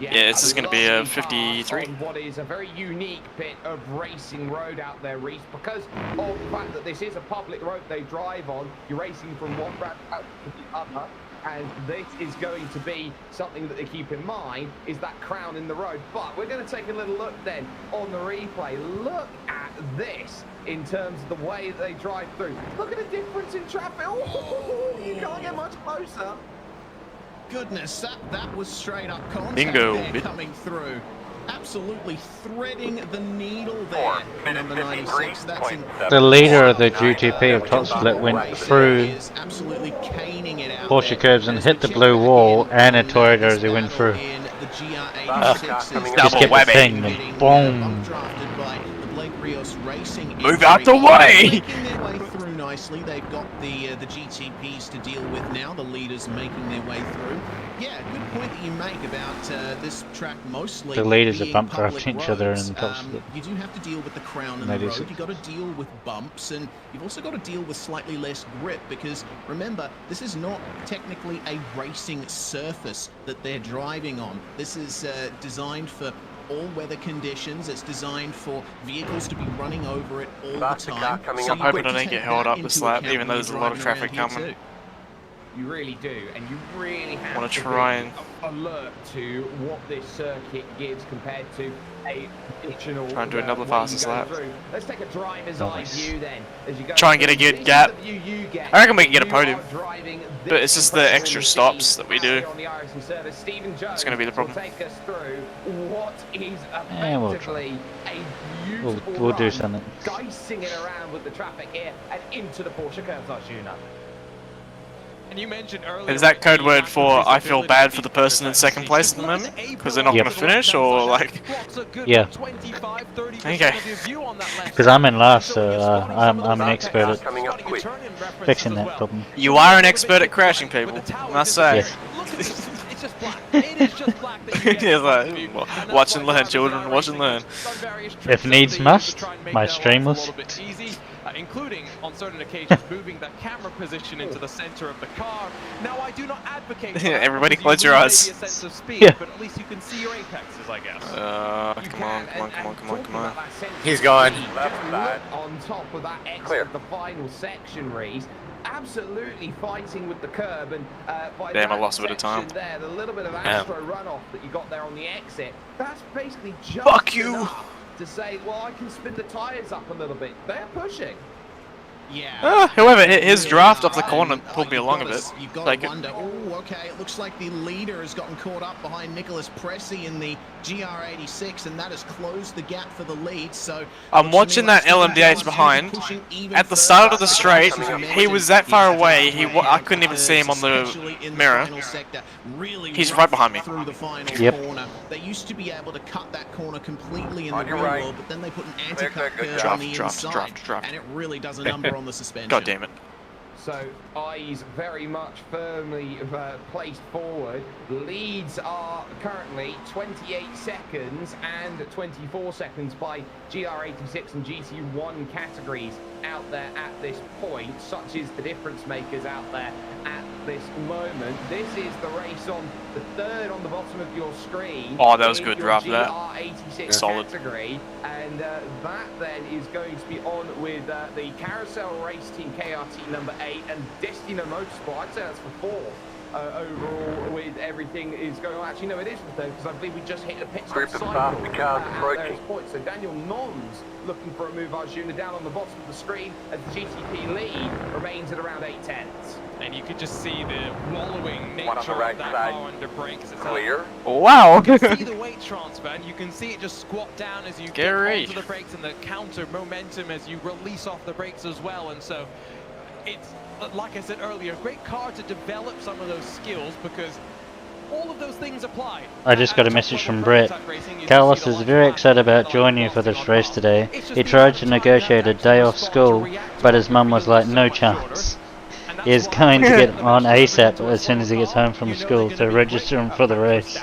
Yeah, this is going to be a 53. On what is a very unique bit of racing road out there, Reese, because of the fact that this is a public road they drive on. You're racing from one brand out to the other, and this is going to be something that they keep in mind, is that crown in the road. But we're going to take a little look then on the replay. Look at this in terms of the way that they drive through. Look at the difference in traffic. Oh, you can't get much closer. Goodness, that was straight up contact Bingo. there coming through. Absolutely threading the needle there. Number 96. That's The leader of the GTP of Top Split went through absolutely caning it out Porsche curbs and hit the blue wall and a Toyota as he went through. Just get the thing and boom. Move out the way! Making their way through nicely. They've got the GTPs to deal with now. The leaders making their way through. Yeah, good point that you make about this track mostly. The leaders are being bump public drafting each other roads. in Top Split. You do have to deal with the crown and the road. You've got to deal with bumps, and you've also got to deal with slightly less grip, because remember, this is not technically a racing surface that they're driving on. This is designed for all weather conditions. It's designed for vehicles to be running over it all the time. So I'm hoping I don't get held up this lap, even though there's a lot of traffic coming. You really do, and you really have want to to try and alert to what this circuit gives compared to a traditional. Try and do another fastest lap. Let's take a driver's eye view then. As you go Try and get a good gap. I reckon we can get a podium, but it's just the extra stops that we do. It's going to be the problem. Take us through what is We'll effectively a beautiful we'll do run, something. dicing it around with the traffic here and into the Porsche curves, Arjuna. And you mentioned earlier, Is that code word for I feel bad for the person in second place at the moment? Because they're not going to finish, or like... Yeah. Okay. Because I'm in last, so I'm an expert at fixing that problem. You are an expert at crashing people, I must say. Yes. It's just black. It is just black that you get Yeah, like, watch and learn, children, watch and learn. If needs must, my stream will sit. Including, on certain occasions, moving the camera position into the center of the car. Now, I do not advocate for that, Everybody because close you your lose eyes. maybe a sense of speed, Yeah. but at least you can see your apexes, I guess. Come on. He's gone. On top of that exit of the final section, Reese, absolutely fighting with the curb, and by Damn, I that lost a bit of time. section there, the little bit of Astro runoff that you got there on the exit, that's basically just Fuck you! enough to say, well, I can spin the tires up a little bit. They're pushing. Yeah. However, his draft off the corner pulled me along a bit. You've got Like, to wonder, oh, okay, it looks like the leader has gotten caught up behind Nicholas Pressey in the GR86, and that has closed the gap for the lead. So I'm watching that LMDH behind. At the start of the straight, he was that far away, I couldn't even see him on the mirror. He's right behind me. Through the final Yep. corner. They used to be able to cut that corner completely in the real world, but then they put an anti-cut curve on the inside, and it really does a number on the suspension. God damn it. So eyes very much firmly placed forward. Leads are currently 28 seconds and 24 seconds by GR86 and GT1 categories out there at this point. Such is the difference makers out there at this moment. This is the race on the third on the bottom of your screen. Oh, that was in good your draft, that. GR86 Solid. category, and that then is going to be on with the Carousel Race Team KRT number 8 and Destino Motorsport. I'd say that's for 4. Overall, with everything is going on. Actually, no, it is for 3rd, because I believe we just hit a pit stop cycle at those points. So Daniel Nons looking for a move. Arjuna down on the bottom of the screen as the GTP lead remains at around 8/10. And you could just see the wallowing nature of that car under brakes. It's Clear. Wow! You can see the weight transfer, and you can see it just squat down as you get onto the brakes, and the counter momentum as you release off the brakes as well. And so it's, like I said earlier, a great car to develop some of those skills, because all of those things apply. I just got a message from Brett. Carlos is very excited about joining you for this race today. He tried to negotiate a day off school, but his mum was like, no chance. is going to get on ASAP as soon as he gets home from school to register him for the race,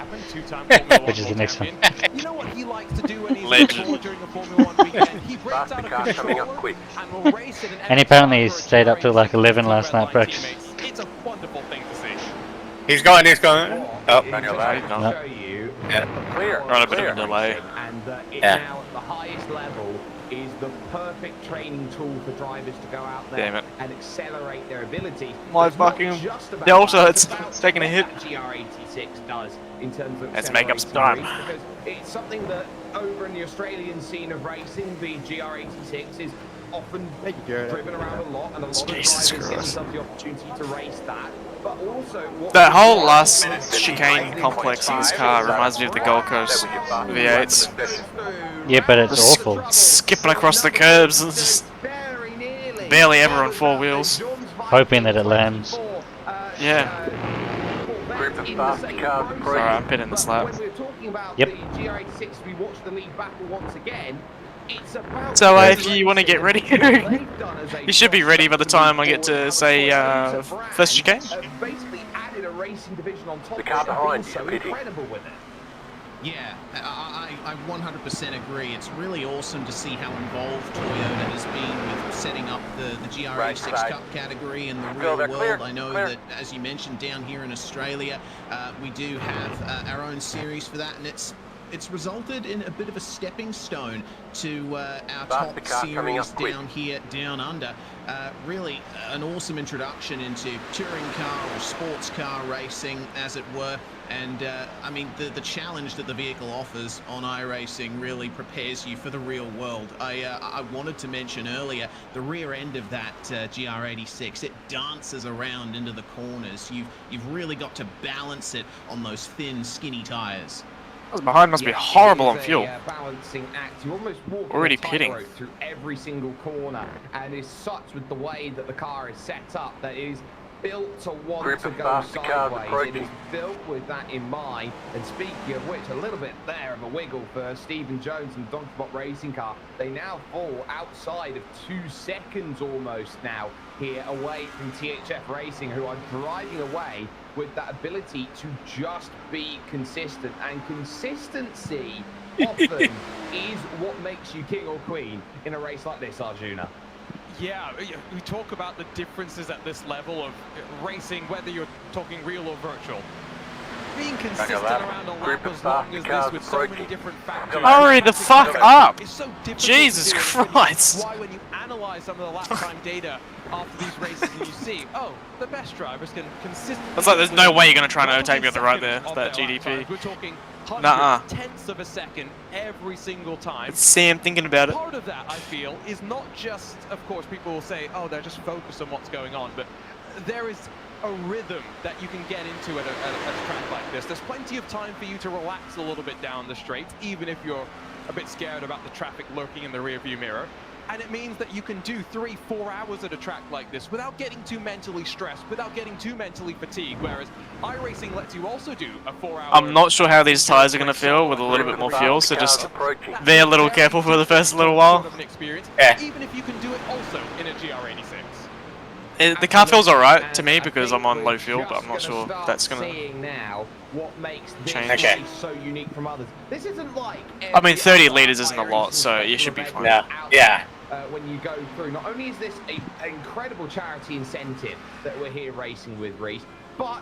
which is the next one. You know what he likes to do when he's Legend. during a Formula 1 weekend? He breaks out a controller and will race in an And apparently he stayed up till like 11 last night practice. It's a wonderful thing to see. He's going. Oh, No. yeah. Clear. We're on a bit of a delay. And it Yeah. now at the highest level is the perfect training tool for drivers to go out there Damn it. and accelerate their ability. My It's not fucking just about Delta, that, it's about taking a hit. what that GR86 does in terms of Let's make up some accelerating time. the race, because it's something that over in the Australian scene of racing, the GR86 is often driven around a lot, and a lot of Jesus drivers get Christ. themselves the opportunity to race that. But also, what That whole last chicane complex in this car reminds me of the Gold Coast V8s. Yeah, but it's awful. Skipping across the curbs and just barely ever on four wheels. Hoping that it lands. Yeah. Sorry, I'm pitting this lap. When we're talking about Yep. the GR86, we watched the lead battle once again. It's about So if you want to get ready, you should be ready by the time I get to say first chicane. Basically added a racing division on top The car of it, and behind been you, so Pity. incredible with it. Yeah, I 100% agree. It's really awesome to see how involved Toyota has been with setting up the GR86 Right. Cup category in the Go real there, world. clear, I know clear. that, as you mentioned, down here in Australia, we do have our own series for that, and it's resulted in a bit of a stepping stone to our That's the top car coming series up quick. down here, down under. Really an awesome introduction into touring car or sports car racing, as it were. And I mean, the challenge that the vehicle offers on iRacing really prepares you for the real world. I wanted to mention earlier the rear end of that GR86. It dances around into the corners. You've really got to balance it on those thin, skinny tires. Behind must be horrible on fuel. Balancing act. You almost walk Already on a pitting. tightrope through every single corner, and is such with the way that the car is set up that it is built to want Grip to and go fast the cars sideways. It approaching. is built with that in mind. And speaking of which, a little bit there of a wiggle for Stephen Jones and Donkey Bot Racing Car. They now fall outside of 2 seconds almost now here away from THF Racing, who are driving away with that ability to just be consistent. And consistency often is what makes you king or queen in a race like this, Arjuna. Yeah, we talk about the differences at this level of racing, whether you're talking real or virtual. Being consistent around a lap as long as this with so many different factors. Hurry the fuck up! It's so difficult Jesus to do. Christ! Why, when you analyze some of the lap time data after these races and you see, oh, the best drivers can consistently... It's like there's no way you're going to try and overtake me on the right there, that GDP. We're talking hundreds, Nuh-uh. tenths of a second every single time. It's Sam thinking about it. Part of that, I feel, is not just, of course, people will say, oh, they're just focused on what's going on, but there is a rhythm that you can get into at a track like this. There's plenty of time for you to relax a little bit down the straight, even if you're a bit scared about the traffic lurking in the rearview mirror. And it means that you can do 3-4 hours at a track like this without getting too mentally stressed, without getting too mentally fatigued, whereas iRacing lets you also do a 4-hour... I'm not sure how these tyres are going to feel with a little bit more fuel, so just be a little careful for the first little while. Yeah. Even if you can do it also in a GR86. The car feels alright to me because I'm on low fuel, but I'm not sure if that's going to now what makes this change. race so unique from others. This isn't like I mean, 30 litres isn't a lot, so you should be fine. Yeah. When you go through, not only is this an incredible charity incentive that we're here racing with, Reese, but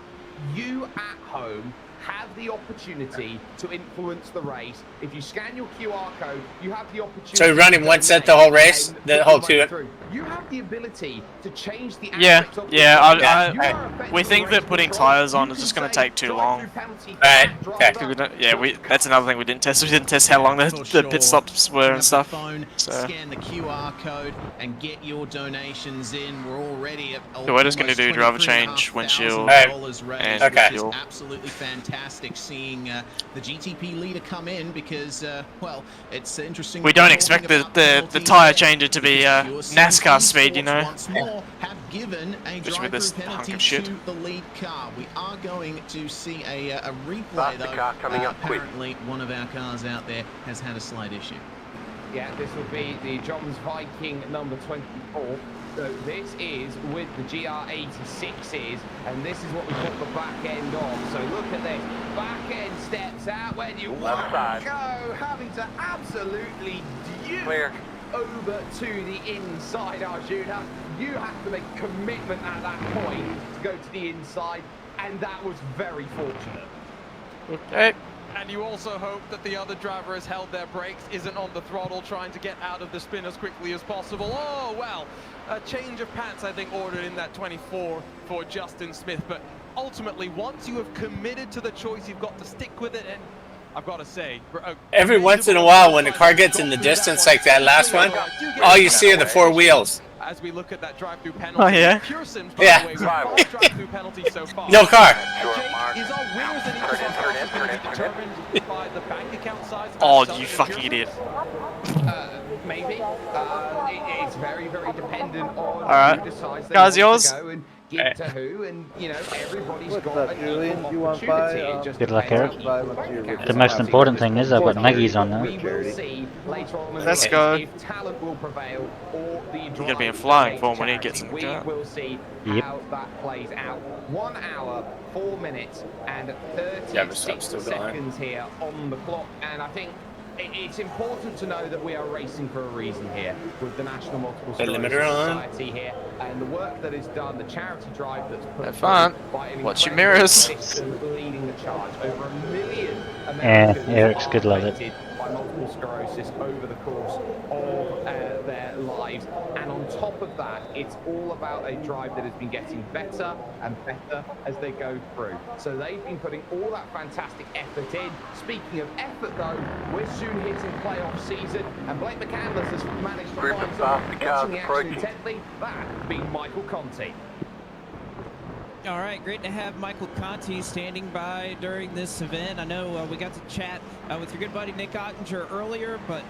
you at home have the opportunity to influence the race. If you scan your QR code, you have the opportunity. So running one set the whole race, the whole two. You have the ability to change the Yeah, aspects of yeah. We think that putting tyres on is just going to take too long. Alright, okay. That's another thing we didn't test. We didn't test how long the pit stops were and stuff. So Scan the QR code and get your donations in. We're already at we're just going to do driver change, windshield, and fuel. It's absolutely fantastic seeing the GTP leader come in because, well, it's interesting. We don't expect the tyre changer to be NASCAR speed, you know. Which with this hunk of shit. The lead car. We are going to see a replay though. Apparently, one of our cars out there has had a slight issue. Yeah, this will be the Johns Viking number 24. So this is with the GR86s, and this is what we call the back end of. So look at this. Back end steps out when you Left side. go, having to absolutely Clear. over to the inside, Arjuna. You have to make a commitment at that point to go to the inside, and that was very fortunate. Okay. And you also hope that the other driver has held their brakes, isn't on the throttle, trying to get out of the spin as quickly as possible. Oh, well, a change of pants, I think, ordered in that 24 for Justin Smith. But ultimately, once you have committed to the choice, you've got to stick with it. And I've got to say, every once in a while when the car gets in the distance like that last one, all you see are the four wheels. As we look at that drive-through penalty, Oh, yeah? Pure Sims, by Yeah. the way, with 5 drive-through penalties so far. No car. Jake, is our winners in each of our classes going to be determined by the bank account size? Oh, you fucking idiot. Maybe. It's very, very dependent on Alright. who decides they Guys, want yours? to go and give to who, and you know, everybody's What's got up, an Julian? equal You want to buy, opportunity. It just Good luck, depends Eric. on equal bank account The most size. important thing is I've got nuggies on We there. will see later on in the Let's race go. if talent will prevail or the You're gonna be in drive flying against form when he charity. gets in the We car. will see Yep. how that plays out. 1 hour, 4 minutes, and Yeah, but 36 I'm still going. seconds here on the clock, and I think it's important to know that we are racing for a reason here with the National Multiple The Sclerosis limiter on. Society here, and the work that is done, the charity drive that's put Have fun. through by an Watch your incredible mirrors. system leading the charge. Over 1 million Eh, Americans Eric's are good love it. affected by multiple sclerosis over the course of their lives, and on top of that, it's all about a drive that has been getting better and better as they go through. So they've been putting all that fantastic effort in. Speaking of effort, though, we're soon hitting playoff season, and Blake McCandless has managed to Group find of someone safety cars watching the action approaching. intently. That being Michael Conti. All right, great to have Michael Conti standing by during this event. I know we got to chat with your good buddy Nick Ottinger earlier, but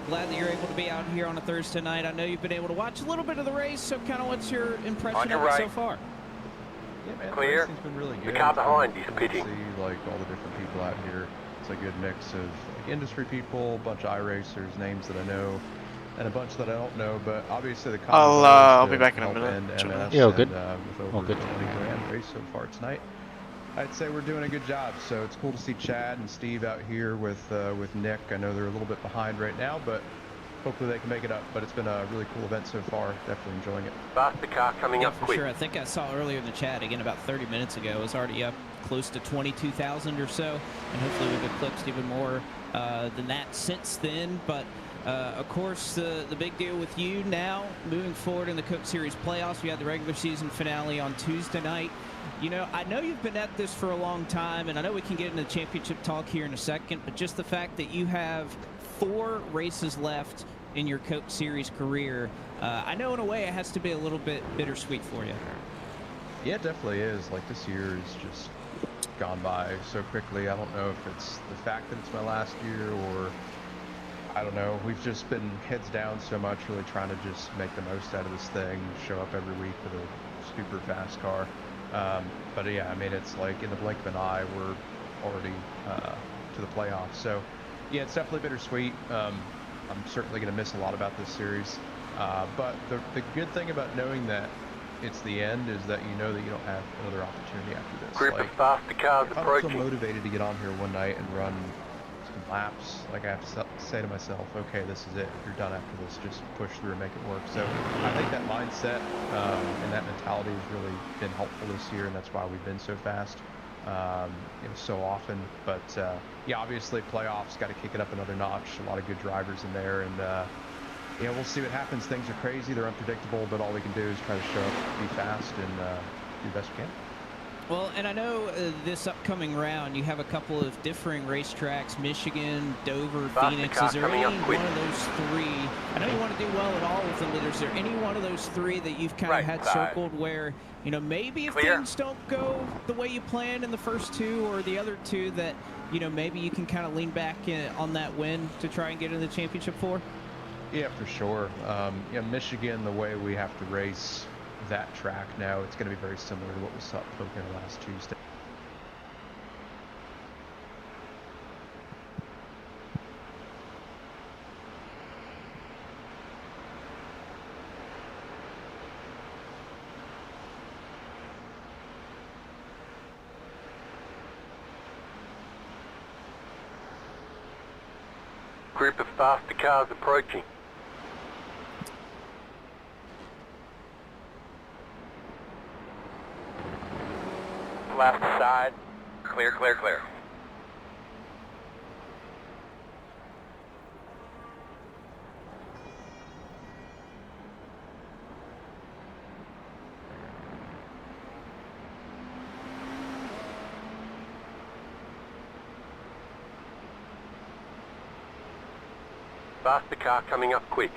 glad that you're able to be out here on a Thursday night. I know you've been able to watch a little bit of the race, so kind of what's your impression your of it right. so far? Yeah, man, Clear. the racing's been really The good. car behind It's is been good to pitting. See like all the different people out here. It's a good mix of like industry people, a bunch of iRacers, names that I know, and a bunch that I don't know. But obviously the I'll be back in a minute. MS Yeah, good. And, with All over good. 20 grand race so far tonight. I'd say we're doing a good job. So it's cool to see Chad and Steve out here with Nick. I know they're a little bit behind right now, but hopefully they can make it up. But it's been a really cool event so far. Definitely enjoying it. Faster car coming Yeah, up for quick. sure. I think I saw earlier in the chat, again, about 30 minutes ago, it was already up close to 22,000 or so, and hopefully we've eclipsed even more than that since then. But of course, the big deal with you now, moving forward in the Coke Series playoffs, we had the regular season finale on Tuesday night. You know, I know you've been at this for a long time, and I know we can get into the championship talk here in a second, but just the fact that you have 4 races left in your Coke Series career, I know in a way it has to be a little bit bittersweet for you. Yeah, it definitely is. Like this year is just gone by so quickly. I don't know if it's the fact that it's my last year or I don't know. We've just been heads down so much, really trying to just make the most out of this thing, show up every week with a super fast car. But yeah, I mean, it's like in the blink of an eye, we're already to the playoffs. So yeah, it's definitely bittersweet. I'm certainly going to miss a lot about this series. But the good thing about knowing that it's the end is that you know that you don't have another opportunity after this. Group Like, of faster cars if I was so approaching. motivated to get on here one night and run some laps, like I have to say to myself, okay, this is it. You're done after this. Just push through and make it work. So I think that mindset and that mentality has really been helpful this year, and that's why we've been so fast. So often. But yeah, obviously playoffs got to kick it up another notch. A lot of good drivers in there, and yeah, we'll see what happens. Things are crazy, they're unpredictable, but all we can do is try to show up, be fast, and do the best we can. Well, and I know this upcoming round, you have a couple of differing racetracks, Michigan, Dover, Phoenix. Is there any one of those 3? I know you want to do well at all with them, but is there any one of those 3 that you've kind of had circled where, you know, maybe if things don't go the way you planned in the first 2 or the other 2 that, you know, maybe you can kind of lean back on that win to try and get in the championship for? Yeah, for sure. Yeah, Michigan, the way we have to race that track now, it's going to be very similar to what we saw at Pocono last Tuesday. Group of faster cars approaching. Left side. Clear, clear, clear. Faster car coming up quick.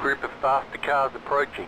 Group of faster cars approaching.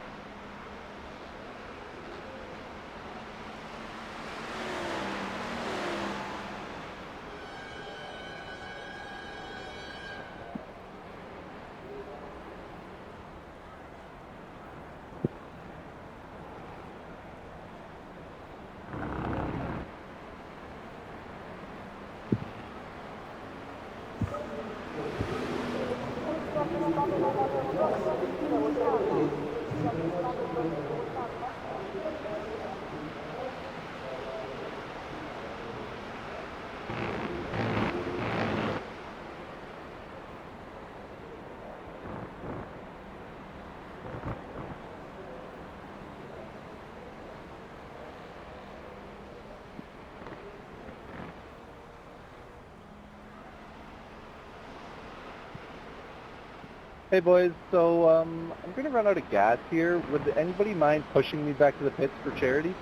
Hey boys, so I'm gonna run out of gas here. Would anybody mind pushing me back to the pits for charity?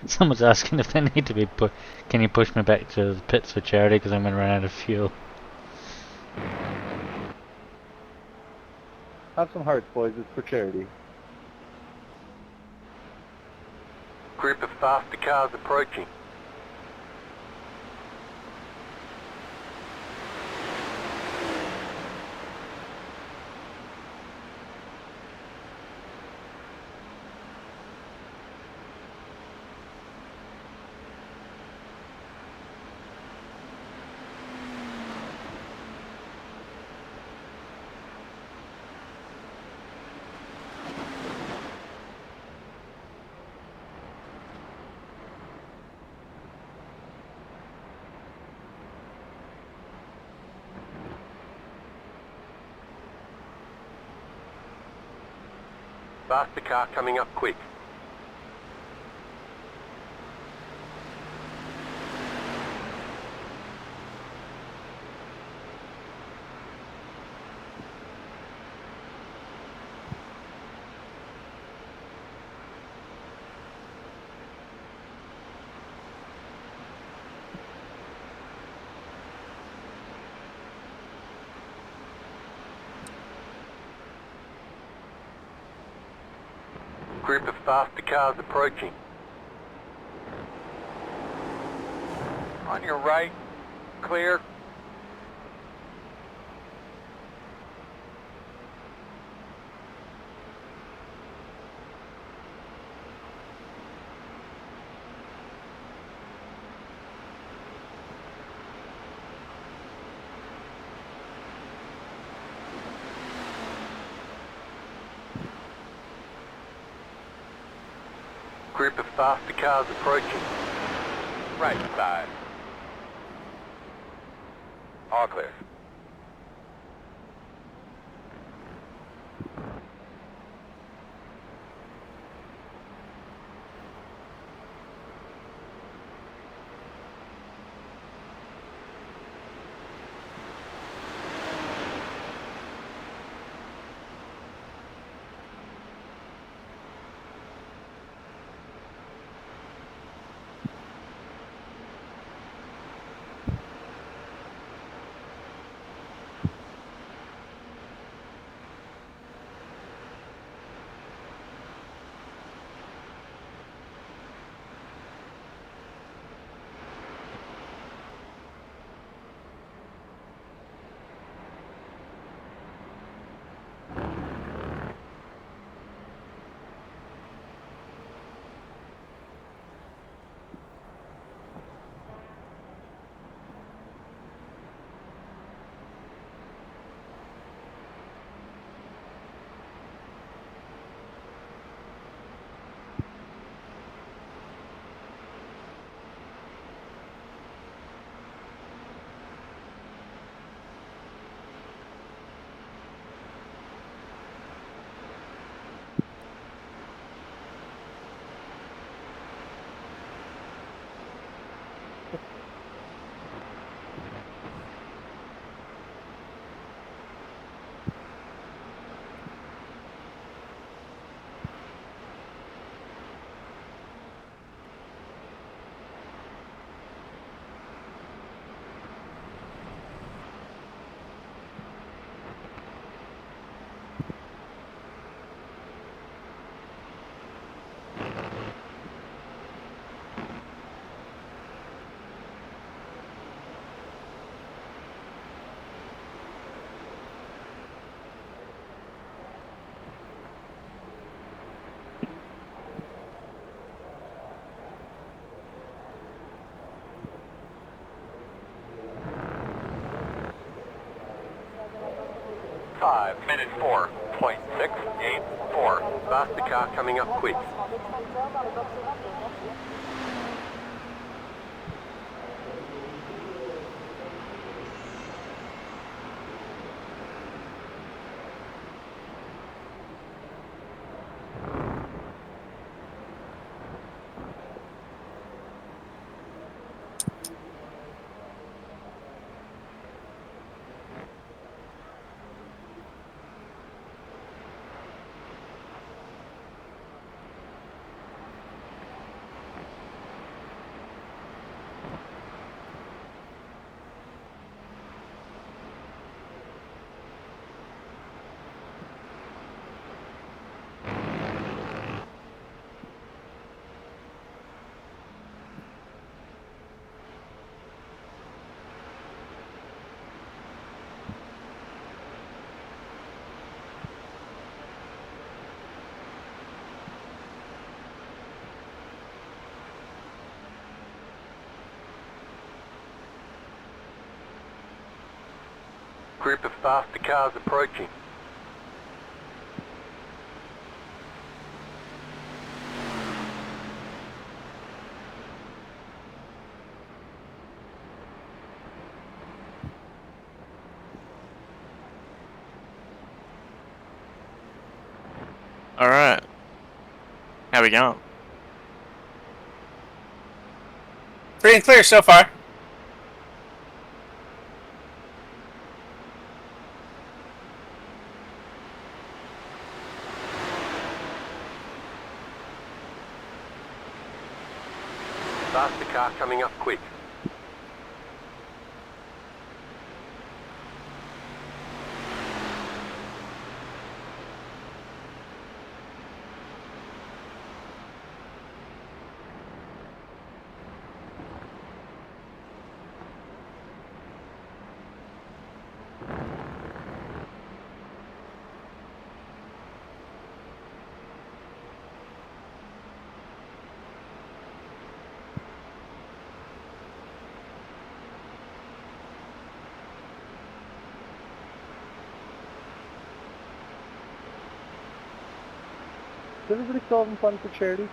Someone's asking if they need to be can you push me back to the pits for charity because I'm gonna run out of fuel. Have some hearts, boys. It's for charity. Group of faster cars approaching. Faster car coming up quick. Group of faster cars approaching. On your right, clear. Group of faster cars approaching. Right side. All clear. 5 minute 4.684. Faster car coming up quick. Group of faster cars approaching. Alright. How we going? Free and clear so far. Faster car coming up quick. Is everybody still having fun for charity?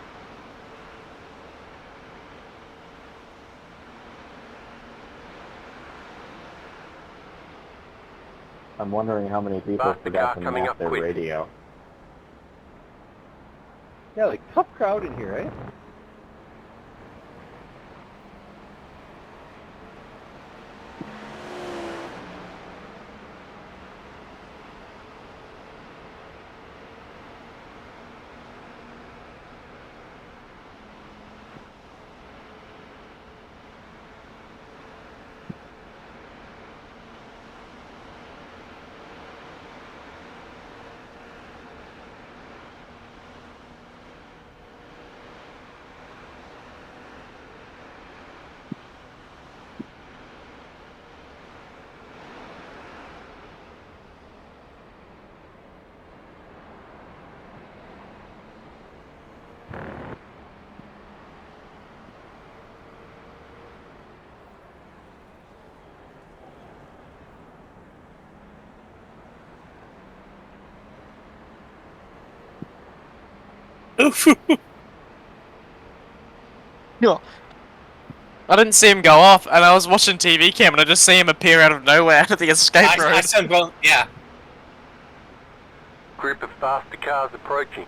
I'm wondering how many people forgot to map their radio. Yeah, like tough crowd in here, eh? No. I didn't see him go off, and I was watching TV cam, and I just see him appear out of nowhere out of the escape road. I saw him go, yeah. Group of faster cars approaching.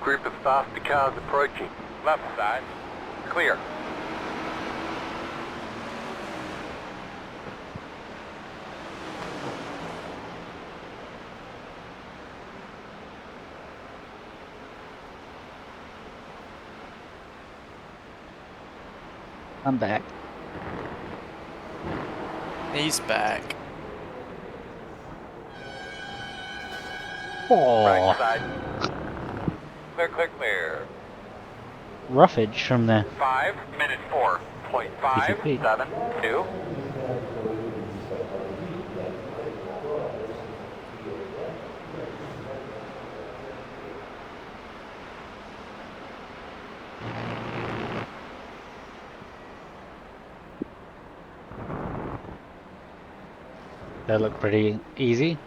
Group of faster cars approaching. Left side. Clear. I'm back. He's back. Oh. Side. Clear, clear, clear. Roughage from the 5 minute 4.572. That looked pretty easy.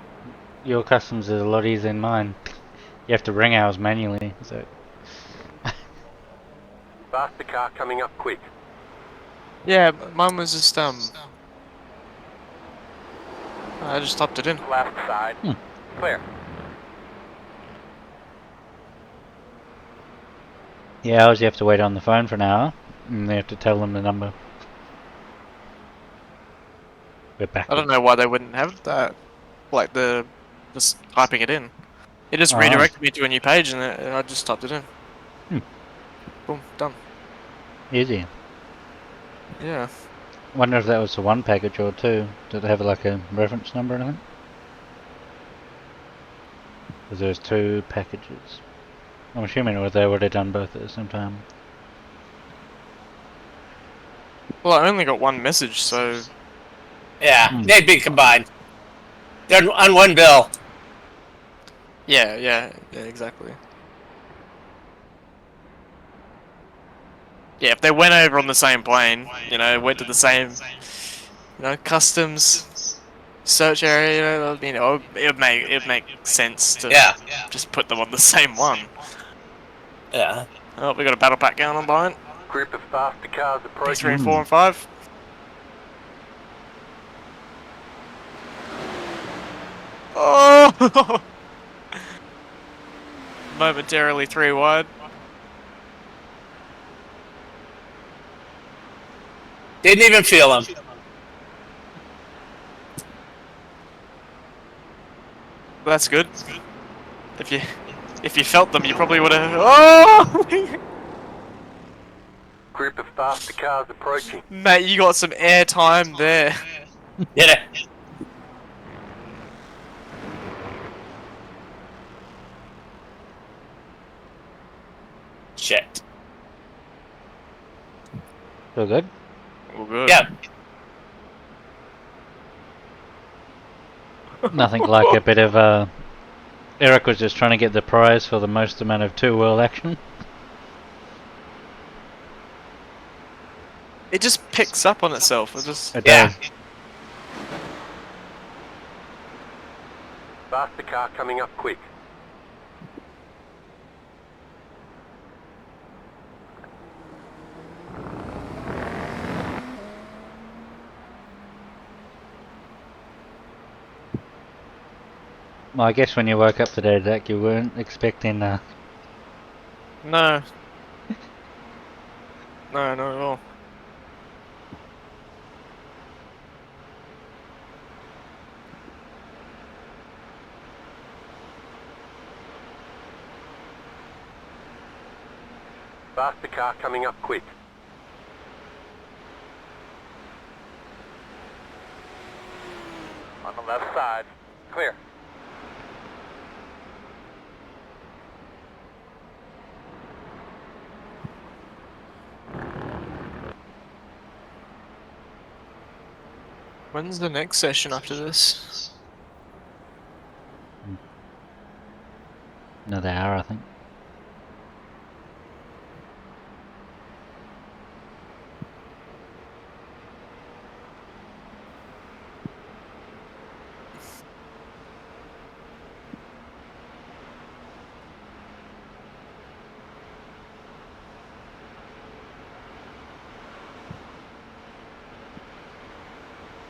Your customs is a lot easier than mine. You have to ring ours manually, so. Faster car coming up quick. Yeah, mine was just I just topped it in. Left side. Clear. Yeah, ours you have to wait on the phone for an hour, and they have to tell them the number. We're back. I don't know why they wouldn't have that, like just typing it in. It just redirected me to a new page, and I just typed it in. Boom, done. Easy. Yeah. Wonder if that was the one package or two. Did it have like a reference number or anything? Because there's two packages. I'm assuming they would have done both at the same time. Well, I only got one message, so. Yeah, they'd be combined. They're on one bill. Yeah, exactly. Yeah, if they went over on the same plane, you know, went to the same, you know, customs search area, you know, I mean, it'd make sense to just put them on the same one. Yeah. Oh, we got a battle pack going on behind. Group of faster cars approaching. 3, 4, and 5. Oh! Momentarily 3 wide. Didn't even feel him. That's good. If you felt them, you probably would have. Oh! Group of faster cars approaching. Mate, you got some air time there. Did it? Shit. Feel good? All good. Yeah. Nothing like a bit of Eric was just trying to get the prize for the most amount of two-wheel action. It just picks up on itself. It does. Faster car coming up quick. Well, I guess when you woke up today, Zach, you weren't expecting No. No, not at all. Faster car coming up quick. On the left side. Clear. When's the next session after this? another hour, I think.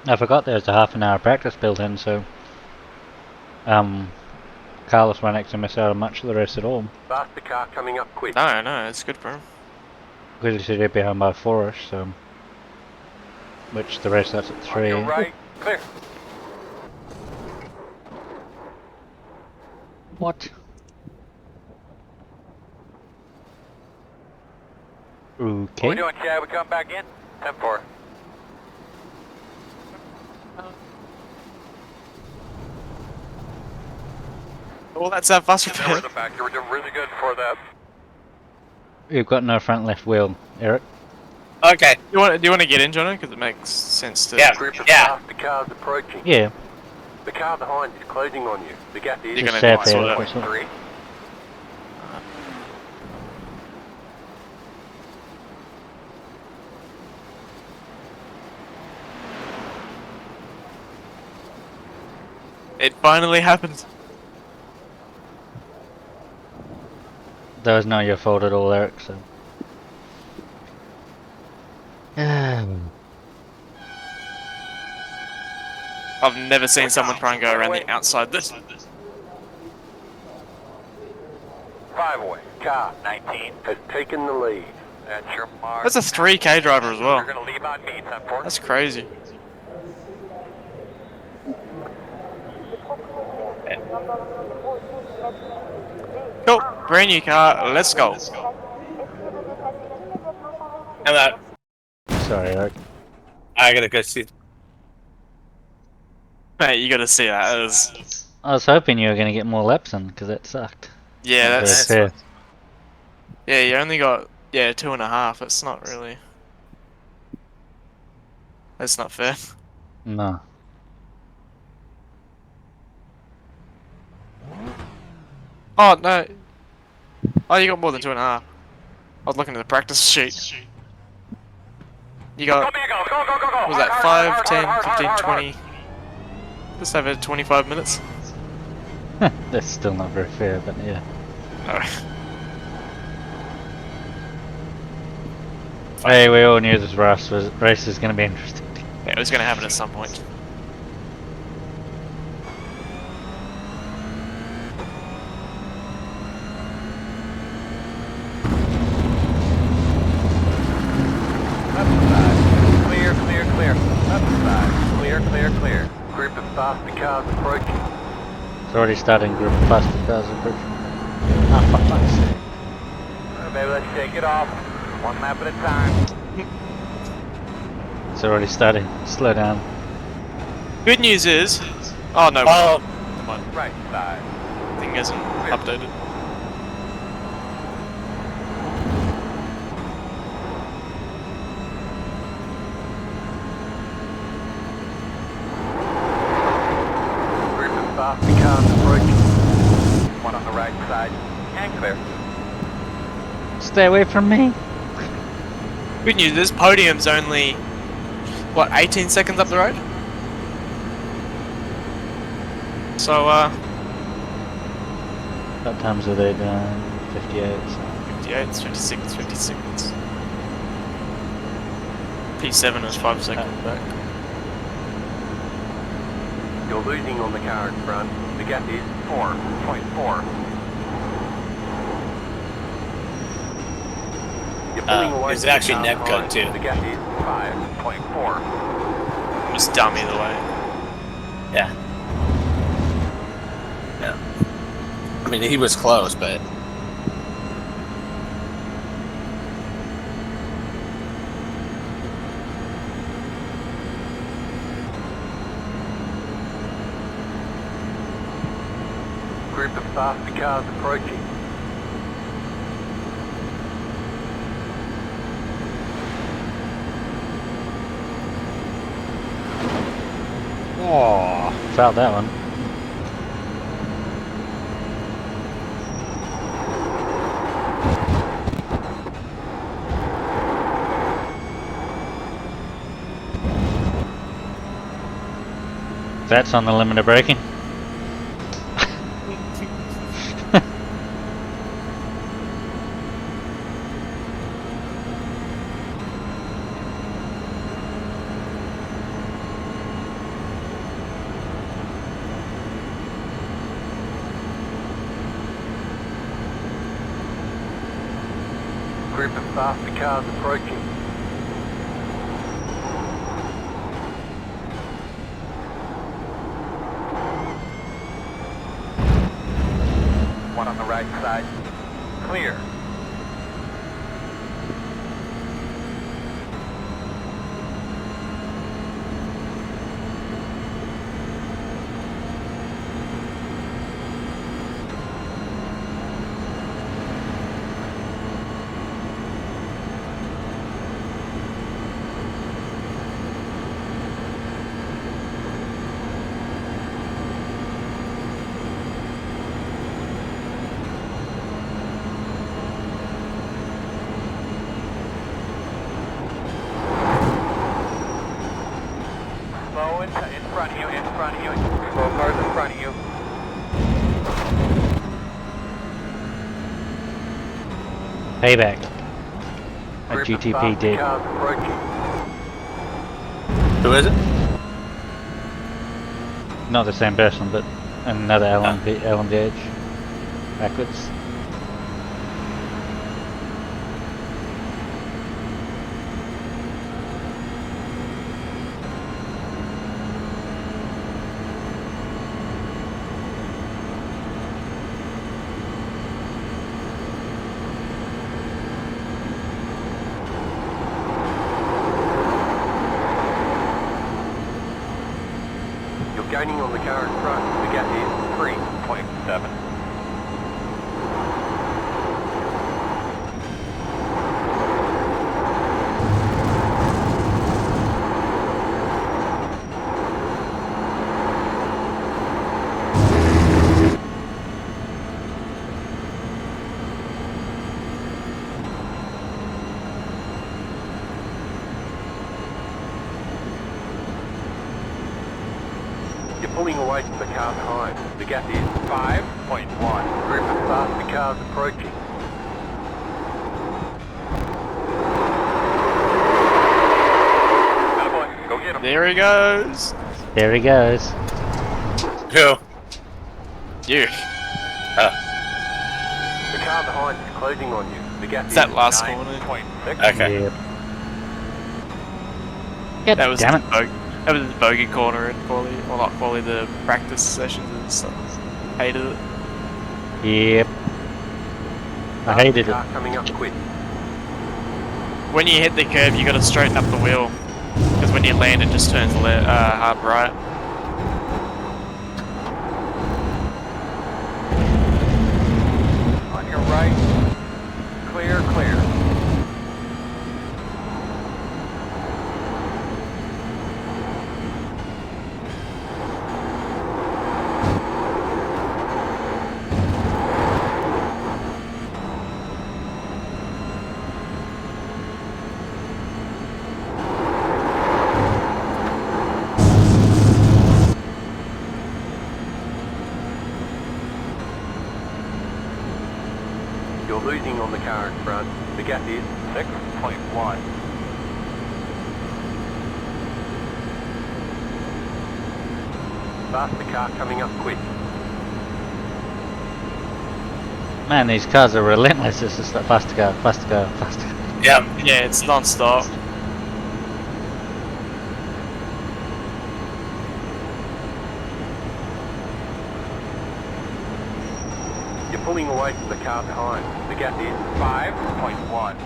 I forgot there's a half an hour practice built in, so Carlos won't actually miss out on much of the rest at all. Faster car coming up quick. No, it's good for him. Because he said he'd be home by 4ish, so which the rest starts at 3. On your right, clear. What? Okay. What we doing, Chad? We come back in? 10-4. All that's that bus Never repair. in the back. You were doing really good for that. You've got no front left wheel, Eric. Okay. Do you want to get in, Jono? Because it makes sense to. Yeah. Group of Yeah. staff, the car's approaching. Yeah. The car behind is closing on you. The gap is You're Just gonna stay up there, sort that's it. all. 3. It finally happened. That was not your fault at all, Eric, so. I've never seen someone try and go around the outside this. 5 away. Car 19 has taken the lead. That's your mark. That's a 3K driver as well. You're going to leave on me, 10-4. That's crazy. Cool. Brand new car. Let's go. Hello. Sorry, Eric. I gotta go see. Mate, you gotta see that. That was... I was hoping you were going to get more laps in, because that sucked. Yeah, Not that's... very fair. Yeah, you only got... Yeah, 2.5. It's not really... That's not fair. No. Oh, no. Oh, you got more than 2.5. I was looking at the practice sheet. You got... What was that? 5, 10, 15, 20... Just over 25 minutes. That's still not very fair, but yeah. Alright. Hey, we all knew this race was going to be interesting. Yeah, it was gonna happen at some point. Clear, clear, clear. Up the side. Clear, clear, clear. Group of staff, the car's approaching. It's already starting group of plastic cars approaching. Ah, fuck, fuck's sake. Maybe let's shake it off. One lap at a time. It's already starting. Slow down. Good news is... Oh, no. Oh. Come on. Right side. Thing isn't updated. Group of staff, the car's approaching. One on the right side. And clear. Stay away from me. Good news is podium's only... What, 18 seconds up the road? So, What times are they doing? 58. So. 58, 56, 56. P7 is 5 seconds back. You're losing on the car in front. The gap is 4.4. You're pulling away It's from the actually car net behind. code too. The gap is 5.4. It was dumb either way. Yeah. Yeah. I mean, he was close, but. Group of staff, the car's approaching. Oh, fouled that one. That's on the limit of braking. Group of staff, the car's approaching. One on the right side. Clear. Payback. A GTP did. Who is it? Not the same person, but another LMDH. Backwards. Gaining on the car in front, the gap is 3.7. Pulling away from the car behind. The gap is 5.1. Group of faster cars approaching. Attaboy, go get him. There he goes. There he goes. Who? You. The car behind is closing on you. The gap It's is that last corner. 9.6. Okay. Yep. God That was damn it. That was the bogey corner in quality, well not quality, the practice sessions and stuff. Hated it. Yep. I hated it. Car coming up quick. When you hit the curb, you got to straighten up the wheel, because when you land, it just turns hard right. On your right. Clear, clear. You're losing on the car in front. The gap is 6.1. Faster car coming up quick. Man, these cars are relentless. It's just like faster go, faster go, faster go. Yeah. Yeah, it's non-stop. You're pulling away from the car behind. The gap is 5.1.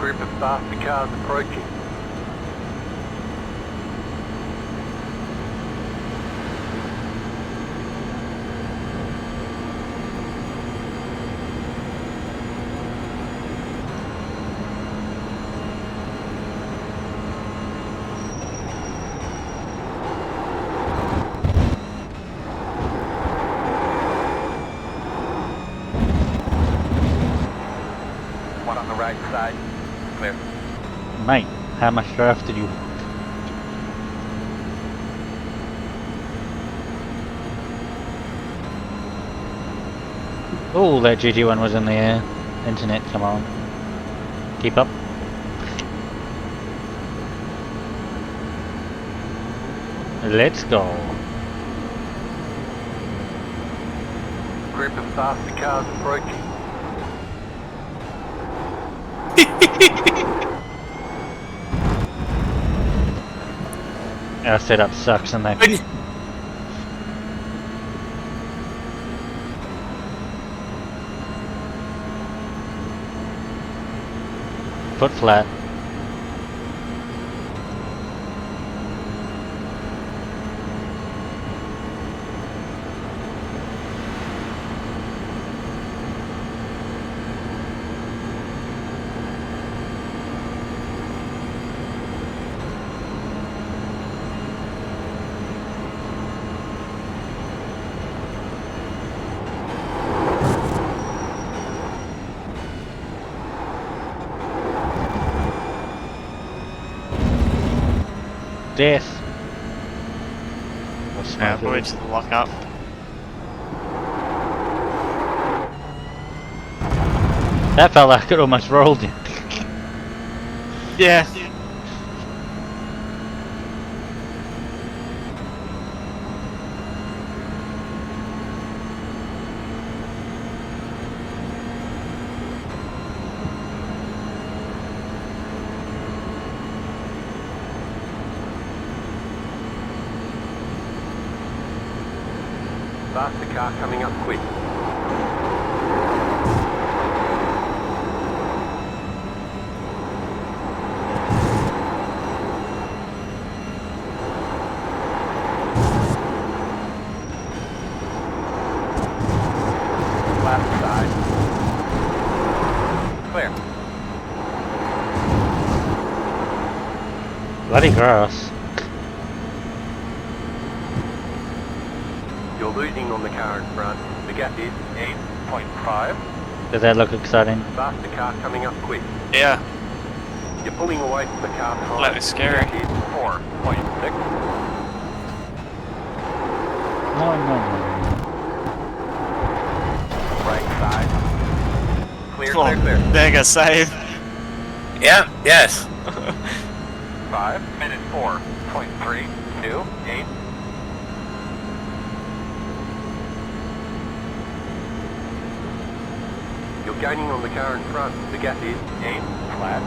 Group of faster cars approaching. One on the right side. Clear. Mate, how much draft did you? Oh, that GG1 was in the air. Internet, come on. Keep up. Let's go. Group of faster cars approaching. Our setup sucks and they... Foot flat. death. Yeah, probably to the lockup. That felt like it almost rolled you. Yeah. Faster car coming up quick. Left side. Clear. Bloody grass. You're losing on the car in front. The gap is 8.5. Does that look exciting? Faster car coming up quick. Yeah. You're pulling away from the car behind. That is scary. The gap is 4.6. No. Right side. Clear, Oh, clear. mega save. Yeah, yes. 5 minute 4.328. You're gaining on the car in front. The gap is 8 flat.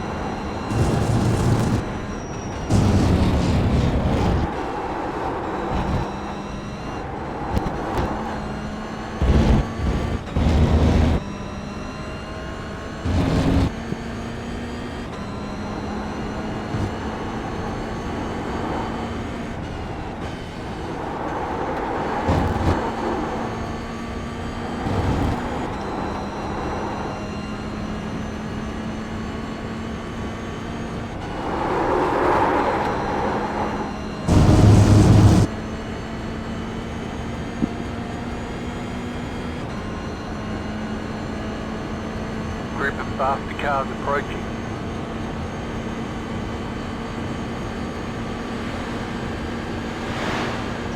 Group of faster cars approaching.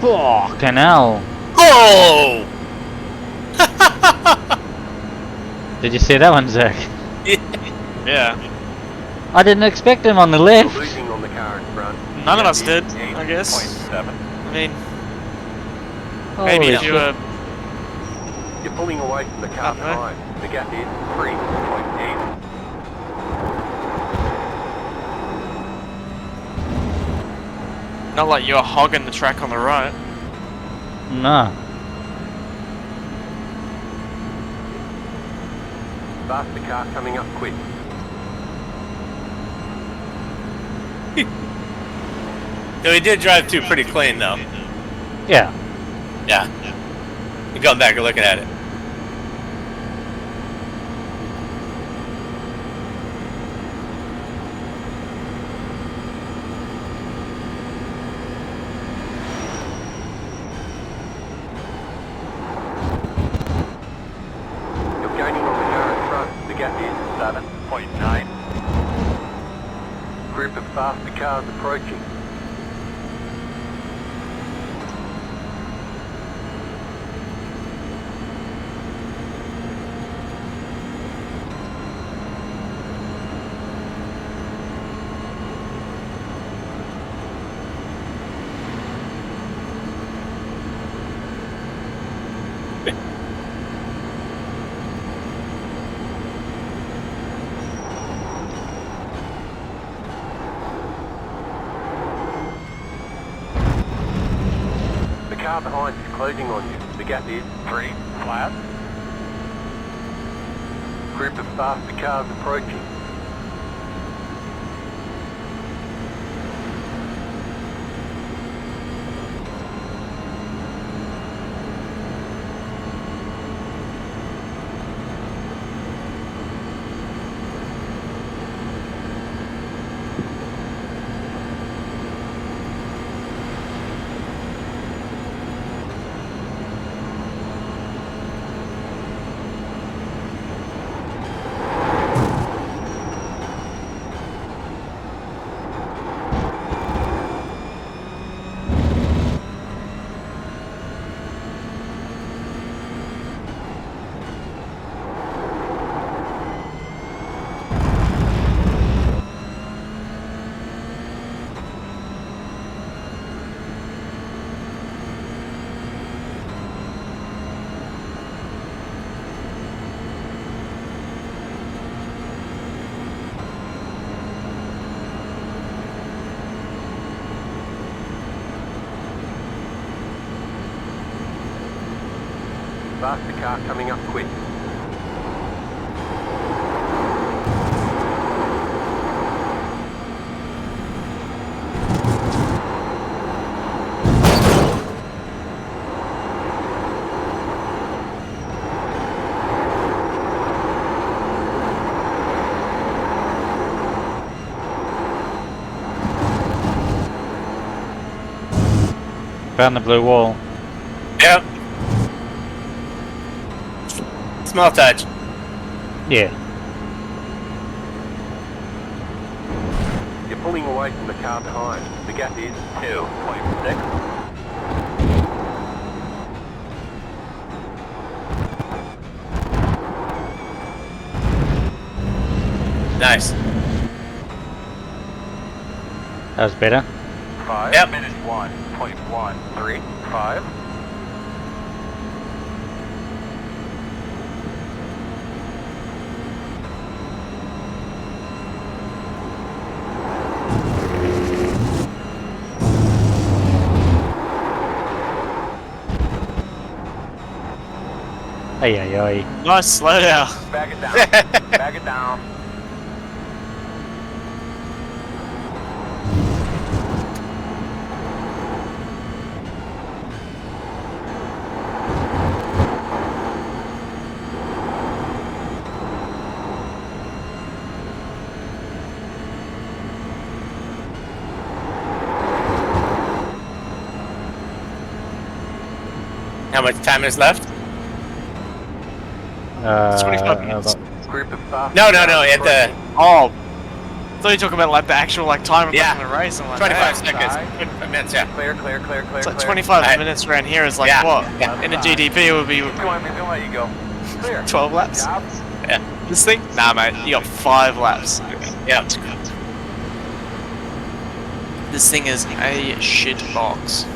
Fucking hell. Oh! Did you see that one, Zach? Yeah. I didn't expect him on the You're left. losing on the car in front. None of The us gap did, is I guess. 8.7. I mean, Holy maybe if you shit. were. You're pulling away from the car behind. The gap is 3.8. Not like you were hogging the track on the right. Nah. Faster car coming up quick. So he did drive through pretty clean, though. Yeah. Yeah. You going back and looking at it. You're gaining on the car in front. The gap is 7.9. Group of faster cars approaching. The car behind is closing on you. The gap is 3 flat. Group of faster cars approaching. Faster car coming up quick. Found the blue wall. Yep. Small touch. Yeah. You're pulling away from the car behind. The gap is 2.6. Nice. That was better. 5 Yep. minutes 1.135. Ay ay ay. Nice slowdown. Bag it down. Bag it down. How much time is left? 25 minutes. Group of fast No. At the Oh. I thought you were talking about like the actual like time of Yeah. the race. I'm like, 25 hey. seconds. 25 minutes. Yeah. Clear. It's like 25 minutes around here is like Yeah. what? Yeah. In a GDP it would be Keep going, we're gonna let you go. Clear. 12 laps. Job. Yeah. This thing? Nah, mate. You got 5 laps. Yeah. This thing is a shit box.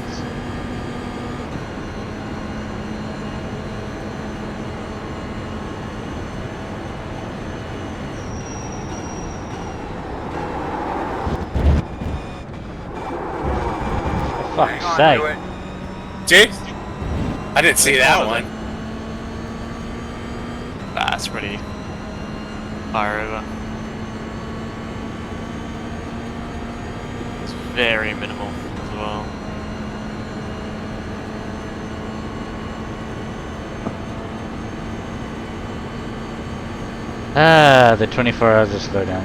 For Hang fuck's on sake. to it. Gee? I didn't see that one. That's pretty far over. It's very minimal as well. Ah, the 24 hours of slowdown.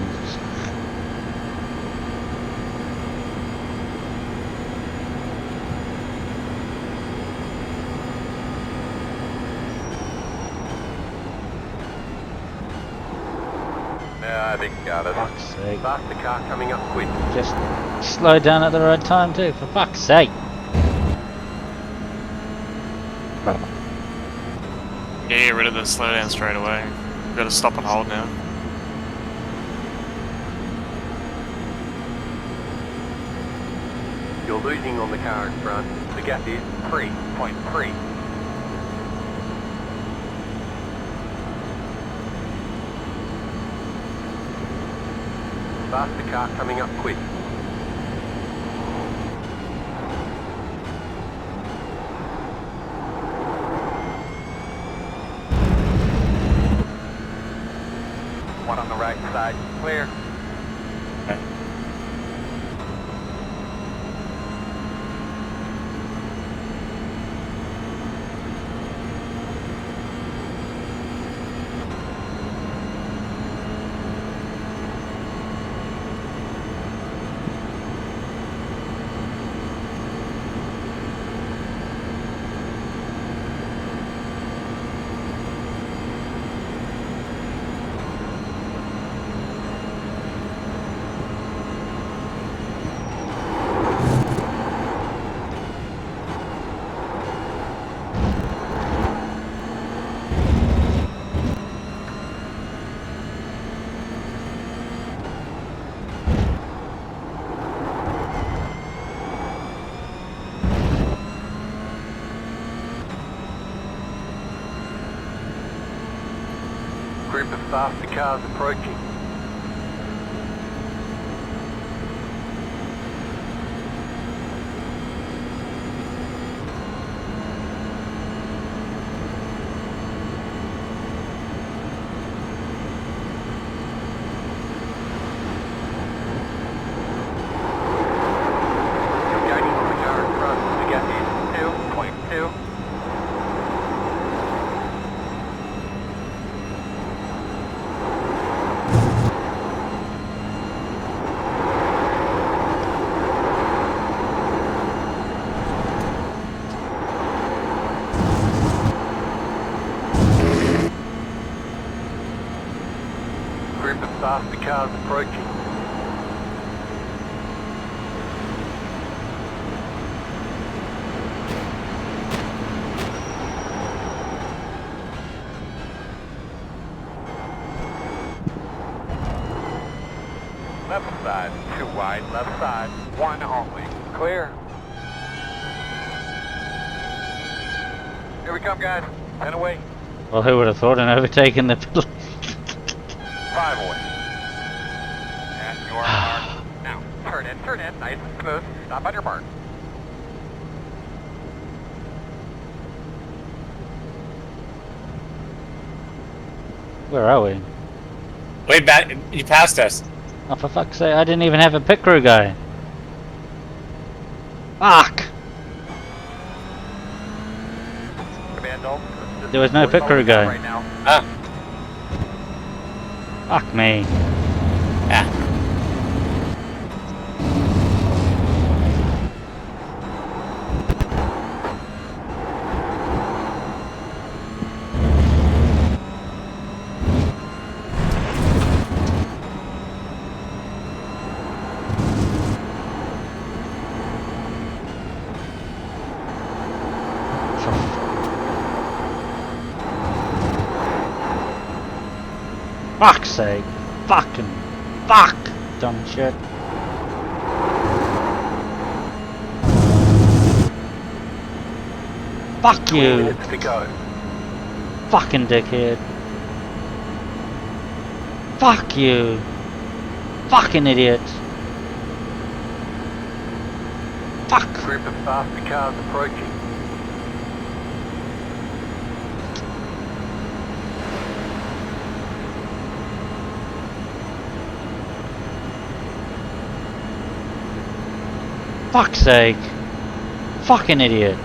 Yeah, I think you got it. Fuck's sake. Faster car coming up quick. Just slow down at the right time too, for fuck's sake. Yeah, get rid of the slowdown straight away. We've got to stop and hold now. You're losing on the car in front. The gap is 3.3. Faster car coming up quick. One on the right side, clear. Group of faster cars approaching. cars approaching. Left side, 2 wide, left side, 1 only. Clear. Here we come, guys. 10 away. Well, who would have thought in overtaking the police? 5 away. And you are marked. Now, turn in, nice and smooth. Stop on your mark. Where are we? Way back, you passed us. Oh, for fuck's sake, I didn't even have a pit crew guy. Fuck! Commando. There was no pit crew guy. Right now. Ah. Fuck me. Ah. Fuck's sake. Fucking. Fuck! Dumb shit. Fuck you! To go. Fucking dickhead. Fuck you! Fucking idiot! Fuck! Group of faster cars approaching. Fuck's sake! Fucking idiot!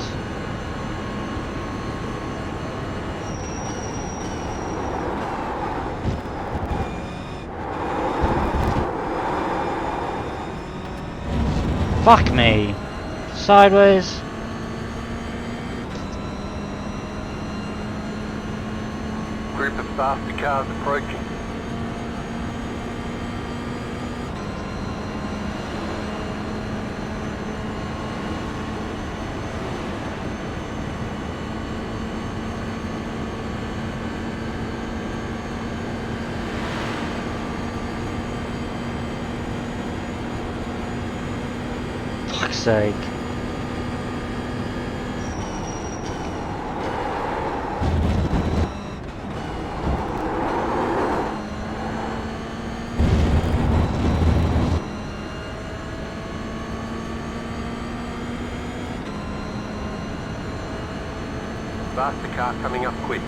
Fuck me! Sideways! Group of faster cars approaching. Fuck's sake. Faster car coming up quick.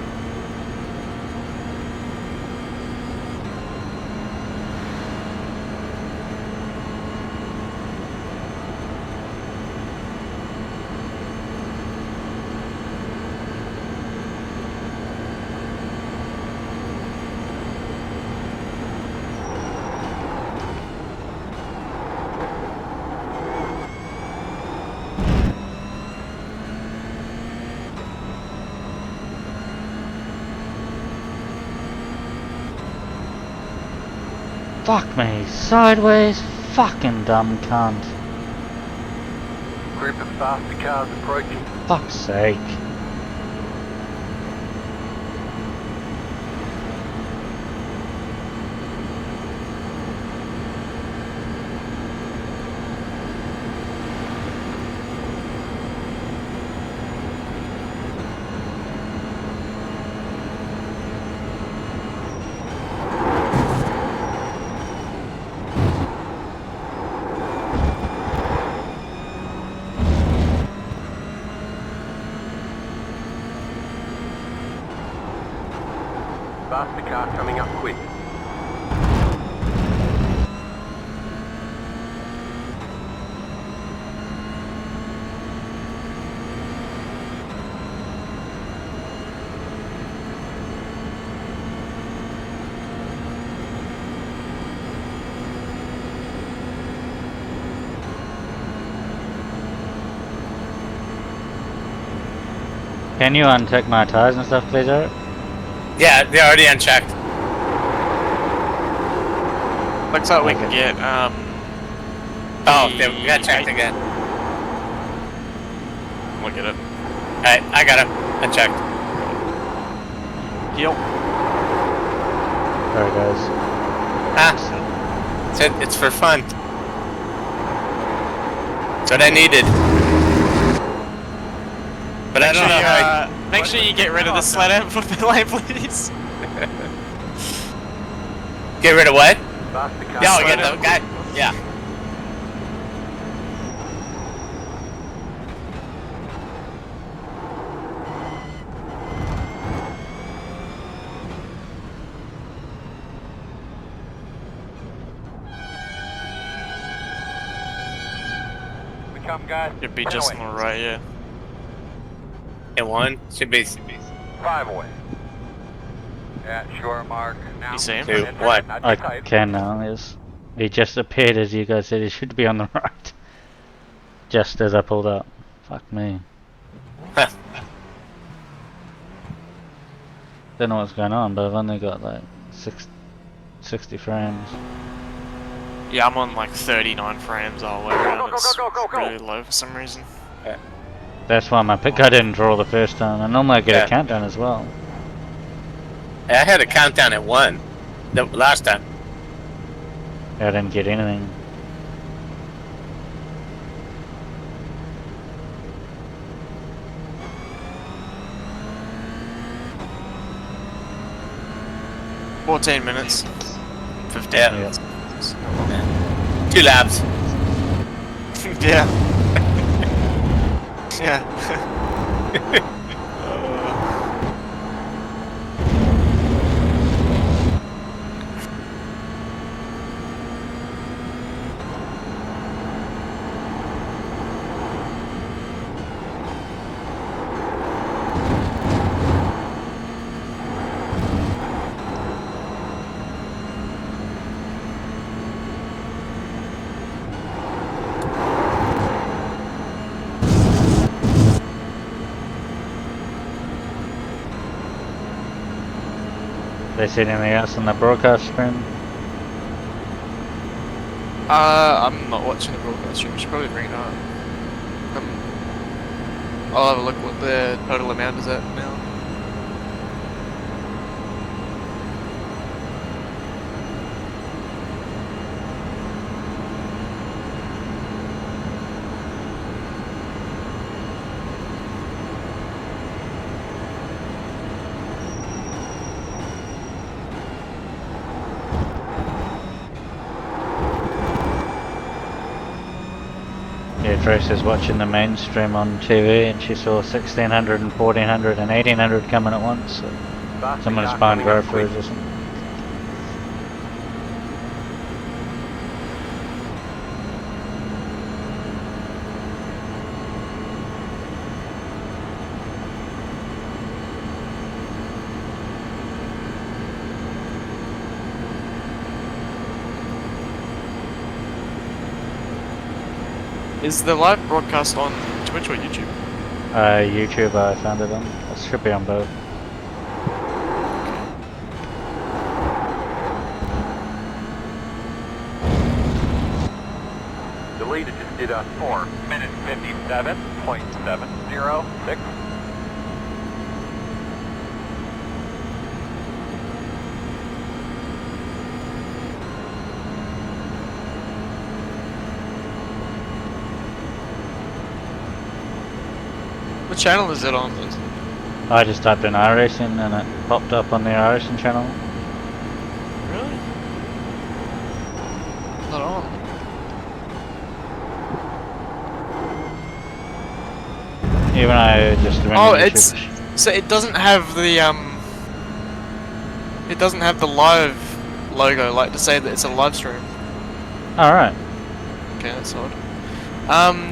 Fuck me. Sideways. Fucking dumb cunt. Group of faster cars approaching. Fuck's sake. Faster car coming up quick. Can you uncheck my tires and stuff, please, Eric? Yeah, they're already unchecked. Looks like we can get, Oh, we got checked again. Look at it. Alright, I got him. I checked. Heal. Alright, guys. Ah, it's for fun. That's what I needed. But I don't know how I... Make sure you get rid of the sled out for the lane, please. Get rid of what? Yeah, get the guy. Yeah. We come, guys. Should be just on the right, yeah. And one should be 5 away. Yeah, sure, Mark. Now. You see him? 2, 1. I can now, yes. He just appeared as you guys said he should be on the right. Just as I pulled up. Fuck me. Don't know what's going on, but I've only got like 60 frames. Yeah, I'm on like 39 frames all the way around. It's really low for some reason. That's why my pick guy didn't draw the first time. And normally I get a countdown as well. I had a countdown at 1 the last time. I didn't get anything. Yeah. 14 minutes. 15 minutes. 2 laps. Yeah. Yeah. They see anything else on the broadcast screen? I'm not watching the broadcast stream. We should probably bring it up. I'll have a look what the total amount is at now. Yeah, Tracy's watching the mainstream on TV and she saw 1600 and 1400 and 1800 coming at once. So someone's buying groceries or something. Is the live broadcast on Twitch or YouTube? YouTube I found it on. It should be on both. Deleted just did a 4 minute 57.706. What channel is it on? I just typed in iRacing and it popped up on the iRacing channel. Really? Not on. Even I just remember. Oh, it's so it doesn't have the it doesn't have the live logo, like to say that it's a live stream. Alright. Okay, that's odd.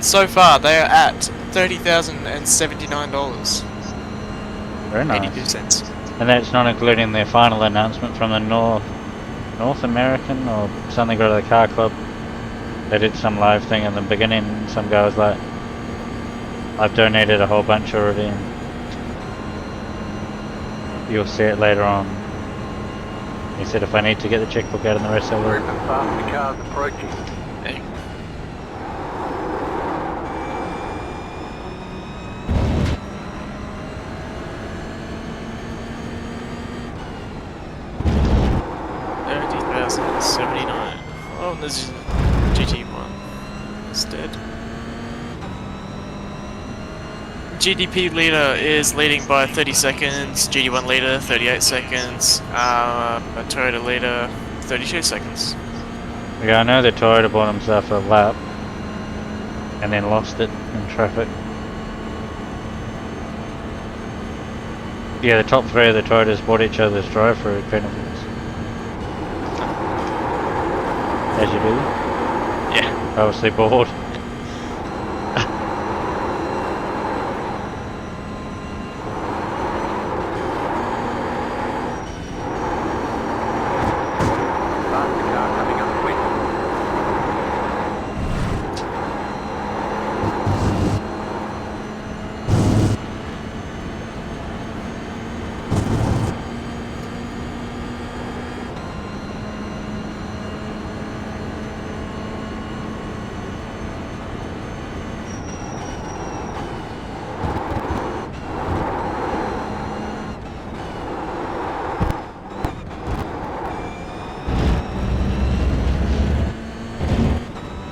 So far they are at $30,079. Very nice. 82 cents. And that's not including their final announcement from the North American or something or the car club. They did some live thing in the beginning and some guy was like, I've donated a whole bunch already and you'll see it later on. He said if I need to get the checkbook out in the rest, I will. Group of faster cars approaching. Hey. $30,079. Oh, this is GT1 instead. GDP leader is leading by 30 seconds, GD1 leader 38 seconds, Toyota leader 32 seconds. Yeah, I know the Toyota bought himself a lap and then lost it in traffic. Yeah, the top three of the Toyotas bought each other's drive-through penalties. As you do. Yeah. Obviously bored.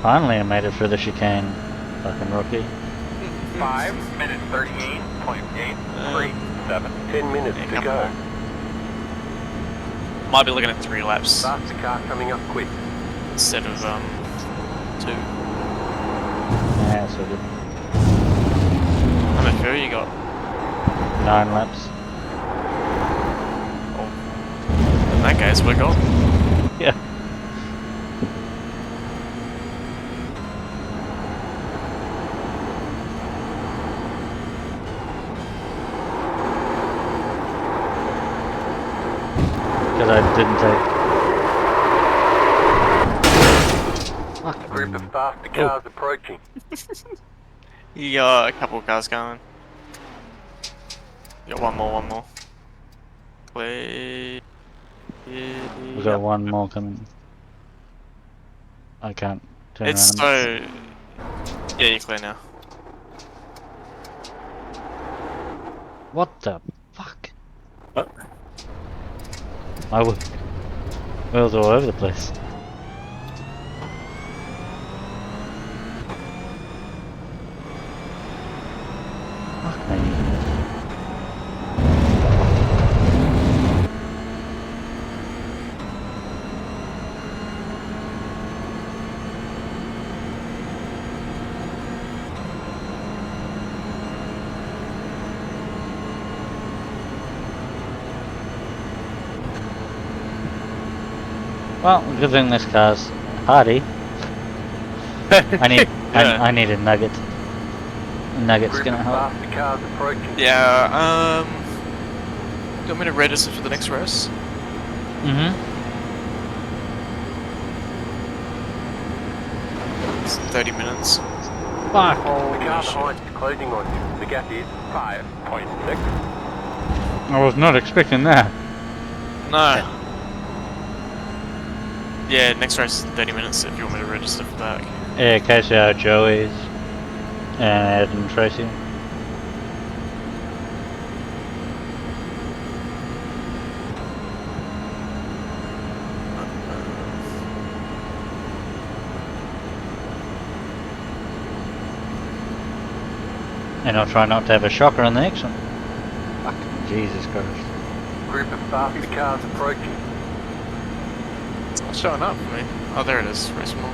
Finally I made it through the chicane, fucking rookie. 5 minutes 38.837. 10 minutes to go. Might be looking at 3 laps. Faster car coming up quick. Instead of 2. Yeah, that's all good. How much fuel you got? 9 laps. Oh. In that case, we're gone. Yeah. Because I didn't take. A group of faster cars approaching. You got a couple of cars going. You got one more. Clear. We got one more coming. I can't turn It's around. so... Yeah, you're clear now. What the fuck? What? My wheels all over the place. Fuck me. Well, good thing this car's hardy. I need a nugget. A nugget's gonna help. Yeah, do you want me to register for the next race? Mm-hmm. It's 30 minutes. Fuck. The car behind is closing on you. The gap is 5.6. I was not expecting that. No. Yeah, next race is 30 minutes if you want me to register for that. Yeah, Casey, Joey's, and Ed and Tracy. And I'll try not to have a shocker on the next one. Fucking Jesus Christ. Group of faster cars approaching. It's not showing up for me. Oh, there it is. Race more.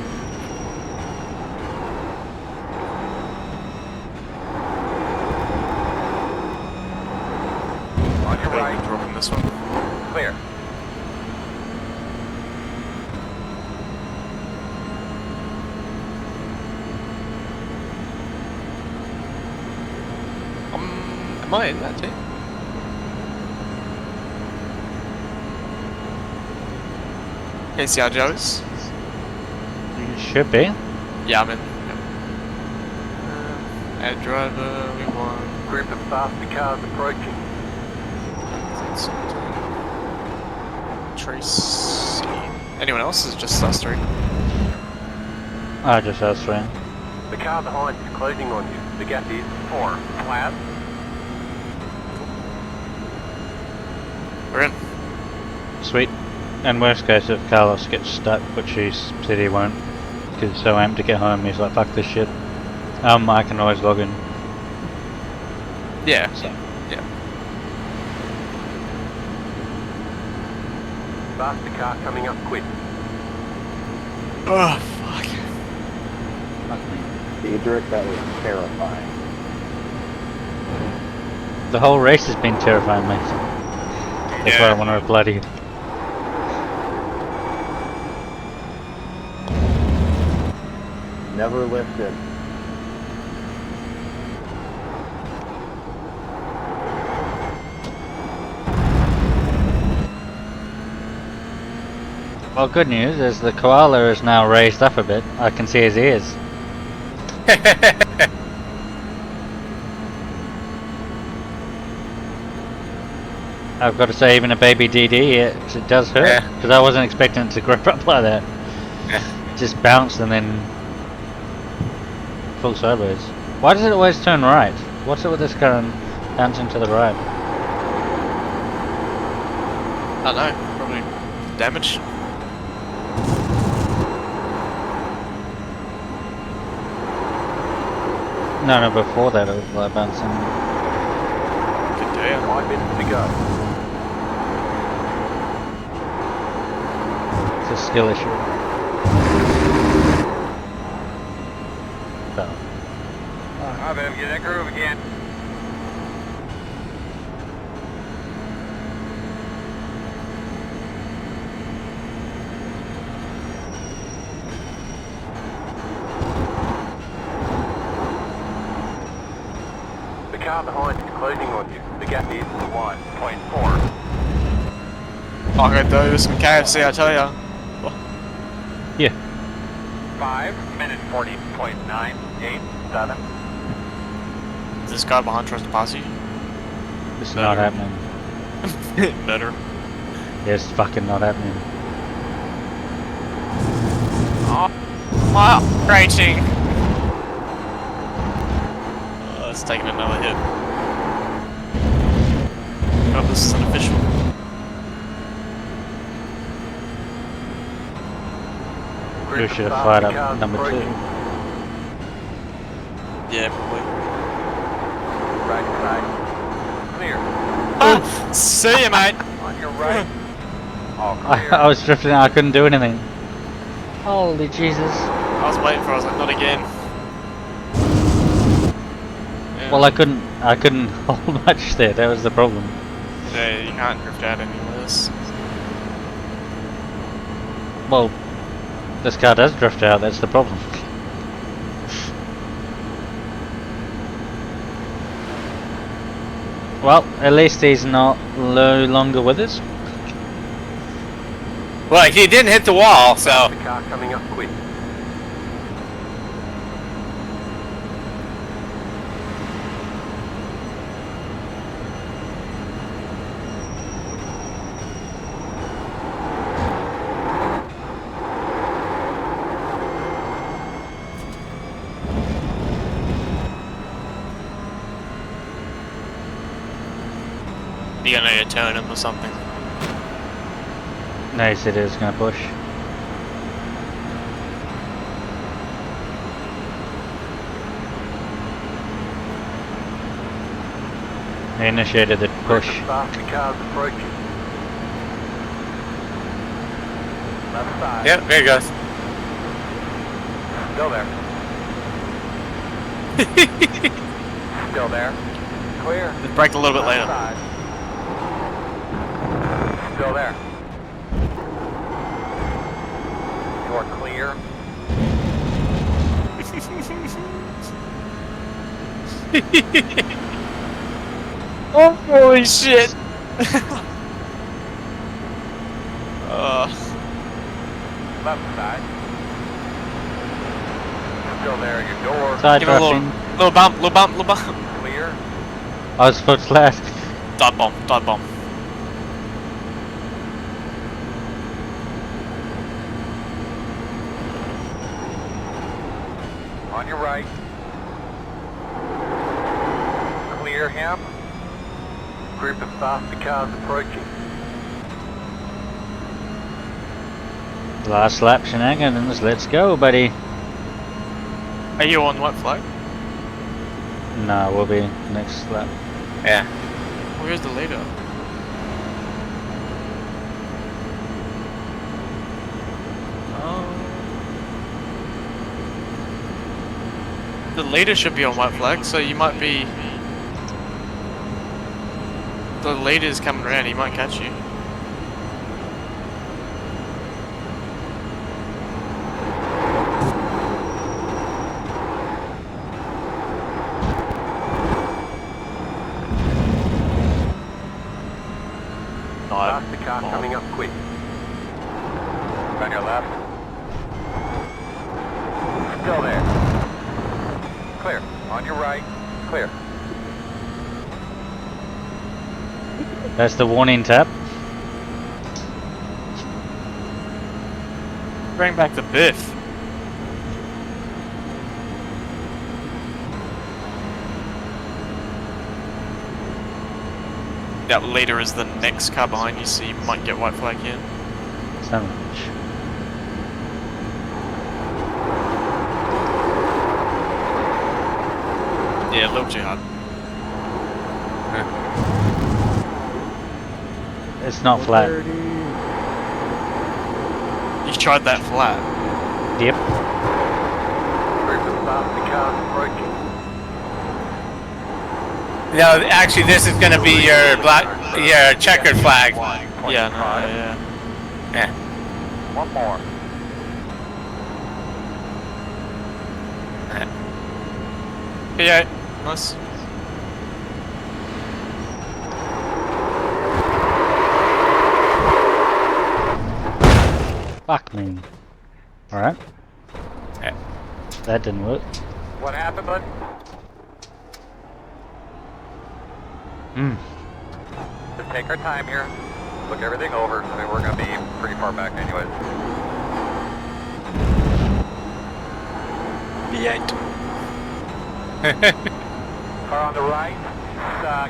On your right. Dropping this one. Clear. Am I in that team? KCR Joe's? You should be. Yeah, I'm in. Add driver, we won. Group of faster cars approaching. Tracy. Anyone else? Is just us three? Just us three. The car behind is closing on you. The gap is 4. Flat. We're in. Sweet. And worst case, if Carlos gets stuck, which he said he won't, because he's so amped to get home, he's like, fuck this shit. I can always log in. Yeah. So. Yeah. Faster car coming up quick. Oh, fuck. Diedrich, that was terrifying. The whole race has been terrifying, mate. That's why I want to bloody. Never lifted. Well, good news is the koala is now raised up a bit. I can see his ears. I've got to say, even a baby DD, it does hurt, because I wasn't expecting it to grip up like that. It just bounced and then full sideways. Why does it always turn right? What's it with this car and bouncing to the right? I don't know, probably damage. No, before that it was like bouncing. Good damn. 5 minutes to go. It's a skill issue. So. I better get that groove again. The car behind is closing on you. The gap is 1.4. Fuck it though, some KFC, I tell ya. Yeah. 5 minutes 40.987. Is this guy behind tries to pass you? It's not happening. Better. Yeah, it's fucking not happening. Oh, wow, raging. It's taking another hit. Oh, this is unofficial. We should have fired up number 2. Yeah, probably. Right side. Clear. Ah, see ya, mate. On your right. All I clear. was drifting out, I couldn't do anything. Holy Jesus. I was waiting for it, I was like, not again. Yeah. Well, I couldn't hold much there, that was the problem. Yeah, you can't drift out any worse. Well, this car does drift out, that's the problem. Well, at least he's no longer with us. Well, he didn't hit the wall, so. The car coming up quick. You're gonna need to turn him or something. No, he said he was going to push. He initiated the push. Faster cars approaching. Left side. Yep, there he goes. Still there. Still there. Clear. It braked a little bit later. Side. Still there. You're clear. Oh, holy shit! Left side. Still there. Your door. Side Give it a drafting. little bump, little bump, little bump. Clear. I was foot left. Dive bomb, dive bomb. On your right. Clear him. Group of safety cars approaching. Last lap shenanigans, let's go, buddy. Are you on what flag? No, we'll be next lap. Yeah. Where's the leader? The leader should be on white flag, so you might be... The leader's coming around, he might catch you. Last the car coming up quick. On your left. Still there. Clear. On your right. Clear. That's the warning tap. Bring back the Biff. That leader is the next car behind you, so you might get white flag here. Sandwich. Yeah, a little too hard. It's not flat. You tried that flat. Yep. Group of safety cars approaching. No, actually, this is going to be your checkered flag. Yeah, no, yeah. Yeah. One more. Yeah, nice. Fuck me. Alright. Yeah. That didn't work. What happened, bud? Just take our time here. Look everything over. I mean, we're going to be pretty far back anyways. Car on the right.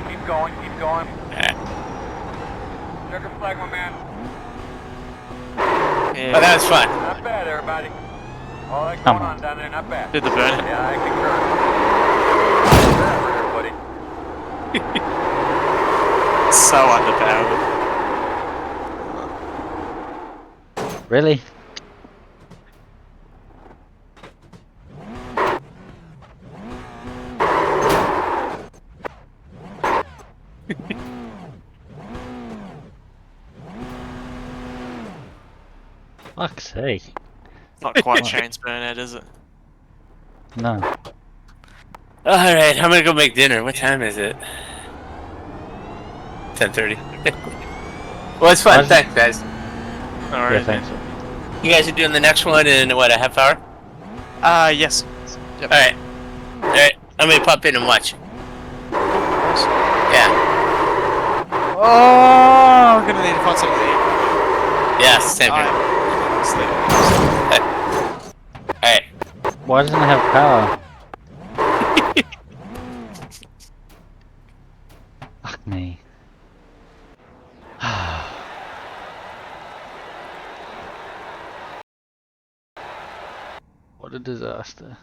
Keep going, keep going. Check your flag, my man. Yeah. Oh, that was fun. Not bad, everybody. All that Come going on. on down there, not bad. Did the burn? Yeah, I concur. Everybody. So underpowered. Really? Fuck's sake. Not quite Shane's burnout, is it? No. Alright, I'm going to go make dinner. What time is it? 10:30. Well, it's fun. Thanks, guys. Alright. Yeah, thanks. You guys are doing the next one in, what, a half hour? Yes. Yep. Alright. Alright, I'm going to pop in and watch. Yeah. Oh, I'm gonna need to find something to eat. Yeah, same here. Alright. Why doesn't it have power? Fuck me. What a disaster.